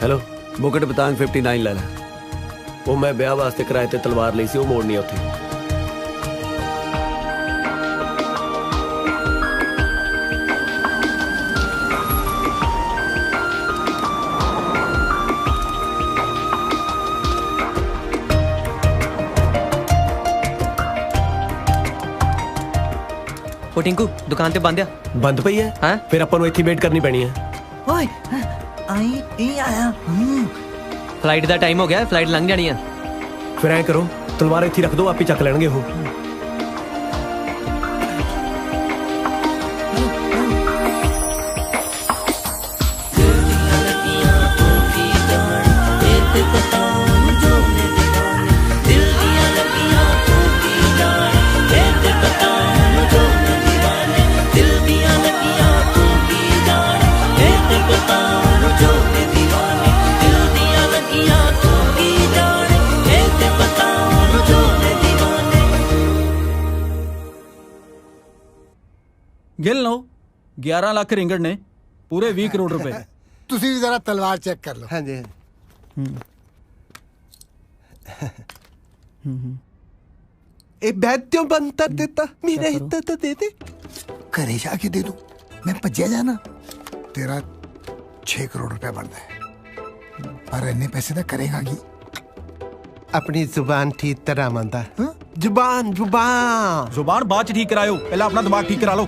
ਹੈਲੋ ਮੁਕਟ ਬਤਾਂਗ 59 ਲੈ ਲੈ। ਉਹ ਮੈਂ ਵਿਆਹ ਵਾਸਤੇ ਕਿਰਾਏ ਤੇ ਤਲਵਾਰ ਲਈ ਸੀ, ਉਹ ਮੋੜਨੀ ਆ ਉੱਥੇ। ਉਹ ਟਿੰਕੂ ਦੁਕਾਨ ਤੇ ਬੰਦ ਆ। ਬੰਦ ਪਈ ਹੈ? ਹਾਂ ਫਿਰ ਆਪਾਂ ਨੂੰ ਇੱਥੇ ਵੇਟ ਕਰਨੀ ਪੈਣੀ ਹੈ। ਓਏ ਆਈ ਇਹ ਆਇਆ। ਫਲਾਈਟ ਦਾ ਟਾਈਮ ਹੋ ਗਿਆ, ਫਲਾਈਟ ਲੰਘ ਜਾਣੀ ਆ। ਫਿਰ ਐਂ ਕਰੋ ਤਲਵਾਰ ਇੱਥੇ ਰੱਖ ਦਿਓ, ਆਪੇ ਚੱਕ ਲੈਣਗੇ ਉਹ। गिन लो 11 लाख रिंगड़ ने पूरे 20 करोड़ रुपए। ਤੁਸੀਂ ਵੀ ਜ਼ਰਾ ਤਲਵਾਰ ਚੈੱਕ ਕਰ ਲਓ। ਹਾਂਜੀ ਇਹ ਬੈਠ ਕਿਉਂ ਬੰਦ ਕਰ ਦਿੱਤਾ? ਮੇਰਾ ਹਿੱਸਾ ਤਾਂ ਦੇ ਦੇ। ਘਰੇ ਜਾ ਕੇ ਦੇ ਦੂੰ, ਮੈਂ ਭੱਜਿਆ ਜਾਣਾ। ਤੇਰਾ 6 ਕਰੋੜ ਰੁਪਏ ਬਣਦਾ ਹੈ, ਪਰ ਇੰਨੇ ਪੈਸੇ ਦਾ ਕਰੇਗਾ ਕੀ? ਆਪਣੀ ਜ਼ੁਬਾਨ ਠੀਕ ਤਰ੍ਹਾਂ ਮੰਦਾ। ਜ਼ੁਬਾਨ ਜ਼ੁਬਾਨ ਬਾਅਦ ਚ ਠੀਕ ਕਰਾਇਓ, ਪਹਿਲਾਂ ਆਪਣਾ ਦਿਮਾਗ ਠੀਕ ਕਰਾ ਲਓ।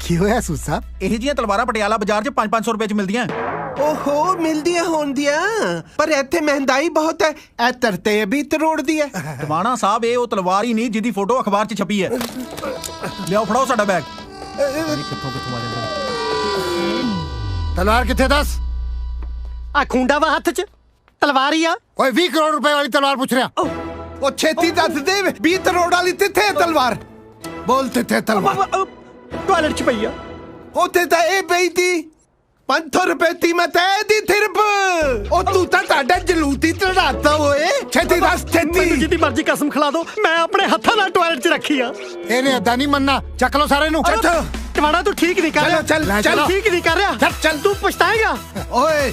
ਕੀ ਹੋਇਆ ਸੂਦ ਸਾਹਿਬ? ਇਹ ਜੀਆਂ ਤਲਵਾਰਾਂ ਪਟਿਆਲਾ ਬਾਜ਼ਾਰ 'ਚ 500 ਰੁਪਏ 'ਚ ਮਿਲਦੀਆਂ। ਓਹੋ ਮਿਲਦੀਆਂ ਹੋਣਦੀਆਂ, ਪਰ ਇੱਥੇ ਮਹਿੰਗਾਈ ਬਹੁਤ ਹੈ। ਇਹ ਤਰਤੇ ਵੀ ਤਰੋੜਦੀ ਹੈ। ਟਵਾਣਾ ਸਾਹਿਬ ਇਹ ਉਹ ਤਲਵਾਰ ਹੀ ਨਹੀਂ ਜਿਹਦੀ ਫੋਟੋ ਅਖਬਾਰ 'ਚ ਛਪੀ ਹੈ। ਲਿਆਓ ਫੜਾਓ ਸਾਡਾ ਬੈਗ। ਕਿੱਥੋਂ ਆ ਜਾਂਦਾ ਤਲਵਾਰ ਕਿੱਥੇ ਦੱਸ? ਆ ਖੁੰਡਾ ਵਾ ਹੱਥ 'ਚ, ਤਲਵਾਰ ਹੀ ਆ। ਓਏ 20 ਕਰੋੜ ਰੁਪਏ ਵਾਲੀ ਤਲਵਾਰ ਪੁੱਛ ਰਿਹਾ। ਉਹ ਛੇਤੀ ਦੱਸ ਦੇ 20 ਕਰੋੜ ਵਾਲੀ ਕਿੱਥੇ ਹੈ ਤਲਵਾਰ? ਬੋਲ ਕਿੱਥੇ ਤਲਵਾਰ? ਟਾਇਲਟ 'ਚ ਪਈ ਆ। ਉੱਥੇ ਤਾਂ ਇਹ ਪਈ ਤੀ 500 ਰੁਪਏ ਦੀ ਮੈਂ ਤੈ ਦੀ ਥਿਰਪ। ਉਹ ਤੂੰ ਤਾਂ ਤੁਹਾਡਾ ਜਲੂਤੀ ਚੜਾਤਾ ਓਏ। ਛੇਤੀ ਦੱਸ ਛੇਤੀ। ਮੈਨੂੰ ਜਿੱਦੀ ਮਰਜ਼ੀ ਕਸਮ ਖਿਲਾ ਦੋ, ਮੈਂ ਆਪਣੇ ਹੱਥਾਂ ਨਾਲ ਟਾਇਲਟ 'ਚ ਰੱਖੀ ਆ। ਇਹਨੇ ਏਦਾਂ ਨਹੀਂ ਮੰਨਣਾ। ਚੱਕ ਲਓ ਸਾਰੇ ਨੂੰ। ਟਵਾਣਾ ਤੂੰ ਠੀਕ ਨਹੀਂ ਕਰ ਰਿਹਾ। ਚੱਲ ਠੀਕ ਨਹੀਂ ਕਰ ਰਿਹਾ। ਚੱਲ ਤੂੰ ਪਛਤਾਏਗਾ। ਓਏ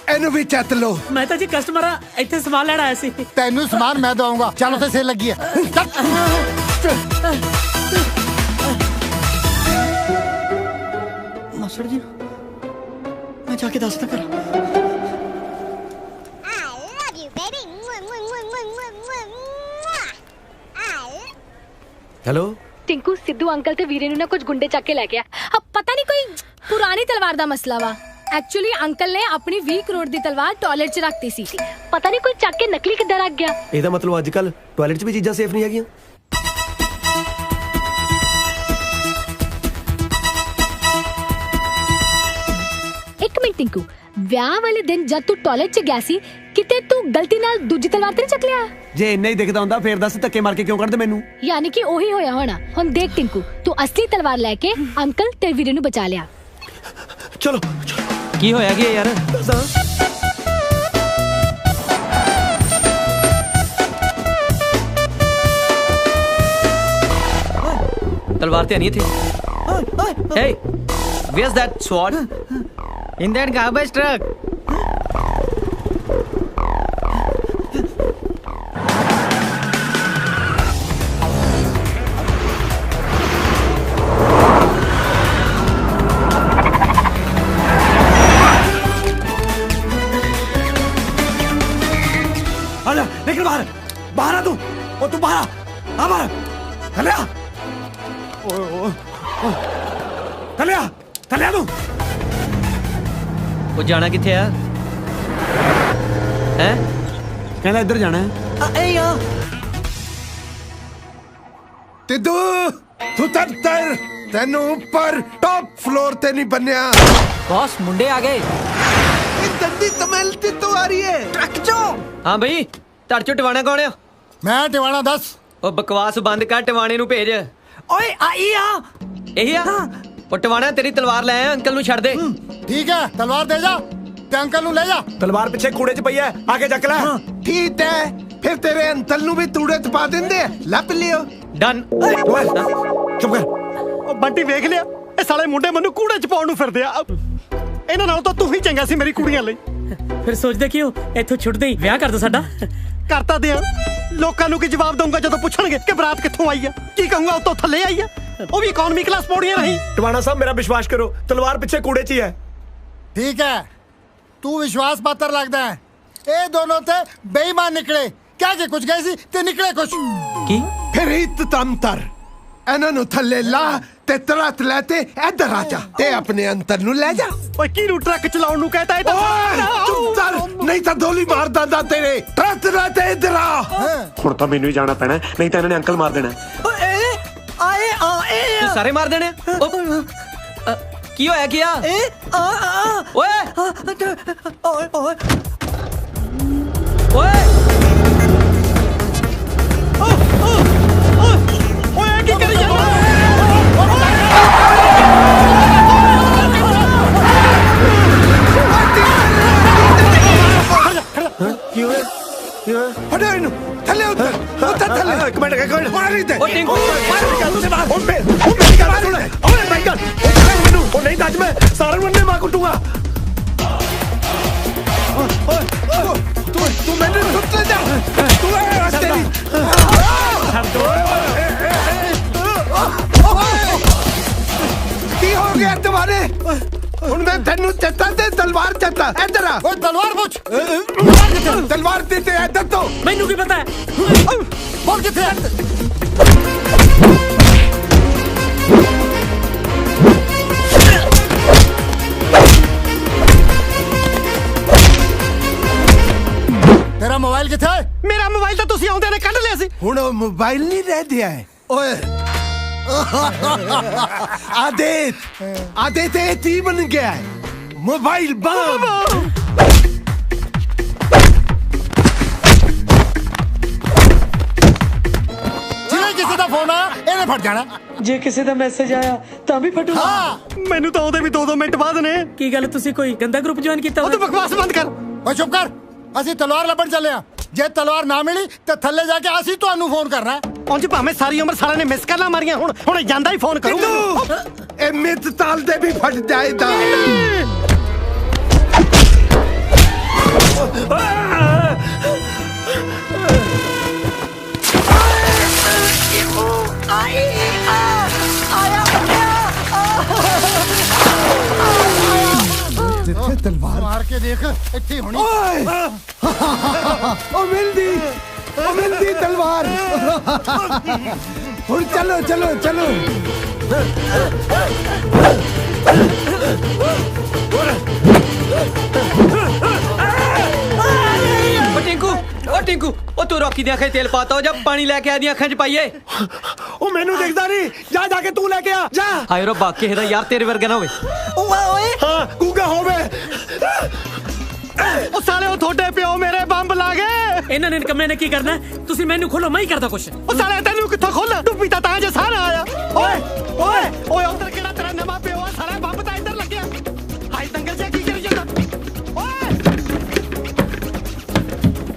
ਇਹਨੂੰ ਵੀ ਚੱਤ ਲੋ। ਮੈਂ ਤਾਂ ਜੀ ਕਸਟਮਰ ਆ, ਇੱਥੇ ਸਮਾਨ ਲੈਣ ਆਇਆ ਸੀ। ਤੈਨੂੰ ਸਮਾਨ ਮੈਂ ਦਵਾਉਂਗਾ। ਚੱਲ ਉੱਥੇ ਸੇਲ ਲੱਗੀ ਹੈ। ਮਾਸਟਰ ਜੀ ਮੈਂ ਜਾ ਕੇ ਦੱਸਦਾ ਕਰ। ਹੈਲੋ टिंकू सिद्धू अंकल ते वीरे ना कुछ गुंडे चक के लै गया। अब पता नहीं कोई पुरानी तलवार दा मसला वा। एक्चुअली अंकल ने अपनी 20 करोड़ दी तलवार टॉयलेट च रखती सी। पता नहीं कोई चक के नकली किधर रख गया। ਇਹਦਾ ਮਤਲਬ ਅੱਜ ਕੱਲ ਟਾਇਲਟ 'ਚ ਵੀ ਚੀਜ਼ਾਂ ਸੇਫ ਨਹੀਂ ਹੈਗੀਆਂ। एक मिनट टिंकू, ਵਿਆਹ ਵਾਲੇ ਦਿਨ ਜਦ ਤੂੰ ਟਾਇਲਟ 'ਚ ਗਿਆ ਸੀ ਕਿਤੇ ਤੂੰ ਗਲਤੀ ਨਾਲ ਦੂਜੀ ਤਲਵਾਰ ਤੇ ਚੱਕ ਲਿਆ? ਜੇ ਇੰਨਾ ਹੀ ਦਿਖਦਾ ਹੁੰਦਾ ਫੇਰ ਦੱਸ ਧੱਕੇ ਮਾਰ ਕੇ ਕਿਉਂ ਕੱਢਦੇ ਮੈਨੂੰ? ਯਾਨੀ ਕਿ ਉਹੀ ਹੋਇਆ ਹੋਣਾ। ਹੁਣ ਦੇਖ टिंकू, ਤੂੰ ਅਸਲੀ ਤਲਵਾਰ ਲੈ ਕੇ ਅੰਕਲ ਤੇ ਵੀਰੇ ਨੂੰ ਬਚਾ ਲਿਆ। ਚਲੋ ਕੀ ਹੋਇਆ ਕੀ ਯਾਰ? ਤਲਵਾਰ ਤੇ ਨਹੀਂ ਥੀ। Hey, where's that sword? In that garbage truck. आजा निकल बाहर, बाहर आ तू। ओ तू बाहर आ बाहर। चले आ चले आ चले आ तू। ਉਹ ਜਾਣਾ ਕਿੱਥੇ ਆ? ਹੈ ਕਹਿੰਦਾ ਇੱਧਰ ਜਾਣਾ ਹੈ। ਏ ਆ ਤਿੱਦੂ ਤੂੰ ਤਰ ਤੈਨੂੰ ਉੱਪਰ ਟੌਪ ਫਲੋਰ ਤੇ ਨਹੀਂ ਬੰਨਿਆ। ਬੌਸ ਮੁੰਡੇ ਆ ਗਏ। ਇਹ ਦੰਦੀ ਤਮਲ ਤੇ ਤੋਂ ਆ ਰਹੀ ਹੈ। ਟਰੱਕ ਚੋਂ। ਹਾਂ ਬਈ ਧੜ ਚੋਂ ਟਿਵਾਣਾ ਕੌਣ ਆ? ਮੈਂ ਟਿਵਾਣਾ ਦੱਸ। ਉਹ ਬਕਵਾਸ ਬੰਦ ਕਰ, ਟਿਵਾਣੇ ਨੂੰ ਭੇਜ। ਓਏ ਆਈ ਆ। ਇਹੀ ਆ ਉਹ ਟਿਵਾਣਾ, ਤੇਰੀ ਤਲਵਾਰ ਲੈ ਆ, ਅੰਕਲ ਨੂੰ ਛੱਡ ਦੇ। ਠੀਕ ਹੈ ਤਲਵਾਰ ਦੇ ਜਾ ਤੇ ਅੰਕਲ ਨੂੰ ਲੈ ਜਾ। ਤਲਵਾਰ ਪਿੱਛੇ ਕੂੜੇ 'ਚ ਪਈ ਹੈ, ਆ ਕੇ ਚੱਕ ਲੈ। ਠੀਕ ਹੈ ਫਿਰ ਤੇਰੇ ਅੰਕਲ ਨੂੰ ਵੀ ਤੂੜੇ 'ਚ ਪਾ ਦਿੰਦੇ ਆ। ਲੱਭ ਲਿਓ। ਡਨ। ਚੁੱਪ ਕਰ। ਉਹ ਬੰਟੀ ਵੇਖ ਲਿਆ, ਇਹ ਸਾਲੇ ਮੁੰਡੇ ਮੈਨੂੰ ਕੂੜੇ 'ਚ ਪਾਉਣ ਨੂੰ ਫਿਰਦੇ ਆ। ਇਹਨਾਂ ਨਾਲ ਤਾਂ ਤੂੰ ਹੀ ਚੰਗਾ ਸੀ ਮੇਰੀ ਕੁੜੀਆਂ ਲਈ। ਫਿਰ ਸੋਚਦੇ ਕਿਉਂ ਇੱਥੋਂ ਛੁੱਟਦੇ ਹੀ ਵਿਆਹ ਕਰ ਦੋ ਸਾਡਾ। ਕਰਤਾ ਦਿਆਂ ਲੋਕਾਂ ਨੂੰ ਕੀ ਜਵਾਬ ਦਊਂਗਾ ਜਦੋਂ ਪੁੱਛਣਗੇ ਕਿ ਬਰਾਤ ਕਿੱਥੋਂ ਆਈ ਆ? ਕੀ ਕਹੂੰਗਾ ਉੱਤੋਂ ਥੱਲੇ ਆਈ ਆ, ਉਹ ਵੀ ਇਕਨੋਮੀ ਕਲਾਸ ਪੌੜੀਆਂ ਨਹੀਂ। ਟਵਾਣਾ ਸਾਹਿਬ मेरा विश्वास करो, तलवार पीछे कूड़े च ही है। ठीक है, तू विश्वास पात्र लगता है। ये दोनों ते बेईमान निकले, क्या के कुछ गए सी ते निकले कुछ की। फिर इततंतर ਇਹਨਾਂ ਨੂੰ ਥੱਲੇ ਲਾ ਤੇ ਤਰਤ ਲੈ ਤੇ ਇੱਧਰ ਆ ਜਾ ਤੇ ਆਪਣੇ ਅੰਤਰ ਨੂੰ ਲੈ ਜਾ। ਓਏ ਕਿਹਨੂੰ ਟਰੱਕ ਚਲਾਉਣ ਨੂੰ ਕਹਤਾ? ਇਹ ਚੁੱਪ ਕਰ, ਨਹੀਂ ਤਾਂ ਦੋਲੀ ਮਾਰ ਦਾਂਦਾ ਤੇਰੇ। ਤਰਤ ਲੈ ਤੇ ਇੱਧਰ ਆ। ਹੁਣ ਤਾਂ ਮੈਨੂੰ ਹੀ ਜਾਣਾ ਪੈਣਾ, ਨਹੀਂ ਤਾਂ ਇਹਨਾਂ ਨੇ ਅੰਕਲ ਮਾਰ ਦੇਣਾ। ਆਏ ਤੂੰ ਸਾਰੇ ਮਾਰ ਦੇਣੇ। ਕੀ ਹੋਇਆ ਕੀ ਆ? ਓਏ ਓਏ ਓਏ ਓਏ ਕੀ ਕਰੀ ਜਾਂਦਾ? ਕੀ ਹੋਇਆ? ਹਟੋ ਇਹਨੂੰ, ਥੱਲੇ ਉੱਤਰ ਥੱਲੇ। ਇੱਕ ਮਿੰਟ ਮਾਰੀ ਦੇ। ਉਹ ਟਿੰਕੂ ਉਹ ਮੇਰੀ ਗੱਲ ਸੁਣ। ਓਏ ਮੇਰੀ ਗੱਲ ਮੈਨੂੰ ਉਹ ਨਹੀਂ ਤਾਂ ਅੱਜ ਮੈਂ ਸਾਰਿਆਂ ਨੂੰ ਅੰਨੇ ਮਾਰ ਕੁੱਟੂਗਾ। ਤੂੰ ਮੈਨੂੰ ਸੁੱਟ ਲੈ ਜਾ। ਤੂੰ ਇਹ ਰਸਤੇ ਦੀ ਛੱਡ ਦੋ। ਕੀ ਹੋ ਗਿਆ ਤੁਹਾਡੇ? ਹੁਣ ਮੈਂ ਤੈਨੂੰ ਚੱਤਾ ਤੇ ਤਲਵਾਰ ਚੱਤਾ। ਇੱਧਰ ਆ। ਓਏ ਤਲਵਾਰ ਪੁੱਛ। ਤਲਵਾਰ ਤੇ ਇੱਧਰ ਤੋਂ ਮੈਨੂੰ ਕੀ ਪਤਾ ਹੈ? बोल किथे? तेरा मोबाइल किथे? मेरा मोबाइल तो तुसी आउंदे ने कढ लिया सी। ਹੁਣ ਉਹ ਮੋਬਾਈਲ ਨਹੀਂ ਰਹਿ ਗਿਆ ਹੈ। ਓਏ ਆਦੇਤ ਇਹ ਤੀ ਬਣ ਗਿਆ ਹੈ। ਮੋਬਾਈਲ ਬੰਦ। ਕਿਸੇ ਦਾ ਫੋਨ ਆਇਆ ਇਹਨੇ ਫਟ ਜਾਣਾ। ਜੇ ਕਿਸੇ ਦਾ ਮੈਸੇਜ ਆਇਆ ਤਾਂ ਵੀ ਫਟੂ। ਹਾਂ ਮੈਨੂੰ ਤਾਂ ਉਹਦੇ ਵੀ 2-2 ਮਿੰਟ ਬਾਅਦ ਨੇ। ਕੀ ਗੱਲ ਤੁਸੀਂ ਕੋਈ ਗੰਦਾ ਗਰੁੱਪ ਜੁਆਇਨ ਕੀਤਾ? ਉਹ ਤੂੰ ਬਕਵਾਸ ਬੰਦ ਕਰ। ਓਏ ਚੁੱਪ ਕਰ। ਅਸੀਂ ਤਲਵਾਰ ਲੱਭਣ ਚੱਲੇ ਆ। ਜੇ ਤਲਵਾਰ ਨਾ ਮਿਲੀ ਤੇ ਥੱਲੇ ਜਾ ਕੇ ਅਸੀਂ ਤੁਹਾਨੂੰ ਫੋਨ ਕਰਨਾ। ਉਂਝ ਭਾਵੇਂ ਸਾਰੀ ਉਮਰ ਸਾਲਿਆਂ ਨੇ ਮਿਸ ਕਾਲਾਂ ਮਾਰੀਆਂ, ਹੁਣ ਜਾਂਦਾ ਹੀ ਫੋਨ ਕਰੂ। ਇਹ ਮਿੱਤ ਤਾਲ ਦੇ ਵੀ ਫਟ ਜਾਏਗਾ। ਜਿੱਥੇ ਤਲਵਾਰ ਮਾਰ ਕੇ ਦੇਖ ਇੱਥੇ ਹੋਣੀ। ਓਏ ਉਹ ਮਿਲਦੀ ਤਲਵਾਰ। ਹੁਣ ਚਲੋ ਚਲੋ ਚਲੋ। ਓ ਟਿੰਕੂ ਉਹ ਤੂੰ ਰੋਕੀ ਦੀਆਂ ਅੱਖਾਂ 'ਚ ਤੇਲ ਪਾਤਾ, ਜਾਂ ਪਾਣੀ ਲੈ ਕੇ ਆ ਦੀਆਂ ਅੱਖਾਂ 'ਚ ਪਾਈਏ। ਉਹ ਮੈਨੂੰ ਦਿਖਦਾ ਨਹੀਂ। ਜਾ ਕੇ ਤੂੰ ਲੈ ਕੇ ਆ ਜਾ। ਹਾਏ ਰੱਬਾ ਕਿਸੇ ਦਾ ਯਾਰ ਤੇਰੇ ਵਰਗਾ ਨਾ ਹੋਵੇ। ਓਏ ਹਾਂ ਗੂਗਾ ਹੋਵੇ। ਉਹ ਸਾਲੇ ਉਹ ਤੁਹਾਡੇ ਪਿਓ ਮੇਰੇ ਬੰਬ ਲਾ ਗਏ। ਇਹਨਾਂ ਨੇ ਨਿਕੰਮੇ ਨੇ ਕੀ ਕਰਨਾ? ਤੁਸੀਂ ਮੈਨੂੰ ਖੋਲੋ, ਮੈਂ ਹੀ ਕਰਦਾ ਕੁਛ। ਉਹ ਸਾਲੇ ਤੈਨੂੰ ਕਿੱਥੋਂ ਖੋਲਾਂ? ਤੂੰ ਪੀਤਾ ਤਾਂ ਜੇ ਸਾਰਾ ਆਇਆ। ਓਏ ਉਧਰ ਕਿਹੜਾ ਤੇਰਾ ਨਵਾਂ ਪਿਓ ਆ? ਸਾਲਾ ਬੰਬ ਤਾਂ ਇੱਧਰ ਲੱਗਿਆ। ਹਾਈ ਦੰਗਲ ਜਿਹਾ ਕੀ ਕਰੀ ਜਾਂਦਾ?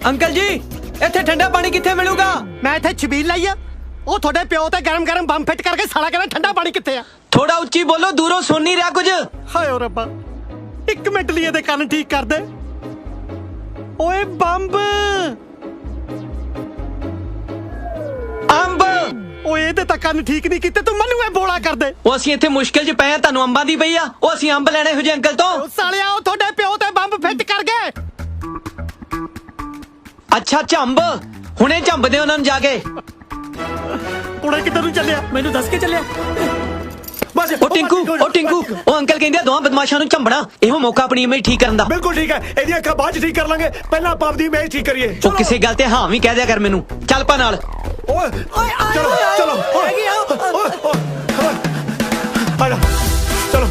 ਅੰਕਲ ਜੀ ਇੱਥੇ ਠੰਡਾ ਪਾਣੀ ਕਿੱਥੇ ਮਿਲੂਗਾ? ਮੈਂ ਇੱਥੇ ਛਬੀਲ ਲਈ ਆ। ਉਹ ਤੁਹਾਡੇ ਪਿਓ ਤੇ ਗਰਮ ਬੰਬ ਫਿੱਟ ਕਰਕੇ ਸਾਲਾ ਕਹਿੰਦਾ ਠੰਡਾ ਪਾਣੀ ਕਿੱਥੇ ਆ? ਥੋੜਾ ਉੱਚੀ ਬੋਲੋ, ਦੂਰੋਂ ਸੁਣ ਨਹੀਂ ਰਿਹਾ ਕੁਝ। ਹਾਏ ਓ ਰੱਬਾ, 1 ਮਿੰਟ ਲਈ ਇਹਦੇ ਕੰਨ ਠੀਕ ਕਰ ਦੇ। ਓਏ ਬੰਬ ਅੰਬ। ਓਏ ਇਹਦੇ ਤਾਂ ਕੰਨ ਠੀਕ ਨਹੀਂ ਕੀਤੇ, ਤੂੰ ਮੈਨੂੰ ਇਹ ਬੋਲਾ ਕਰ ਦੇ। ਉਹ ਅਸੀਂ ਇੱਥੇ ਮੁਸ਼ਕਿਲ 'ਚ ਪਏ ਆ, ਤੁਹਾਨੂੰ ਅੰਬਾਂ ਦੀ ਪਈ ਆ। ਉਹ ਅਸੀਂ ਅੰਬ ਲੈਣੇ ਹੋ ਜੇ ਅੰਕਲ ਤੋਂ। ਸਾਲਿਆ ਉਹ ਤੁਹਾਡੇ ਪਿਓ ਤੇ ਬੰਬ ਫਿੱਟ ਕਰ ਗਏ। ਅੱਛਾ ਝੰਬ, ਹੁਣੇ ਝੰਬਦੇ ਉਹਨਾਂ ਨੂੰ ਜਾ ਕੇ। ਕੁੜੇ ਕਿੱਧਰ ਨੂੰ ਚੱਲਿਆ? ਮੈਨੂੰ ਦੱਸ ਕੇ ਚੱਲਿਆ। ਬਸ ਉਹ ਟਿੰਕੂ ਉਹ ਅੰਕਲ ਕਹਿੰਦੇ ਆ ਦੋਹਾਂ ਬਦਮਾਸ਼ਾਂ ਨੂੰ ਝੰਬਣਾ। ਇਹੋ ਮੌਕਾ ਆਪਣੀ ਇਮੇਜ ਠੀਕ ਕਰਨ ਦਾ। ਬਿਲਕੁਲ ਠੀਕ ਹੈ। ਇਹਦੀਆਂ ਅੱਖਾਂ ਬਾਅਦ 'ਚ ਠੀਕ ਕਰ ਲਾਂਗੇ, ਪਹਿਲਾਂ ਆਪਾਂ ਆਪਣੀ ਇਮੇਜ ਠੀਕ ਕਰੀਏ। ਉਹ ਕਿਸੇ ਗੱਲ ਤੇ ਹਾਂ ਵੀ ਕਹਿ ਦਿਆ ਕਰ ਮੈਨੂੰ। ਚੱਲ ਪਾ ਨਾਲ। ਓਏ ਚਲੋ ਚਲੋ ਆ ਜਾ ਚਲੋ।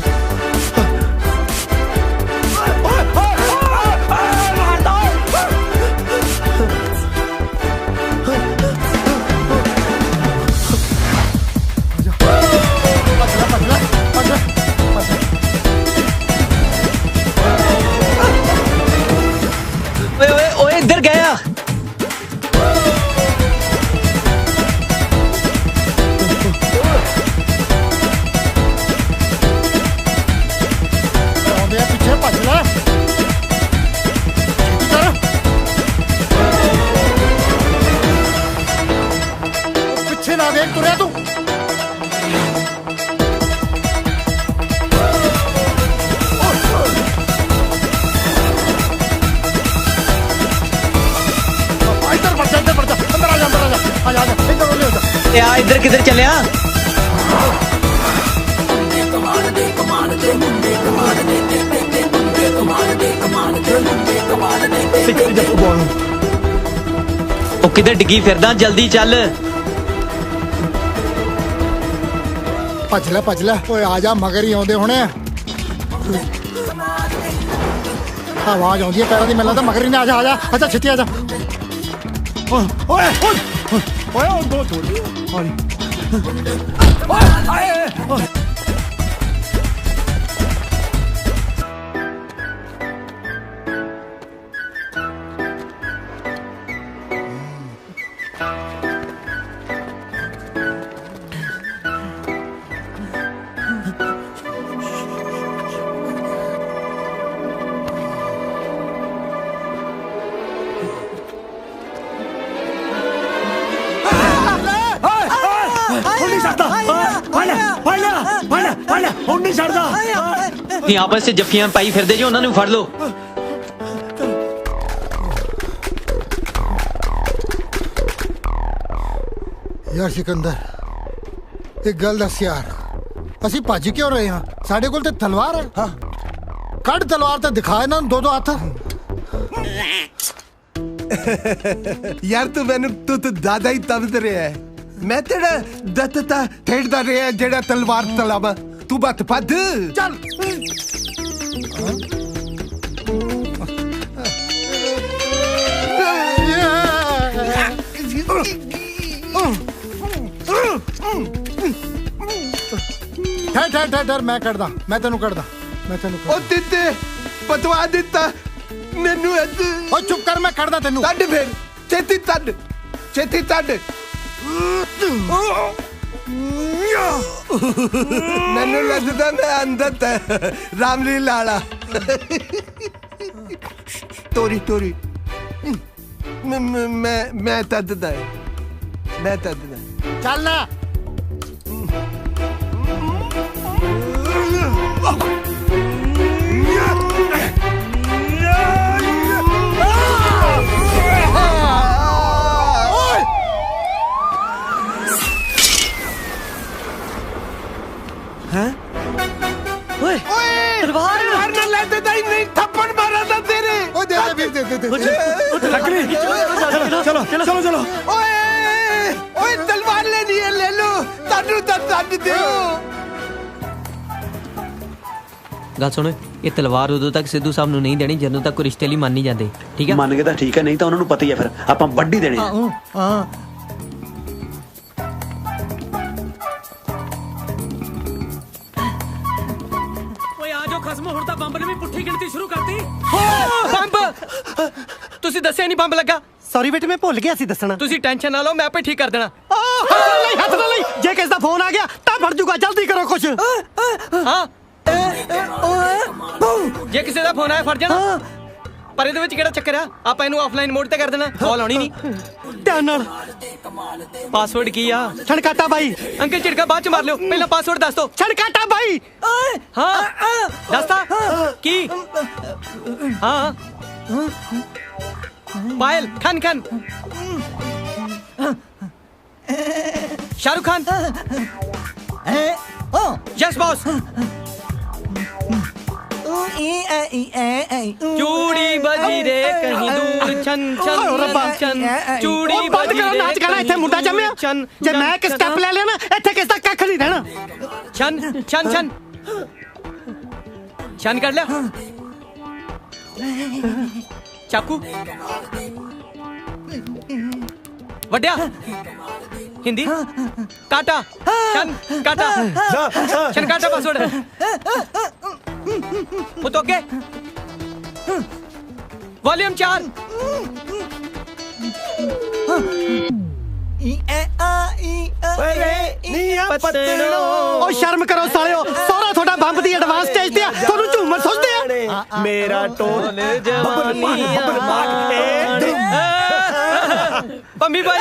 ਓਏ ਇੱਧਰ ਗਿਆ। ਪਿੱਛੇ ਨਾ ਦੇਖ ਤੁਰਿਆ ਤੂੰ ਇੱਧਰ ਵੜ ਜਾ ਅੰਦਰ ਆ ਜਾ ਇੱਧਰ ਹੋ ਜਾ ਤੇ ਆ ਇੱਧਰ ਕਿੱਧਰ ਚੱਲਿਆ ਉਹ ਕਿੱਧਰ ਡਿੱਗੀ ਫਿਰਦਾ ਜਲਦੀ ਚੱਲ ਭੱਜ ਲੈ ਓਏ ਆ ਜਾ ਮਗਰ ਹੀ ਆਉਂਦੇ ਹੋਣੇ ਆ ਆਵਾਜ਼ ਆਉਂਦੀ ਹੈ ਪੈਰਾਂ ਦੀ ਮੈਨੂੰ ਲੱਗਦਾ ਮਗਰ ਹੀ ਨੇ ਆ ਜਾ ਅੱਛਾ ਛੇਤੀ ਆ ਜਾ ਓਏ ਦੋ ਥੋੜੀ ਓਏ आपस से जफ्फियां पाई फिरदे जो उन्होंने फड़ लो यार सिकंदर एक गल दस यार ਅਸੀਂ ਭੱਜ ਕਿਉਂ ਰਹੇ ਹਾਂ ਸਾਡੇ ਕੋਲ ਤੇ ਤਲਵਾਰ ਹੈ ਹਾਂ ਕੱਢ ਤਲਵਾਰ ਤੇ ਦਿਖਾ ਇਹਨਾਂ ਨੂੰ ਦੋ ਹੱਥ ਯਾਰ ਤੂੰ ਮੈਨੂੰ ਤੂੰ ਦਾਦਾ ਹੀ ਤਬਦ ਰਿਹਾ ਹੈ ਮੈਂ ਤੇਰਾ ਦੱਤਤਾ ਠੇੜਦਾ ਰਿਹਾ ਜਿਹੜਾ ਤਲਵਾਰ ਤਲਾਵਾ ਤੂੰ ਬੱਤ ਪੱਦ ਚੱਲ ਠਹਿਰ ਮੈਂ ਕੱਢਦਾ ਮੈਂ ਤੈਨੂੰ ਉਹ ਦਿੱਤੇ ਪਤਵਾ ਦਿੱਤਾ ਮੈਨੂੰ ਉਹ ਚੁੱਪ ਕਰ ਮੈਂ ਕੱਢਦਾ ਤੈਨੂੰ ਤੱਡ ਫਿਰ ਛੇਤੀ ਤੱਡ ਮੈਨੂੰ ਲੱਗਦਾ ਮੈਂ ਅੰਦਰ ਤੇ ਰਾਮਲੀਲਾ ਵਾਲਾ ਤੋਰੀ ਮੈਂ ਤੱਦਦਾ ਚੱਲ ਨਾ चलो ओए तलवार लेनी है ले लो ताडू तद दियो ਗੱਲ ਸੁਣ ਇਹ ਤਲਵਾਰ ਉਦੋਂ ਤੱਕ ਸਿੱਧੂ ਸਾਹਿਬ ਨੂੰ ਨਹੀਂ ਦੇਣੀ ਜਦੋਂ ਤੱਕ ਕੋਈ ਰਿਸ਼ਤੇ ਲਈ ਮੰਨ ਨਹੀਂ ਜਾਂਦੇ ਠੀਕ ਹੈ ਮੰਨ ਕੇ ਤਾਂ ਠੀਕ ਹੈ ਨਹੀਂ ਤਾਂ ਉਹਨਾਂ ਨੂੰ ਪਤਾ ਹੀ ਹੈ ਫਿਰ ਆਪਾਂ ਵੱਢੀ ਦੇਣੇ ਆ ਹਾਂ ਓਏ ਆ ਜਾਓ ਖਸਮ ਹੁਣ ਤਾਂ ਬੰਬ ਨੇ ਵੀ ਪੁੱਠੀ ਗਿਣਤੀ ਸ਼ੁਰੂ ਕਰਤੀ ਬੰਬ ਤੁਸੀਂ ਦੱਸਿਆ ਨਹੀਂ ਬੰਬ ਲੱਗਾ ਸੌਰੀ ਬੇਟੇ ਮੈਂ ਭੁੱਲ ਗਿਆ ਸੀ ਦੱਸਣਾ ਤੁਸੀਂ ਟੈਨਸ਼ਨ ਨਾ ਲਓ ਮੈਂ ਆਪੇ ਠੀਕ ਕਰ ਦੇਣਾ ਹੱਥ ਨਾਲ ਲਈ ਜੇ ਕਿਸ ਦਾ ਫੋਨ ਆ ਗਿਆ ਤਾਂ ਫੜ ਜੂਗਾ ਜਲਦੀ ਕਰੋ ਕੁਛ ਹਾਂ ਜੇ ਕਿਸੇ ਦਾ ਫੋਨ ਆਇਆ ਫੜ ਜਾਣਾ ਪਰ ਇਹਦੇ ਵਿੱਚ ਕਿਹੜਾ ਚੱਕਰ ਆ ਆਪਾਂ ਇਹਨੂੰ ਆਫਲਾਈਨ ਮੋਡ ਤੇ ਕਰ ਦੇਣਾ ਕਾਲ ਆਉਣੀ ਨਹੀਂ ਧਿਆਨ ਨਾਲ ਪਾਸਵਰਡ ਕੀ ਆ ਛਣਕਾਟਾ ਬਾਈ ਅੰਕਲ ਝਿੜਕਾ ਬਾਅਦ ਚ ਮਾਰ ਲਿਓ ਪਹਿਲਾਂ ਪਾਸਵਰਡ ਦੱਸ ਦੋ ਛਣਕਾਟਾ ਬਾਈ ਹਾਂ ਦੱਸਦਾ ਕੀ ਹਾਂ पायल खान शाहरुख खान यस बॉस चूड़ी बजी रे कहीं दूर छन छन छन चूड़ी बंद करो नाच गाना इत्थे मुंडा जम्मिया जे मैं एक स्टेप ले लिया ना इत्थे किस दा कख नहीं रहना छन छन छन छन कर लिया चाकू वड्या हिंदी काटा शन काटा शन काटा पासवर्ड वो तो के वॉल्यूम 4 ओ शर्म करो सालियो सारा थोड़ा बंब दी एडवांस स्टेज ते थानू झूमर सोचदे आ मेरा टोल पम्मी भाई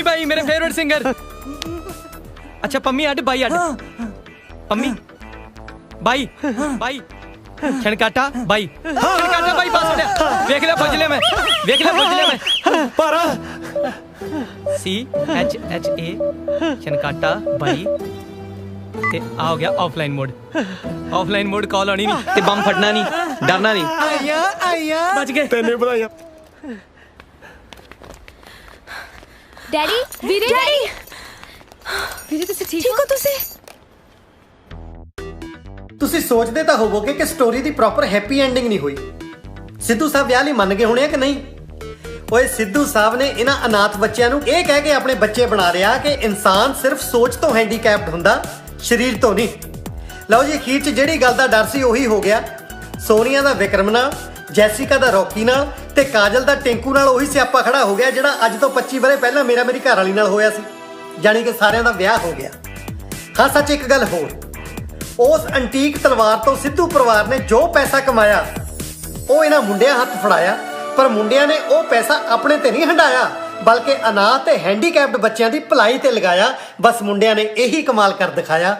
बाई मेरे फेवरेट सिंगर। अच्छा पम्मी अड बाई अड। पम्मी बाई बाई छनकाटा बाई छनकाटा बाई पास उड़िया देख ले बुझ ले मैं पारा CHHA छनकाटा बाई ते आ हो गया ऑफलाइन मोड कॉल आनी नहीं ते बम फटना नहीं डरना नहीं आया बच गए तेने बुलाया डैडी वीरे डैडी ਵੀਰੇ ਤੁਸੀਂ ਠੀਕ ਹੋ ਤੁਸੀਂ ਸੋਚਦੇ ਤਾਂ ਹੋਵੋਗੇ ਕਿ ਸਟੋਰੀ ਦੀ ਪ੍ਰੋਪਰ ਹੈਪੀ ਐਂਡਿੰਗ ਨਹੀਂ ਹੋਈ। ਸਿੱਧੂ ਸਾਹਿਬ ਵਿਆਹ ਲਈ ਮੰਨ ਗਏ ਹੋਣੇ ਆ ਕਿ ਨਹੀਂ? ਓਏ ਸਿੱਧੂ ਸਾਹਿਬ ਨੇ ਇਹਨਾਂ ਅਨਾਥ ਬੱਚਿਆਂ ਨੂੰ ਇਹ ਕਹਿ ਕੇ ਆਪਣੇ ਬੱਚੇ ਬਣਾ ਲਿਆ ਕਿ ਇਨਸਾਨ ਸਿਰਫ ਸੋਚ ਤੋਂ ਹੈਂਡੀਕੈਪਡ ਹੁੰਦਾ, ਸਰੀਰ ਤੋਂ ਨਹੀਂ। ਲਓ ਜੀ ਅਖੀਰ 'ਚ ਜਿਹੜੀ ਗੱਲ ਦਾ ਡਰ ਸੀ ਉਹੀ ਹੋ ਗਿਆ। ਸੋਨੀਆ ਦਾ ਵਿਕਰਮ ਨਾਲ, ਜੈਸਿਕਾ ਦਾ ਰੌਕੀ ਨਾਲ ਤੇ ਕਾਜਲ ਦਾ ਟਿੰਕੂ ਨਾਲ ਉਹੀ ਸਿਆਪਾ ਖੜਾ ਹੋ ਗਿਆ ਜਿਹੜਾ ਅੱਜ ਤੋਂ 25 ਵਰ੍ਹੇ ਪਹਿਲਾਂ ਮੇਰੀ ਘਰ ਵਾਲੀ ਨਾਲ ਹੋਇਆ ਸੀ। ਜਾਣੀ ਕਿ ਸਾਰਿਆਂ ਦਾ ਵਿਆਹ ਹੋ ਗਿਆ। ਹਾਂ ਸੱਚ ਇੱਕ ਗੱਲ ਹੋਰ, ਉਸ ਐਂਟੀਕ ਤਲਵਾਰ ਤੋਂ ਸਿੱਧੂ ਪਰਿਵਾਰ ਨੇ ਜੋ ਪੈਸਾ ਕਮਾਇਆ ਉਹ ਇਹਨਾਂ ਮੁੰਡਿਆਂ ਹੱਥ ਫੜਾਇਆ, ਪਰ ਮੁੰਡਿਆਂ ਨੇ ਉਹ ਪੈਸਾ ਆਪਣੇ ਤੇ ਨਹੀਂ ਹੰਡਾਇਆ ਬਲਕਿ ਅਨਾਥ ਤੇ ਹੈਂਡੀਕੈਪਡ ਬੱਚਿਆਂ ਦੀ ਭਲਾਈ ਤੇ ਲਗਾਇਆ। ਬਸ ਮੁੰਡਿਆਂ ਨੇ ਇਹੀ ਕਮਾਲ ਕਰ ਦਿਖਾਇਆ।